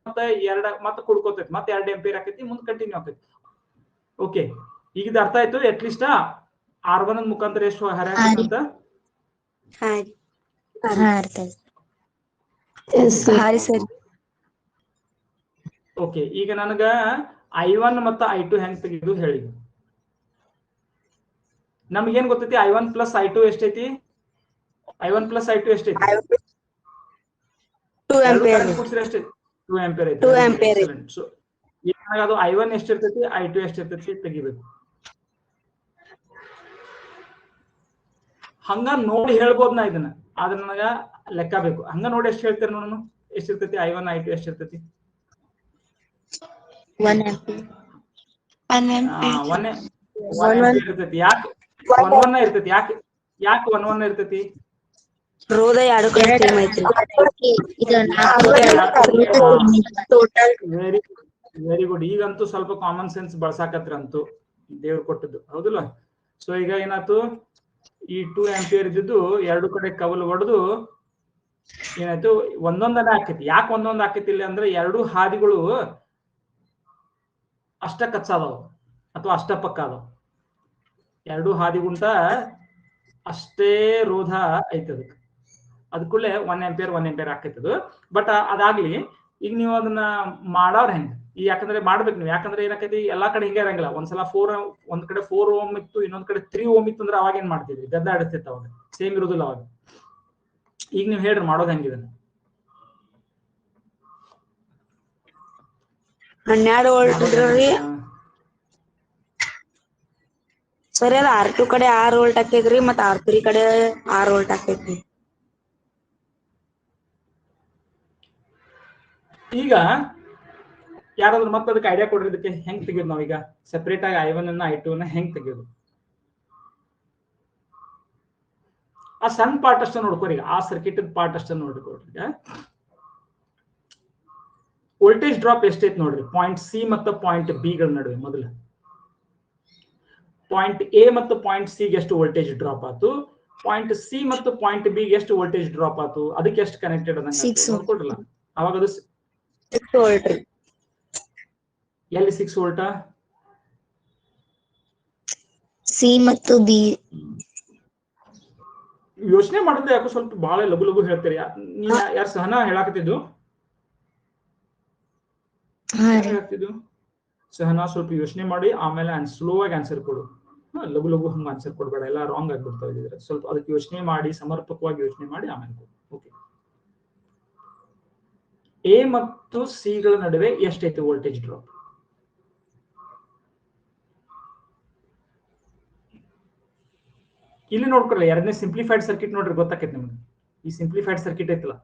ಮತ್ತೆ ಕುಡ್ಕೋತೈತಿ. ಮತ್ತೆ 2 ಆಂಪಿಯರ್ ಆಕೈತಿ. ಮುಂದೆ ಕಂಟಿನ್ಯೂ ಆಕೈತಿ. ಓಕೆ, ಈಗ ಇದು ಅರ್ಥ ಆಯ್ತು ಅಟ್ಲೀಸ್ಟ್. R1 ಮುಖಾಂತರ ಎಷ್ಟು ಹರಿಯಾಕಂತ? ಓಕೆ, ಈಗ ನನಗ I1 ಮತ್ತು I2 ಹೆಂಗ್ ತೆಗೆದು ಹೇಳಿ. ನಮಗೇನ್ ಗೊತ್ತೈತಿ? I1 ಪ್ಲಸ್ I2 ಎಷ್ಟೈತಿ? I1 ಪ್ಲಸ್ I2 ಎಷ್ಟೈತಿ? 2 ಆಂಪಿಯರ್. 2 ಆಂಪಿಯರ್ ಐತಿ. 2 ಆಂಪಿಯರ್. ಸೊ ಈಗ ಅದು I1 ಎಷ್ಟಿರ್ತೈತಿ, I2 ಎಷ್ಟಿರ್ತೈತಿ ತೆಗಿಬೇಕು. ಹಂಗ ನೋಡಿ ಹೇಳ್ಬೋದು ನಾ ಇದನ್ನ, ಆದ್ರೆ ನನಗ ಲೆಕ್ಕ ಬೇಕು. ಹಂಗ ನೋಡಿ ಎಷ್ಟು ಹೇಳ್ತೀರಿ ನೋಡೋಣ. ಎಷ್ಟಿರ್ತೈತಿ I1 I2 ಎಷ್ಟಿರ್ತೈತಿ? 1 ಆಂಪಿಯರ್. 1 ಆಂಪಿಯರ್ ಇರ್ತೈತಿ. ಯಾಕೆ 1 ಇರ್ತೈತಿ? ಯಾಕೆ 1 ಇರ್ತೈತಿ? ರೋಧ ಎರಡು ಕಡೆ ಸೇಮ್ ಐತ್ರಿ. Very good. ಈಗಂತೂ ಸ್ವಲ್ಪ ಕಾಮನ್ ಸೆನ್ಸ್ ಬಳಸಾಕತ್ರ ಅಂತೂ ದೇವ್ರು ಕೊಟ್ಟದ್ದು, ಹೌದಲ್ಲ? ಸೊ ಈಗ ಏನಾಯ್ತು, ಈ 2 ಆಂಪಿಯರ್ ಇದ್ದು ಎರಡು ಕಡೆ ಕವಲು ಹೊಡೆದು ಏನಾಯ್ತು, ಒಂದೊಂದನೇ ಆಕೈತಿ. ಯಾಕೆ ಒಂದೊಂದು ಆಕೈತಿ ಇಲ್ಲಿ ಅಂದ್ರೆ, ಎರಡು ಹಾದಿಗಳು ಅಷ್ಟ ಕಚ್ಚಾದವು ಅಥವಾ ಅಷ್ಟ ಪಕ್ಕ ಅದಾವ. ಎರಡು ಹಾದಿಗುಂಟ ಅಷ್ಟೇ ರೋಧ ಐತೆ ಅದಕ್ಕೆ. ಅದಕ್ಕೂಳೆ 1 ಆಂಪಿಯರ್ ಆಕೈತದು. ಬಟ್ ಅದಾಗ್ಲಿ, ಈಗ ನೀವು ಅದನ್ನ ಮಾಡೋರ್ ಹೆಂಗ? ಈ ಯಾಕಂದ್ರೆ ಮಾಡ್ಬೇಕು ನೀವು. ಯಾಕಂದ್ರೆ ಏನಾಕೈತಿ, ಎಲ್ಲಾ ಕಡೆ ಹಿಂಗೆ ಇರಂಗಿಲ್ಲ. ಒಂದ್ಸಲ ಒಂದ್ ಕಡೆ 4 ಓಮ್ ಇತ್ತು, ಇನ್ನೊಂದ್ ಕಡೆ 3 ಓಮ್ ಇತ್ತು ಅಂದ್ರೆ ಅವಾಗ ಏನ್ ಮಾಡ್ತಿದ್ವಿ? ಗದ್ದ ಆಡಿಸ್ತಿತ್ತು. ಅವಾಗ ಸೇಮ್ ಇರೋದಿಲ್ಲ ಅವಾಗ. ಈಗ ನೀವ್ ಹೇಳ್ರಿ ಮಾಡೋದು ಹೆಂಗಿದೆ? 12 ವೋಲ್ಟ್ ಇದ್ರಿ ಸರಿ. ಅದ R2 ಕಡೆ 6 ವೋಲ್ಟ್ ಹಾಕೈತ್ರಿ, ಮತ್ತ R3 ಕಡೆ 6 ವೋಲ್ಟ್ ಹಾಕೈತ್ರಿ. ಈಗ ಯಾರಾದ್ರೂ ಮತ್ತೆ ಅದಕ್ಕೆ ಐಡಿಯಾ ಕೊಡ್ರಿ, ಇದಕ್ಕೆ ಹೆಂಗ್ ತೆಗಿಯೋದು ನಾವೀಗ ಸೆಪರೇಟ್ ಆಗಿ I1 ಅನ್ನ I2 ಅನ್ನ ಹೆಂಗ್ ತೆಗಿಯೋದು? ಆ ಸಣ್ಣ ಪಾರ್ಟ್ ಅಷ್ಟ ನೋಡ್ಕೋರಿ. ಆ ಸರ್ಕಿಟ್ ಪಾರ್ಟ್ ಅಷ್ಟ ನೋಡ್ಕೊಡ್ರಿ. ಈಗ ವೋಲ್ಟೇಜ್ ಡ್ರಾಪ್ ಎಷ್ಟೈತಿ ನೋಡ್ರಿ. ಪಾಯಿಂಟ್ ಸಿ ಮತ್ತು ಪಾಯಿಂಟ್ ಬಿ ಗಳ ನಡುವೆ ಮೊದಲು ಪಾಯಿಂಟ್ ಎ ಮತ್ತು ಪಾಯಿಂಟ್ ಸಿ ಗೆ ಎಷ್ಟು ವೋಲ್ಟೇಜ್ ಡ್ರಾಪ್ ಆಯ್ತು, ಪಾಯಿಂಟ್ ಸಿ ಮತ್ತು ಪಾಯಿಂಟ್ ಬಿ ಗೆ ಎಷ್ಟು ವೋಲ್ಟೇಜ್ ಡ್ರಾಪ್ ಆಯ್ತು, ಅದಕ್ಕೆ ಎಷ್ಟು ಕನೆಕ್ಟೆಡ್ ಅದಂಗ ನೋಡ್ಕೊಡ್ರಲ್ಲ. ಅವಾಗ ಅದು 6 ವೋಲ್ಟ್ ರೀ. ಎಲ್ಲಿ 6 ವೋಲ್ಟಾ? ಸಿ ಮತ್ತು ಬಿ. ಯೋಚನೆ ಮಾಡಿದ್ರೆ ಯಾಕೋ ಸ್ವಲ್ಪ ಬಹಳ ಲಘು ಲಘು ಹೇಳ್ತೀರಿ. ಯಾರು ಸಹನಾ ಹೇಳಾಕತ್ತಿದ್ದು? ಸಹನಾ ಸ್ವಲ್ಪ ಯೋಚನೆ ಮಾಡಿ ಆಮೇಲೆ ಸ್ಲೋ ಆಗಿ ಆನ್ಸರ್ ಕೊಡು. ಲಘು ಲಘು ಹಂಗ ಆನ್ಸರ್ ಕೊಡ್ಬೇಡ, ಎಲ್ಲ ರಾಂಗ್ ಆಗ್ಬಿಡ್ತಾ ಇದ್ರೆ. ಸ್ವಲ್ಪ ಅದಕ್ಕೆ ಯೋಚನೆ ಮಾಡಿ, ಸಮರ್ಪಕವಾಗಿ ಯೋಚನೆ ಮಾಡಿ ಆಮೇಲೆ ಕೊಡು. ಓಕೆ, ಎ ಮತ್ತು ಸಿ ಗಳ ನಡುವೆ ಎಷ್ಟೈತೆ ವೋಲ್ಟೇಜ್ ಡ್ರಾಪ್? ಇಲ್ಲಿ ನೋಡ್ಕೊಳ್ರಿ, ಎರಡನೇ ಸಿಂಪ್ಲಿಫೈಡ್ ಸರ್ಕ್ಯೂಟ್ ನೋಡ್ರಿ, ಗೊತ್ತಾಕೈತಿ ನಿಮ್ಗೆ. ಈ ಸಿಂಪ್ಲಿಫೈಡ್ ಸರ್ಕ್ಯೂಟ್ ಐತಲ್ಲ,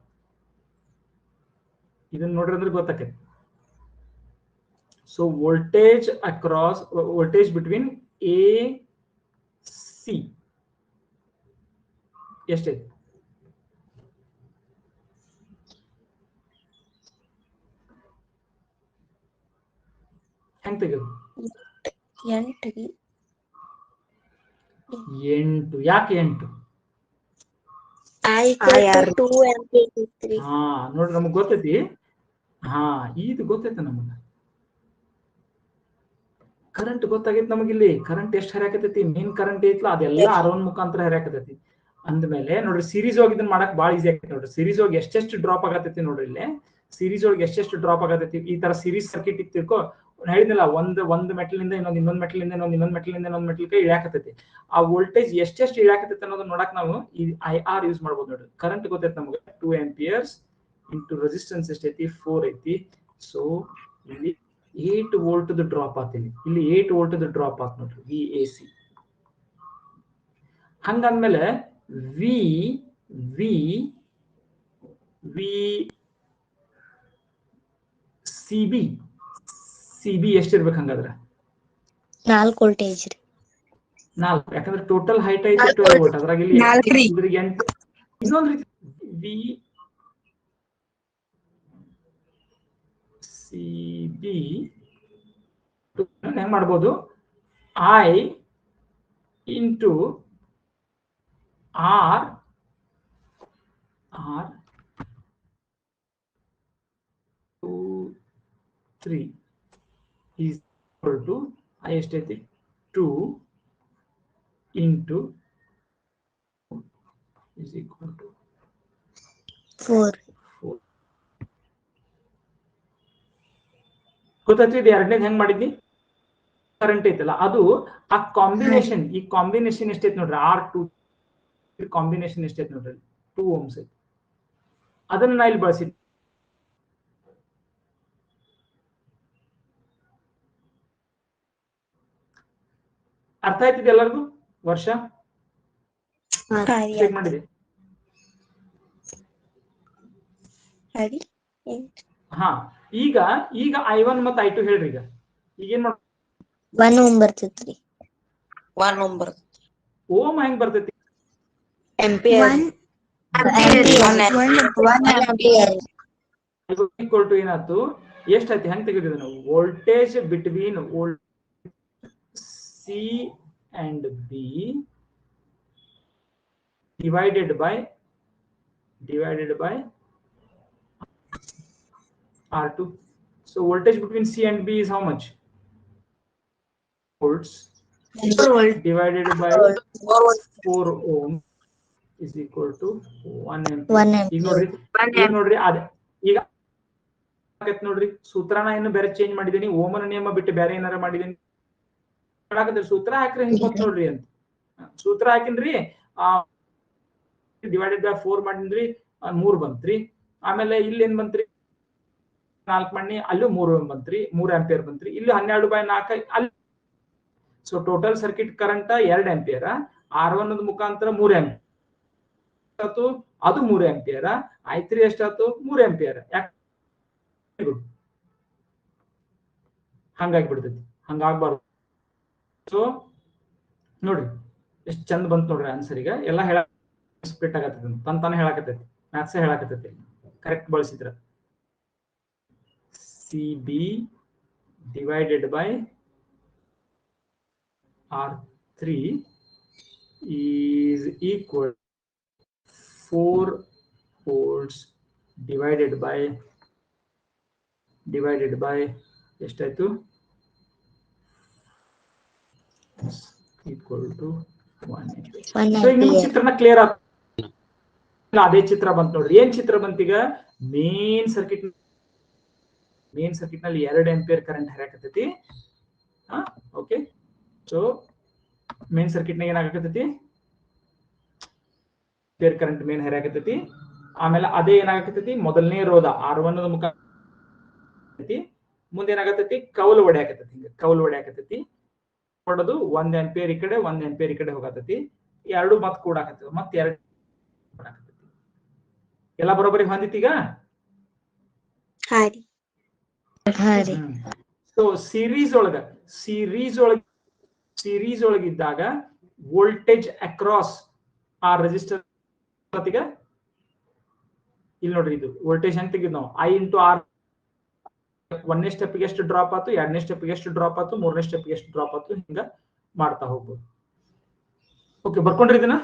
ಇದನ್ನ ನೋಡ್ರಿ ಅಂದ್ರೆ ಗೊತ್ತಾಕೈತಿ. So voltage between A C ಎಷ್ಟೈತಿ? ಹೆಂಗ್ ತೆಗೆದು? 8. ಯಾಕೆ 8? ಹಾ ನೋಡ್ರಿ, ನಮಗ್ ಗೊತ್ತೈತಿ. ಹಾ ಇದು ಗೊತ್ತೈತೆ ನಮಗ. ಕರೆಂಟ್ ಗೊತ್ತಾಗೈತಿ ನಮಗಿಲ್ಲಿ. ಕರೆಂಟ್ ಎಷ್ಟು ಹರಿಯಾಕತೈತಿ? ಮೇನ್ ಕರೆಂಟ್ ಐತ್ಲ ಅದೆಲ್ಲ R1 ಮುಖಾಂತರ ಹರಿಯಾಕತೈತಿ. ಅಂದ್ಮೇಲೆ ನೋಡ್ರಿ, ಸೀರೀಸ್ ಒಳಗೆ ಇದನ್ನ ಮಾಡಕ್ ಬಾಳ ಈಸಿ ಆಗೈತಿ ನೋಡ್ರಿ. ಸೀರೀಸ್ ಒಳಗೆ ಎಷ್ಟೆಷ್ಟು ಡ್ರಾಪ್ ಆಗತೈತಿ ನೋಡ್ರಿ. ಇಲ್ಲಿ ಸೀರೀಸ್ ಒಳಗೆ ಎಷ್ಟೆಷ್ಟು ಡ್ರಾಪ್ ಆಗತೈತಿ. ಈ ತರ ಸೀರೀಸ್ ಸರ್ಕ್ಯೂಟ್ ಇತ್ತಿರ್ಕೋ, ಹೇಳಿದ್ನಲ್ಲ, ಒಂದು ಮೆಟಲ್ನಿಂದ ಇನ್ನೊಂದು ಮೆಟಲ್ನಿಂದ ಇನ್ನೊಂದು ಮೆಟಲ್ನಿಂದ ಇನ್ನೊಂದು ಮೆಟಲ್ಗೆ ಇಳಿಯಾಕತೈತಿ. ಆ ವೋಲ್ಟೇಜ್ ಎಷ್ಟೆಷ್ಟು ಇಳಿಯಾಕತೈತಿ ಅನ್ನೋದನ್ನ ನೋಡಕ್ ನಾವು ಈ IR ಯೂಸ್ ಮಾಡ್ಬೋದು ನೋಡ್ರಿ. ಕರೆಂಟ್ ಗೊತ್ತೈತಿ ನಮಗೆ 2 amperes ಇಂಟು ರೆಸಿಸ್ಟೆನ್ಸ್ ಎಷ್ಟೈತಿ? 4 ಐತಿ. ಸೊ ಇಲ್ಲಿ 8 ವೋಲ್ಟ್ ಡ್ರಾಪ್ ಆಗ್ತೀನಿ. ಇಲ್ಲಿ 8 ವೋಲ್ಟ್ ಡ್ರಾಪ್ ಆತ್ ನೋಡ್ರಿ, VAC. ಹಂಗಂದ್ಮೇಲೆ CB ಎಷ್ಟಿರ್ಬೇಕು ಹಂಗಾದ್ರೆ? 4 ವೋಲ್ಟೇಜ್ ರೀ. 4. ಯಾಕಂದ್ರೆ ಟೋಟಲ್ ಹೈಟ್ ಐತಿ 12 ವೋಲ್ಟ್. ಅದ್ರಾಗ ಇಲ್ಲಿ ಇದ್ರಿಗೆ 8. ಇನ್ನೊಂದು ರೀತಿ CB ಹೆಂಗ್ ಮಾಡ್ಬೋದು? I into R 2 3 is equal to I ಎಷ್ಟೈತಿ? 2 into is equal to 4. ಗೊತ್ತಾಯ್ತು? ಇದು ಎರಡನೇದು ಹೆಂಗ್ ಮಾಡಿದ್ನಿ? ಕರೆಂಟ್ ಐತಲ್ಲ ಅದು, ಆ ಕಾಂಬಿನೇಷನ್, ಈ ಕಾಂಬಿನೇಷನ್ ಎಷ್ಟೈತಿ ನೋಡ್ರಿ? R2 ಕಾಂಬಿನೇಷನ್ ಎಷ್ಟೈತಿ ನೋಡ್ರಿ? 2 ohms ಐತಿ. ಅದನ್ನ ನಾ ಇಲ್ಲಿ ಬಳಸಿ. ಅರ್ಥ ಆಯ್ತಿದೆ ಎಲ್ಲರಿಗೂ? ವರ್ಷ ಚೆಕ್ ಮಾಡಿದೆ. ಹಾ, ಈಗ I1 ಮತ್ತು I2 ಹೇಳ್ರಿ. ಈಗ ಏನ್ ಮಾಡ? 1 ohm ಬರ್ತೈತ್ರಿ. 1 ohm ಬರ್ತೈತಿ. ಓಮ್ ಹೆಂಗ್ ಬರ್ತೈತಿ? ಈಕ್ವಲ್ ಟು ಏನಾಯ್ತು? ಎಷ್ಟೈತಿ? ಹೆಂಗ್ ತೆಗೆದಿದೆ ನಾವು? Voltage between C and B divided by R2. So voltage between C and B is how much? Volts divided by 4 ohm is equal to 1 ampere. ಈಗ ನೋಡ್ರಿ ಅದೇ ಈಗ ನೋಡ್ರಿ, ಸೂತ್ರನ ಇನ್ನು ಬೇರೆ ಚೇಂಜ್ ಮಾಡಿದೀನಿ. ಓಮನ ನಿಯಮ ಬಿಟ್ಟು ಬೇರೆ ಏನಾರ ಮಾಡಿದೀನಿ. ಸೂತ್ರ ಹಾಕ್ರಿ ಹೆಂಗ್ ಗೊತ್ತ ನೋಡ್ರಿ ಅಂತ. ಸೂತ್ರ ಹಾಕಿನ್ರಿ, ಡಿವೈಡೆಡ್ ಬೈ 4 ಮಾಡಿದ್ರಿ, 3 ಬಂತ್ರಿ. ಆಮೇಲೆ ಇಲ್ಲಿ ಏನ್ ಬಂತ್ರಿ? 4 ಮಾಡಿ ಅಲ್ಲೂ 3 ಬಂತ್ರಿ, 3 ಆಂಪಿಯರ್ ಬಂತ್ರಿ. ಇಲ್ಲಿ 12/4 ಅಲ್ಲಿ. So total circuit current 2 ampere. R1 ಮುಖಾಂತರ 3 ಆಂಪಿಯರ್ ಆಯ್ತು, ಅದು 3 ಆಂಪಿಯರ್. I3 ಎಷ್ಟಾಯ್ತು? 3 ಆಂಪಿಯರ್. ಹಂಗಾಗಿ ಬಿಡ್ತೈತಿ, ಹಂಗಾಗ್ಬಾರ್ದು. ಸೊ ನೋಡ್ರಿ ಎಷ್ಟು ಚಂದ ಬಂತು ನೋಡ್ರಿ ಆನ್ಸರ್. ಈಗ ಎಲ್ಲ ಹೇಳ ಸ್ಪ್ಲಿಟ್ ಆಗತ್ತೈತಿ, ತಾನೇ ಹೇಳಾಕತೈತಿ, ಮ್ಯಾಥ್ಸ್ ಹೇಳಾಕತೈತಿ. ಕರೆಕ್ಟ್ ಬಳಸಿದ್ರ CB divided by R3 is equal 4 volts divided by ಎಷ್ಟಾಯ್ತು? equal to 1 ampere. So ನಿಮ್ಮ ಚಿತ್ರನ ಕ್ಲಿಯರ್ ಆಗ ಅದೇ ಚಿತ್ರ ಬಂತು ನೋಡ್ರಿ. ಏನ್ ಚಿತ್ರ ಬಂತೀಗ? ಮೇನ್ ಸರ್ಕ್ಯೂಟ್ ನಲ್ಲಿ 2 ಆಂಪಿಯರ್ ಕರೆಂಟ್ ಹರಿಯಾಕತೈತಿ. ಓಕೆ, ಸೊ ಮೇನ್ ಸರ್ಕ್ಯೂಟ್ ನಾಗ ಏನಾಗತೈತಿ? ಆಂಪಿಯರ್ ಕರೆಂಟ್ ಮೇನ್ ಹರಿಯಾಕತೈತಿ. ಆಮೇಲೆ ಅದೇ ಏನಾಗತೈತಿ ಮೊದಲನೇ ರೋಧ R1 ಮುಖ ಮುಂದೆ ಏನಾಗತೈತಿ ಕೌಲ್ ಹೊಡ್ಯಾಕತೈತಿ, ಹಿಂಗ ಕೌಲ್ ಹೊಡ್ಯಾಕತೈತಿ. ಹೊಡೆದು 1 ಆಂಪಿಯರ್ ಈ ಕಡೆ 1 ಆಂಪಿಯರ್ ಈ ಕಡೆ ಹೋಗತೈತಿ. ಎರಡು ಮತ್ ಕೂಡಾಕತ್ತದ, ಮತ್ ಎರಡು ಕೂಡಾಕತೈತಿ. ಎಲ್ಲ ಬರೋಬ್ಬರಿ ಹೊಂದಿತ್ತೀಗ? ಸೊ ಸೀರೀಸ್ ಒಳಗಿದ್ದಾಗ ವೋಲ್ಟೇಜ್ ಅಕ್ರಾಸ್ ಆ ರೆಸಿಸ್ಟರ್ ಇಲ್ಲಿ ನೋಡ್ರಿ, ಇದು ವೋಲ್ಟೇಜ್ ಹೆಂಗ್ ತೆಗಿದ್ ನಾವು I ಇಂಟು ಆರ್. 1ನೇ ಸ್ಟೆಪ್ಗೆ ಎಷ್ಟು ಡ್ರಾಪ್ ಆಯ್ತು, 2ನೇ ಸ್ಟೆಪ್ಗೆ ಎಷ್ಟು ಡ್ರಾಪ್ ಆಯ್ತು, 3ನೇ ಸ್ಟೆಪ್ಗೆ ಎಷ್ಟು ಡ್ರಾಪ್ ಆಯ್ತು, ಹಿಂಗ ಮಾಡ್ತಾ ಹೋಗ್ಬೋದು. ಓಕೆ, ಬರ್ಕೊಂಡ್ರಿ ಇದನ್ನ?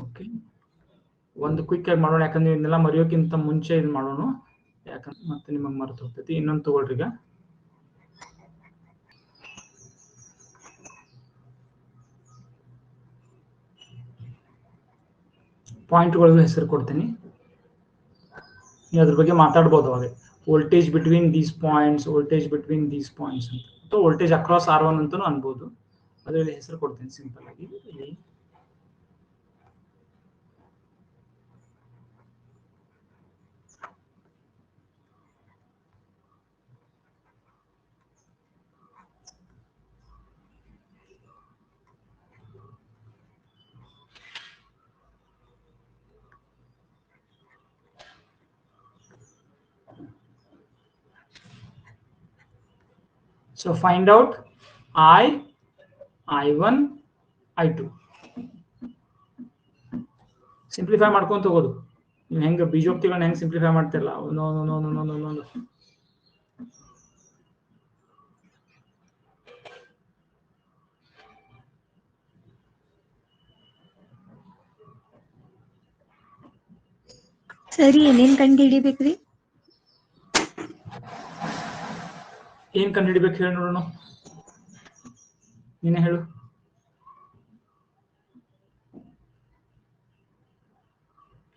ಓಕೆ, ಒಂದು ಕ್ವಿಕ್ ಆಗಿ ಮಾಡೋಣ, ಯಾಕಂದ್ರೆ ಇದನ್ನೆಲ್ಲ ಮರೆಯೋಕ್ಕಿಂತ ಮುಂಚೆ ಇದು ಮಾಡೋಣ, ಯಾಕಂದ್ರೆ ಮತ್ತೆ ನಿಮಗೆ ಮರೆತು ಹೋಗ್ತೈತಿ. ಇನ್ನೊಂದು ತಗೊಳ್ರಿ. ಈಗ ಪಾಯಿಂಟ್ಗಳಿಗೆ ಹೆಸರು ಕೊಡ್ತೀನಿ, ನೀವು ಅದ್ರ ಬಗ್ಗೆ ಮಾತಾಡ್ಬೋದು. ಅವಾಗ voltage between these points, voltage between these points ಅಂತ, ಅಥವಾ ವೋಲ್ಟೇಜ್ ಅಕ್ರಾಸ್ R1 ಅಂತಾನು ಅನ್ಬೋದು. ಅದರಲ್ಲಿ ಹೆಸರು ಕೊಡ್ತೀನಿ ಸಿಂಪಲ್ ಆಗಿ. ಇಲ್ಲಿ So find out I1, I2. Simplify ಮಾಡ್ಕೊಂತ ಹೋಗೋದು. ನೀವು ಹೆಂಗ ಬೀಜೋಕ್ತಿಗಳನ್ನ ಹೆಂಗ್ ಸಿಂಪ್ಲಿಫೈ ಮಾಡ್ತಿರಲ್ಲ, ಒಂದೊಂದು ಸರಿ, ಏನೇನ್ ಕಂಡು ಹಿಡಿಬೇಕ್ರಿ? ಏನ್ ಕಂಡು ಹಿಡಿಬೇಕು ಹೇಳಿ ನೋಡೋಣ, ನೀನೇ ಹೇಳು.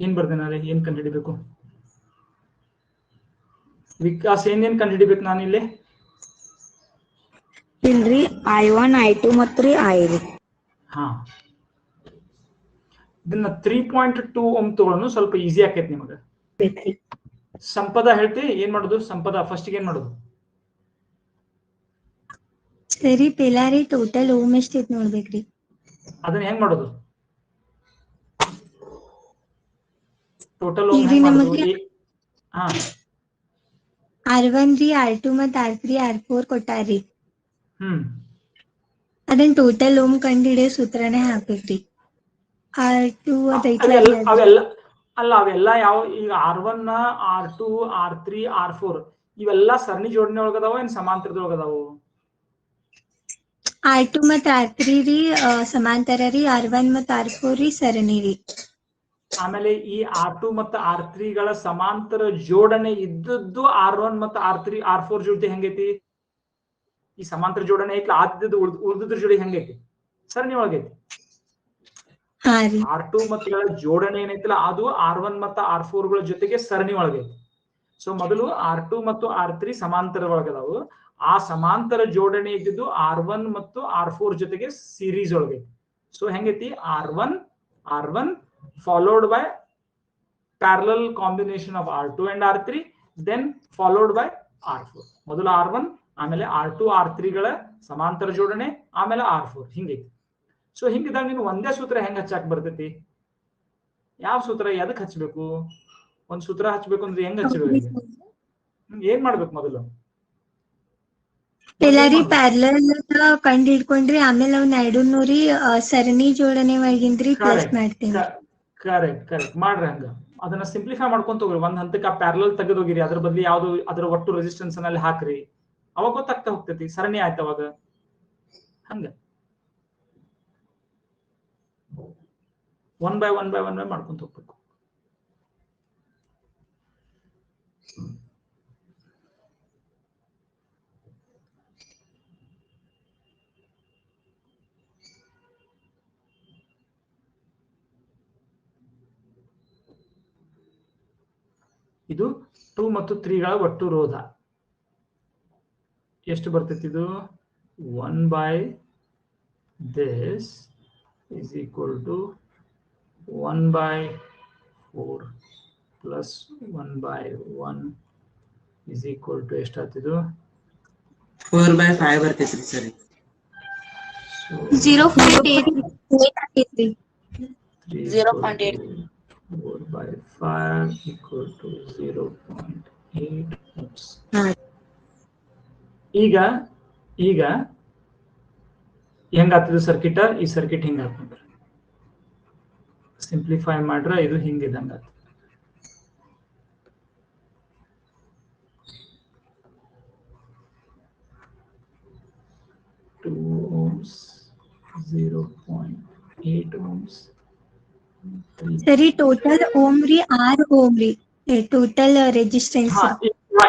ಏನ್ ಬರ್ದೇನಾರೆ, ಏನ್ ಕಂಡು ಹಿಡಿಬೇಕು? ವಿಕಾಸ್ ಏನೇನ್ ಕಂಡು ಹಿಡಿಬೇಕು ನಾನು ಇಲ್ಲಿ? ಇಲ್ರಿ I1, I2 ಮತ್ರಿ I3. ಹಾ, ಇದನ್ನ 3.2 Ohm ತಗೊಳ್ಳೋಣ, ಸ್ವಲ್ಪ ಈಸಿ ಆಕೈತಿ ನಿಮಗೆ. ಸಂಪದ ಹೇಳ್ತಿ, ಏನ್ ಮಾಡುದು ಸಂಪದ? ಫಸ್ಟ್ ಏನ್ ಮಾಡುದು? ಸರಿ, ಪೆಲಾ ರೀ ಟೋಟಲ್ ಓಮ್ ಎಷ್ಟೈತ್ ನೋಡ್ಬೇಕ್ರಿ. ಅದನ್ನ ಹೆಂಗ್ ಮಾಡುದು? ಟೋಟಲ್ ಈಗ ಹೆಂಗ್ ಮಾಡುದು? ನಮಗೆ ಹಾ, R1 ರೀ, R2 ಮತ್ R3 R4 ಕೊಟ್ಟಾರಿ. ಅದನ್ನ ಟೋಟಲ್ ಓಮ್ ಕಂಡು ಹಿಡಿಯೋ ಸೂತ್ರನೇ ಹಾಕ್ಬೇಕ್ರಿ. R2 ಅವೆಲ್ಲ ಯಾವ? ಈಗ R1, R2, R3, R4 ಇವೆಲ್ಲ ಸರಣಿ ಜೋಡಣೆ ಒಳಗದಾವ, ಏನ್ ಸಮಾಂತರದೊಳಗದಾವು? R2 ಮತ್ R3 ರೀ ಸಮಾಂತರ ರೀ, R1 ಮತ್ R4 ರೀ ಸರಣಿ ರೀ. ಆಮೇಲೆ ಈ R2 ಮತ್ತು R3 ಗಳ ಸಮಾಂತರ ಜೋಡಣೆ ಇದ್ದದ್ದು R1 ಮತ್ತು R3 R4 ಜೊತೆ ಹೆಂಗೈತಿ? ಈ ಸಮಾಂತರ ಜೋಡಣೆ ಐತಿ, ಆದ್ಯದ ಉಳಿದ್ರ ಜೋಡಿ ಹೆಂಗೈತಿ? ಸರಣಿ ಒಳಗೈತಿ. R2 ಮತ್ತು ಜೋಡಣೆ ಏನೈತಿಲ್ಲ ಅದು R1 ಮತ್ತು R4 ಗಳ ಜೊತೆಗೆ ಸರಣಿ ಒಳಗೈತಿ. ಸೊ ಮೊದಲು R2 ಮತ್ತು R3 ಸಮಾಂತರ ಒಳಗದಾವು, ಆ ಸಮಾಂತರ ಜೋಡಣೆ ಇದ್ದಿದ್ದು R1 ಮತ್ತು R4 ಜೊತೆಗೆ ಸೀರೀಸ್ ಒಳಗೈತಿ. ಸೊ ಹೆಂಗೈತಿ? R1 followed by parallel combination of R2 and R3, then followed by R4. ಮೊದಲು R1, ಆಮೇಲೆ R2 R3 ಗಳ ಸಮಾಂತರ ಜೋಡಣೆ, ಆಮೇಲೆ R4 ಹಿಂಗೈತಿ. ಸೊ ಹಿಂಗಿದಾಗ ನೀನು ಒಂದೇ ಸೂತ್ರ ಹೆಂಗ್ ಹಚ್ಚಾಕ್ ಬರ್ತೈತಿ? ಯಾವ ಸೂತ್ರ ಎದಕ್ ಹಚ್ಬೇಕು? ಒಂದ್ ಸೂತ್ರ ಹಚ್ಬೇಕು ಅಂದ್ರೆ ಹೆಂಗ್ ಹಚ್ಚಬೇಕು? ಏನ್ ಮಾಡ್ಬೇಕು? ಮೊದಲು ಪೆಲಾರಿ ಪ್ಯಾರಲಲ್ ಕಂಡು ಹಿಡ್ಕೊಂಡ್ರಿ, ಆಮೇಲೆ ಅವ್ನ ಎರಡನ್ನೂರಿ ಸರಣಿ ಜೋಡಣೆ ಒಳಗಿಂದ್ರಿ ಪ್ಲಸ್ ಮಾಡ್ತೀನಿ. ಕರೆಕ್ಟ್ ಮಾಡ್ರಿ. ಹಂಗ ಅದನ್ನ ಸಿಂಪ್ಲಿಫೈ ಮಾಡ್ಕೊಂತ ಹೋಗ್ರಿ. ಒಂದ್ ಹಂತಕ್ಕೆ ಆ ಪ್ಯಾರಲಲ್ ತೆಗೆದೋಗಿರಿ, ಅದ್ರ ಬದ್ಲಿ ಯಾವ್ದು ಅದ್ರ ಒಟ್ಟು ರೆಸಿಸ್ಟೆನ್ಸ್ ನಲ್ಲಿ ಹಾಕ್ರಿ, ಅವಾಗ ಗೊತ್ತಾಗ್ತಾ ಹೋಗ್ತೈತಿ ಸರಣಿ ಆಯ್ತು. ಅವಾಗ ಹಂಗ ಒನ್ ಬೈ ಒನ್ ಮಾಡ್ಕೊಂತ ಹೋಗ್ಬೇಕು. ಇದು 2 ಮತ್ತು 3 ಗಳ ಒಟ್ಟು ರೋಧ ಎಷ್ಟು ಬರ್ತೈತಿ? ಇದು 1 by this is equal to 1/4 plus 1/1 is equal to ಎಷ್ಟಾಗ್ತಿದ್ದು 4/5 ಬರ್ತೈತ್ರಿ ಸರಿ. 0.8 0.8 4/5 equal to 0.8. ಈಗ ಹೆಂಗಾಗ್ತದೆ ಸರ್ಕಿಟ್? ಈ ಸರ್ಕಿಟ್ ಹಿಂಗ ಆಗ್ತದೆ. ಸಿಂಪ್ಲಿಫೈ ಮಾಡ್ರೆ ಇದು ಹಿಂಗಿದಂಗ 2 ohms 0.8 ohms. ಸರಿ ಟೋಟಲ್ ಓಮ್ ರೀ 6 ಓಮ್ ರೀ ಟೋಟಲ್ ರೆಸಿಸ್ಟೆನ್ಸ್.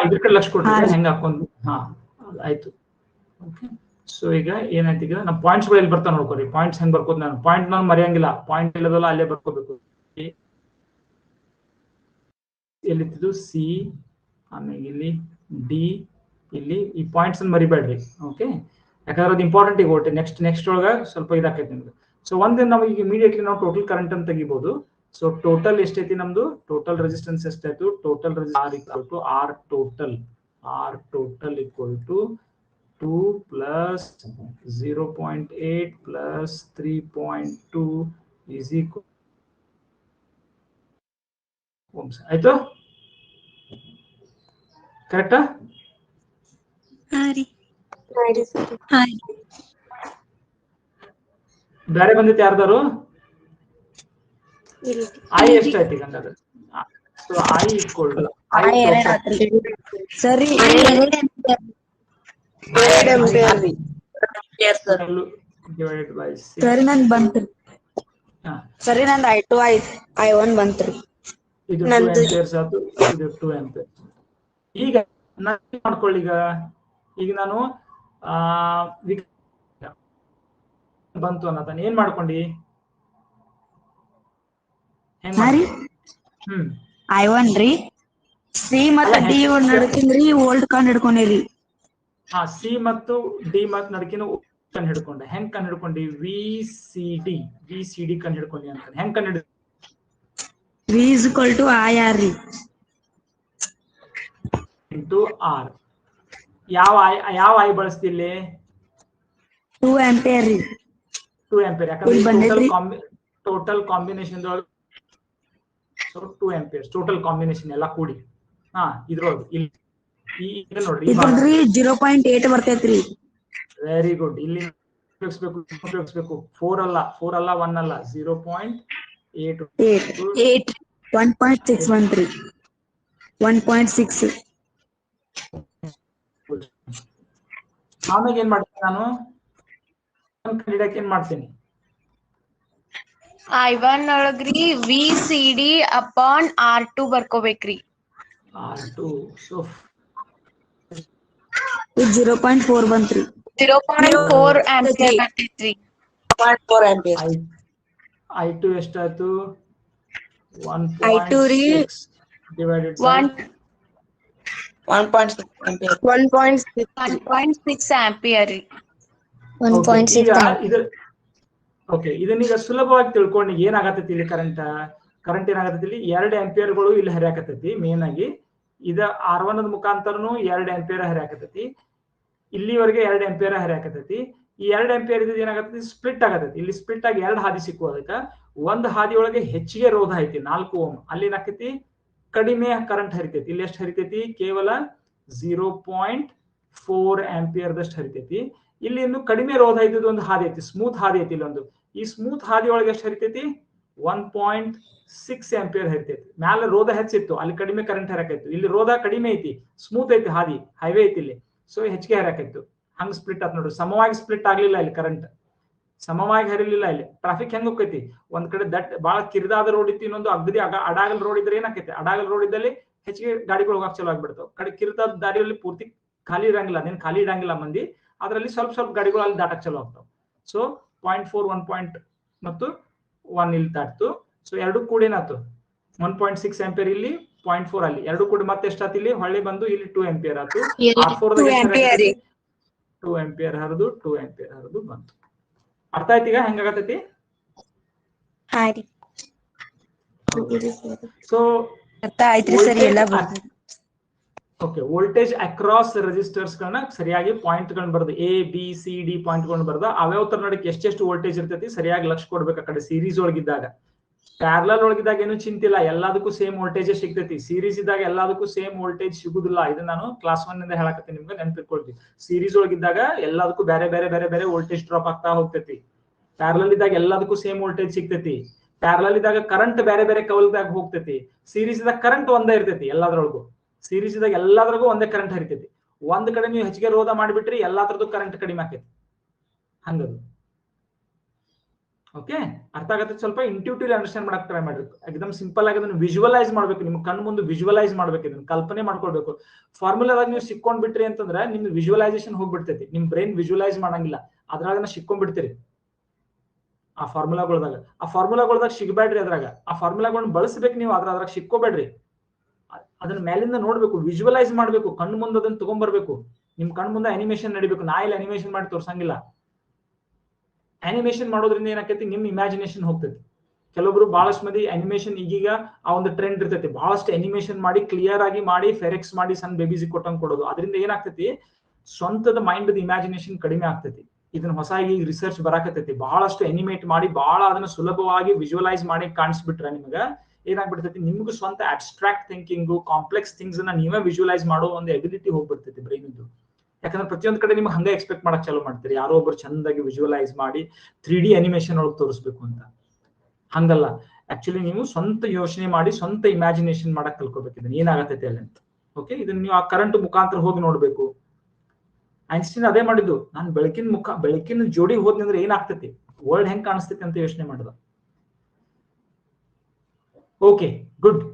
ಇದ್ರ ಕಡೆ ಲಕ್ಷ ಕೊಟ್ಟಿದ್ರೆ ಹೆಂಗ ಹಾಕೊಂಡು ಆಯ್ತು. ಓಕೆ, ಸೊ ಈಗ ಏನಾಯ್ತು, ಈಗ ನಮ್ಮ ಪಾಯಿಂಟ್ಸ್ ಗಳು ಎಲ್ಲಿ ಬರ್ತಾವ ನೋಡ್ಕೊರಿ. ಪಾಯಿಂಟ್ಸ್ ಹೆಂಗ್ ಬರ್ಕೋದು, ನಾನು ಪಾಯಿಂಟ್ ನಾನು ಮರೆಯಂಗಿಲ್ಲ. ಪಾಯಿಂಟ್ ಇಲ್ಲದಲ್ಲ ಅಲ್ಲೇ ಬರ್ಕೋಬೇಕು. ಎಲ್ಲಿತ್ತು ಸಿ, ಆಮೇಲೆ ಇಲ್ಲಿ ಡಿ, ಇಲ್ಲಿ ಈ ಪಾಯಿಂಟ್ಸ್ ಅನ್ನು ಮರಿಬೇಡ್ರಿ. ಓಕೆ, ಯಾಕಂದ್ರೆ ಅದು ಇಂಪಾರ್ಟೆಂಟ್. ಈಗ ಓಟೆ ನೆಕ್ಸ್ಟ್ ಒಳಗ ಸ್ವಲ್ಪ ಇದಾಕೈತಿ ನಿಮ್ಗೆ. ಸೊ ಒಂದಿನ ನಮಗೆ ಈಗ ಇಮಿಡಿಯೇಟ್ಲಿ ನಾವು ಟೋಟಲ್ ಕರೆಂಟ್ ಅಂತ ತೆಗಿಬಹುದು. ಸೊ ಟೋಟಲ್ ಎಷ್ಟೈತಿ ನಮ್ದು? ಟೋಟಲ್ ರೆಸಿಸ್ಟೆನ್ಸ್ ಎಷ್ಟಾಯ್ತು? Total R equal to R total equal to 2 plus 0.8 plus 3.2 is equal. ಆಯ್ತು, ಕರೆಕ್ಟಾ? ಬೇರೆ ಬಂದಿತ್ತು ಯಾರ್ದಾರು? ಐ ಎಷ್ಟಾಯ್ತು ಈಗ ಹಂಗಾದ್ರೆ? ಸೊ ಐ ಈಕ್ವಲ್ ಟು ಸರಿ ಡಿವೈಡೆಡ್ ಬೈ 6. ಸರಿ ನಂದು ಬಂತ್ರಿ. ಸರಿ ನಂದು I2 I1 ಬಂತ್ರಿ. ಇದು 2 ಆಂಪಿಯರ್ಸ್ ಆಯ್ತು, ಇದು 2 ಆಂಪಿಯರ್. ಈಗ ನಾನು ಮಾಡ್ಕೊಳ್ಳಿ, ಈಗ ನಾನು ಬಂತು ಅನ್ನತಾನೆ ಏನ್ ಮಾಡ್ಕೊಂಡಿ? I1 ರೀ ಸಿ ಮತ್ತು ಡಿ ನಡಕಿಂದ್ರಿ ಓಲ್ಡ್ ಕಂಡು ಹಿಡ್ಕೊಂಡಿರಿ. ಹಾ, ಸಿ ಮತ್ತು ಡಿ ಮತ್ತು ನಡಕಿನ ಕಂಡು ಹಿಡ್ಕೊಂಡೆ. ಹೆಂಗ್ ಕಂಡು ಹಿಡ್ಕೊಂಡಿ? ವಿ ಸಿ ಡಿ ಕಂಡು ಹಿಡ್ಕೊಂಡಿ ಅಂತ. ಹೆಂಗ್ ಕಂಡು ಹಿಡಿದ? V is equal to IR ರೀ ಇಂಟು ಆರ್. ಯಾವ ಐ ಬಳಸ್ತಿಲ್ಲಿ? 2 ಆಂಪಿಯರ್ ರೀ. 2 ಆಂಪಿಯರ್. ಯಾಕಂದ್ರೆ total combination 2 amperes total combination ಎಲ್ಲ ಕೂಡಿ. ಹಾ, ಇದ್ರೊಳಗೆ ಇಲ್ಲಿ ನೋಡ್ರಿ 0.8 ಬರ್ತೈತ್ರಿ. Very good. ಇಲ್ಲಿ ಉಪಯೋಗಿಸ್ಬೇಕು. 4 ಅಲ್ಲ 1 ಅಲ್ಲ 0.8 1.613 1.6. ಆಮೇಲೆ ಏನ್ ಮಾಡ್ತೀನಿ ನಾನು? ಕಂಡಿಡಕ್ಕೆ ಏನ್ ಮಾಡ್ತೀನಿ? I1 ಒಳಗ್ರಿ VCD upon R2 ಬರ್ಕೋಬೇಕ್ರಿ. R2 so 0.4 ಬಂತ್ರಿ. 0.4 ampere ಬರ್ತೈತ್ರಿ. 0.4 ಆಂಪಿಯರ್. I2 ಎಷ್ಟಾಯ್ತು? 1.6 ಡಿವೈಡೆಡ್ ಬೈ 1.6 ಆಂಪಿಯರ್. 1.6 ಆಂಪಿಯರ್ ರೀ. 1.6. ಓಕೆ, ಇದನ್ನೀಗ ಸುಲಭವಾಗಿ ತಿಳ್ಕೊಂಡು ಏನಾಗತ್ತೈತಿ ಇಲ್ಲಿ ಕರೆಂಟ್ ಏನಾಗತ್ತೈತಿ ಇಲ್ಲಿ 2 ಆಂಪಿಯರ್ಗಳು ಇಲ್ಲಿ ಹರಿಯಾಕತ್ತೈತಿ. ಮೇನ್ ಆಗಿ ಇದ R1 ಮುಖಾಂತರನು 2 ಆಂಪಿಯರ್ ಹರಿಯಾಕತ್ತೈತಿ. ಇಲ್ಲಿವರೆಗೆ 2 ಆಂಪಿಯರ್ ಹರಿಯಾಕತ್ತೈತಿ. ಈ 2 ಆಂಪಿಯರ್ ಇದ್ ಏನಾಗತ್ತೈತಿ? ಸ್ಪ್ಲಿಟ್ ಆಗತ್ತೈತಿ. ಇಲ್ಲಿ ಸ್ಪ್ಲಿಟ್ ಆಗಿ 2 ಹಾದಿ ಸಿಕ್ಕುವ. ಅದಕ್ಕೆ ಒಂದು ಹಾದಿ ಒಳಗೆ ಹೆಚ್ಚಿಗೆ ರೋಧ ಐತಿ 4 ಓಮ್. ಅಲ್ಲಿ ಏನಾಕೈತಿ? ಕಡಿಮೆ ಕರೆಂಟ್ ಹರಿತೈತಿ. ಇಲ್ಲಿ ಎಷ್ಟು ಹರಿತೈತಿ? ಕೇವಲ 0.4 ಆಂಪಿಯರ್ ದಷ್ಟು ಹರಿತೈತಿ. ಇಲ್ಲಿ ಇನ್ನು ಕಡಿಮೆ ರೋಧ ಇದ್ದದ್ದು ಒಂದು ಹಾದಿ ಐತಿ, ಸ್ಮೂತ್ ಹಾದಿ ಐತಿ ಇಲ್ಲೊಂದು. ಈ ಸ್ಮೂತ್ ಹಾದಿ ಒಳಗೆ ಎಷ್ಟು ಹರಿತೈತಿ? 1.6 ಆಂಪಿಯರ್ ಹರಿತೈತಿ. ಮ್ಯಾಲ ರೋಧ ಹೆಚ್ಚಿತ್ತು, ಅಲ್ಲಿ ಕಡಿಮೆ ಕರೆಂಟ್ ಹರಿಯಾಕೈತಿ. ಇಲ್ಲಿ ರೋಧ ಕಡಿಮೆ ಐತಿ, ಸ್ಮೂತ್ ಐತಿ ಹಾದಿ, ಹೈವೇ ಐತಿ ಇಲ್ಲಿ. ಸೊ ಹೆಚ್ಚಿಗೆ ಹರಿಯಾಕೈತಿ. ಹಂಗ್ ಸ್ಪ್ಲಿಟ್ ಆತ್ ನೋಡ್ರಿ. ಸಮವಾಗಿ ಸ್ಪ್ಲಿಟ್ ಆಗ್ಲಿಲ್ಲ ಇಲ್ಲಿ, ಕರೆಂಟ್ ಸಮವಾಗಿ ಹರಿಲಿಲ್ಲ. ಇಲ್ಲಿ ಟ್ರಾಫಿಕ್ ಹೆಂಗ್ ಹೋಗ್ತೈತಿ? ಒಂದ್ ಕಡೆ ಬಹಳ ಕಿರಿದಾದ ರೋಡ್ ಇತ್ತು, ಇನ್ನೊಂದು ಅಗದಿ ಅಡಾಗಲ್ ರೋಡ್ ಇದ್ರೆ ಏನಾಕೈತಿ? ಅಡಾಗಲ್ ರೋಡ್ ಇದ್ದಲ್ಲಿ ಹೆಚ್ಚಿಗೆ ಗಾಡಿಗಳು ಹೋಗಕ್ ಚಲೋ ಆಗ್ಬಿಡ್ತಾವ. ಕಡೆ ಕಿರಿದಾದ ದಾರಿಯಲ್ಲಿ ಪೂರ್ತಿ ಖಾಲಿ ಇರಂಗಿಲ್ಲ, ಅದೇನ್ ಖಾಲಿ ಇಡಂಗಿಲ್ಲ ಮಂದಿ. ಅದರಲ್ಲಿ ಸ್ವಲ್ಪ ಗಾಡಿಗಳು ಅಲ್ಲಿ ದಾಟಕ್ ಚಲೋ ಆಗ್ತಾವ. ಸೊ 0.4 1 ಮತ್ತು 1 ಇಲ್ಲಿ ದಾಟ್ತು. ಸೊ ಎರಡು ಕೂಡ ಏನಾಯ್ತು? 1.6 ಆಂಪಿಯರ್ ಇಲ್ಲಿ, 0.4 ಅಲ್ಲಿ. ಎರಡು ಕೂಡ ಮತ್ತೆ ಎಷ್ಟಾಯ್ತು? ಇಲ್ಲಿ ಹೊಳ್ಳಿ ಬಂದು ಇಲ್ಲಿ 2 ಆಂಪಿಯರ್ ಆಯ್ತು. 2 ಆಂಪಿಯರ್ ಹರಿದು ಬಂತು. ಅರ್ಥ ಆಯ್ತು ಈಗ ಹೆಂಗಾಗತೈತಿ? ಹಾ ರೀ ಸೊ ಅರ್ಥ ಆಯ್ತ್ರಿ ಸರ್ ಎಲ್ಲ ಓಕೆ, ವೋಲ್ಟೇಜ್ ಅಕ್ರಾಸ್ ರೆಸಿಸ್ಟರ್ಸ್ ಗಳನ್ನ ಸರಿಯಾಗಿ ಪಾಯಿಂಟ್ ಗಳನ್ನ ಬರೆದು ABCD ಪಾಯಿಂಟ್ ಗಳನ್ನ ಬರೆದ ಅವ್ಯಾವ ತರ ನಡಕ್ಕೆ ಎಷ್ಟೆಷ್ಟು ವೋಲ್ಟೇಜ್ ಇರ್ತೈತಿ ಸರಿಯಾಗಿ ಲಕ್ಷ ಕೊಡ್ಬೇಕು. ಆ ಕಡೆ ಸೀರೀಸ್ ಒಳಗಿದ್ದಾಗ, ಪ್ಯಾರಲಲ್ ಒಳಗಿದ್ದಾಗ ಏನು ಚಿಂತಿಲ್ಲ, ಎಲ್ಲದಕ್ಕೂ ಸೇಮ್ ವೋಲ್ಟೇಜ್ ಸಿಗ್ತೈತಿ. ಸೀರೀಸ್ ಇದ್ದಾಗ ಎಲ್ಲದಕ್ಕೂ ಸೇಮ್ ವೋಲ್ಟೇಜ್ ಸಿಗುದಿಲ್ಲ. ಇದನ್ನ ನಾನು ಕ್ಲಾಸ್ 1 ಇಂದ ಹೇಳಕತ್ತೀನಿ, ನಿಮ್ಗೆ ನೆನ್ಪಿಟ್ಕೊಳ್ತೀವಿ. ಸೀರೀಸ್ ಒಳಗಿದ್ದಾಗ ಎಲ್ಲದಕ್ಕೂ ಬೇರೆ ಬೇರೆ ಬೇರೆ ಬೇರೆ ವೋಲ್ಟೇಜ್ ಡ್ರಾಪ್ ಆಗ್ತಾ ಹೋಗ್ತೈತಿ. ಪ್ಯಾರಲಲ್ ಇದ್ದಾಗ ಎಲ್ಲದಕ್ಕೂ ಸೇಮ್ ವೋಲ್ಟೇಜ್ ಸಿಗ್ತೈತಿ. ಪ್ಯಾರಲಲ್ ಇದ್ದಾಗ ಕರೆಂಟ್ ಬೇರೆ ಬೇರೆ ಕವಲ್ದಾಗ ಹೋಗ್ತೈತಿ. ಸೀರೀಸ್ ಇದ್ದಾಗ ಕರೆಂಟ್ ಒಂದೇ ಇರ್ತೈತಿ ಎಲ್ಲದ್ರೊಳಗೂ. ಸೀರೀಸ್ ಇದ್ದಾಗ ಎಲ್ಲದ್ರಾಗೂ ಒಂದೇ ಕರೆಂಟ್ ಹರಿತೈತಿ. ಒಂದ್ ಕಡೆ ನೀವು ಹೆಚ್ಚಿಗೆ ರೋಧ ಮಾಡಿಬಿಟ್ರಿ ಎಲ್ಲಾದ್ರದ್ದು ಕರೆಂಟ್ ಕಡಿಮೆ ಆಕೈತಿ. ಹಂಗದು. ಓಕೆ, ಅರ್ಥ ಆಗತ್ತೆ? ಸ್ವಲ್ಪ ಇಂಟ್ಯೂಟಿವ್ಲಿ ಅಂಡರ್ಸ್ಟ್ಯಾಂಡ್ ಮಾಡಕ್ ಟ್ರೈ ಮಾಡ್ಬೇಕು. ಎಕ್ದಮ್ ಸಿಂಪಲ್ ಆಗಿ ಅದನ್ನ ವಿಜುವಲೈಸ್ ಮಾಡ್ಬೇಕು. ನಿಮ್ ಕಣ್ಣು ಮುಂದೆ ವಿಜುವಲೈಸ್ ಮಾಡ್ಬೇಕು, ಇದನ್ನ ಕಲ್ಪನೆ ಮಾಡ್ಕೊಳ್ಬೇಕು. ಫಾರ್ಮುಲಾದಾಗ ನೀವು ಸಿಕ್ಕೊಂಡ್ ಬಿಟ್ರಿ ಅಂತಂದ್ರೆ ನಿಮ್ ವಿಜುವಲೈಸೇಷನ್ ಹೋಗ್ಬಿಡ್ತೈತಿ. ನಿಮ್ ಬ್ರೈನ್ ವಿಜುವಲೈಸ್ ಮಾಡಂಗಿಲ್ಲ, ಅದ್ರಾಗ ಸಿಕ್ಕೊಂಡ್ಬಿಡ್ತೀರಿ ಆ ಫಾರ್ಮುಲಾಗಳದಾಗ. ಆ ಫಾರ್ಮುಲಾಗಳದಾಗ ಸಿಗಬೇಡ್ರಿ ಅದ್ರಾಗ. ಆ ಫಾರ್ಮುಲಾಗಳನ್ನ ಬಳಸ್ಬೇಕು ನೀವು, ಅದ್ರಾಗ ಸಿಕ್ಕೋಬೇಡ್ರಿ. ಅದನ್ನ ಮೇಲಿಂದ ನೋಡ್ಬೇಕು, ವಿಜುವಲೈಸ್ ಮಾಡ್ಬೇಕು, ಕಣ್ಣು ಮುಂದೆ ಅದನ್ನ ತಗೊಂಡ್ಬರ್ಬೇಕು. ನಿಮ್ ಕಣ್ಣು ಮುಂದೆ ಅನಿಮೇಷನ್ ನಡಿಬೇಕು. ನಾ ಇಲ್ಲಿ ಅನಿಮೇಷನ್ ಮಾಡಿ ತೋರ್ಸಂಗಿಲ್ಲ. ಅನಿಮೇಷನ್ ಮಾಡೋದ್ರಿಂದ ಏನಾಕೈತಿ, ನಿಮ್ ಇಮ್ಯಾಜಿನೇಷನ್ ಹೋಗ್ತೈತಿ. ಕೆಲವೊಬ್ರು ಬಹಳಷ್ಟು ಮಂದಿ ಅನಿಮೇಷನ್ ಈಗೀಗ ಆ ಒಂದು ಟ್ರೆಂಡ್ ಇರ್ತೈತಿ, ಬಹಳಷ್ಟು ಅನಿಮೇಷನ್ ಮಾಡಿ ಕ್ಲಿಯರ್ ಆಗಿ ಮಾಡಿ ಫೆರೆಕ್ಸ್ ಮಾಡಿ ಸಣ್ಣ ಬೇಬೀಸ್ ಕೊಟ್ಟಂಗ್ ಕೊಡೋದು. ಅದರಿಂದ ಏನಾಗ್ತೈತಿ, ಸ್ವಂತದ ಮೈಂಡ್ ಇಮ್ಯಾಜಿನೇಷನ್ ಕಡಿಮೆ ಆಗ್ತೈತಿ. ಇದನ್ನ ಹೊಸ ಈಗ ರಿಸರ್ಚ್ ಬರಾಕತೈತಿ. ಬಹಳಷ್ಟು ಅನಿಮೇಟ್ ಮಾಡಿ ಬಹಳ ಅದನ್ನ ಸುಲಭವಾಗಿ ವಿಜುವಲೈಸ್ ಮಾಡಿ ಕಾಣಿಸ್ಬಿಟ್ರೆ ನಿಮ್ಗ ಏನಾಗ್ಬಿಡ್ತೈತಿ, ನಿಮ್ಗೂ ಸ್ವಂತ ಅಬ್ಸ್ಟ್ರಾಕ್ಟ್ ಥಿಂಕಿಂಗ್, ಕಾಂಪ್ಲೆಕ್ಸ್ ಥಿಂಗ್ಸ್ ಅನ್ನ ನೀವೇ ವಿಜುವಲೈಸ್ ಮಾಡೋ ಒಂದು ಎಬಿಲಿಟಿ ಹೋಗ್ಬಿಡ್ತೈತಿ ಬ್ರೈನ್ ಇದ್ದು. ಯಾಕಂದ್ರೆ ಪ್ರತಿಯೊಂದ್ ಕಡೆ ನಿಮ್ಗೆ ಹಂಗೆ ಎಕ್ಸ್ಪೆಕ್ಟ್ ಮಾಡಕ್ ಚಾಲೂ ಮಾಡ್ತೀರಿ, ಯಾರೋ ಒಬ್ರು ಚಂದಾಗಿ ವಿಜುವಲೈಸ್ ಮಾಡಿ 3D ಅನಿಮೇಷನ್ ಒಳಗೆ ತೋರಿಸ್ಬೇಕು ಅಂತ. ಹಂಗಲ್ಲ, ಆಕ್ಚುಲಿ ನೀವು ಸ್ವಂತ ಯೋಚನೆ ಮಾಡಿ ಸ್ವಂತ ಇಮ್ಯಾಜಿನೇಷನ್ ಮಾಡಕ್ ಕಲ್ಕೋಬೇಕು. ಇದನ್ನ ಏನಾಗತೈತಿ ಅಲ್ಲಿ ಅಂತ. ಓಕೆ, ಇದನ್ನ ನೀವು ಆ ಕರೆಂಟ್ ಮುಖಾಂತರ ಹೋಗಿ ನೋಡ್ಬೇಕು. ಐನ್ಸ್ಟೀನ್ ಅದೇ ಮಾಡಿದ್ದು. ನಾನು ಬೆಳಕಿನ ಜೋಡಿ ಹೋದ್ನಂದ್ರೆ ಏನಾಗ್ತೈತಿ, ವರ್ಲ್ಡ್ ಹೆಂಗ್ ಕಾಣಿಸ್ತೈತಿ ಅಂತ ಯೋಚನೆ ಮಾಡಿದ. Okay, good.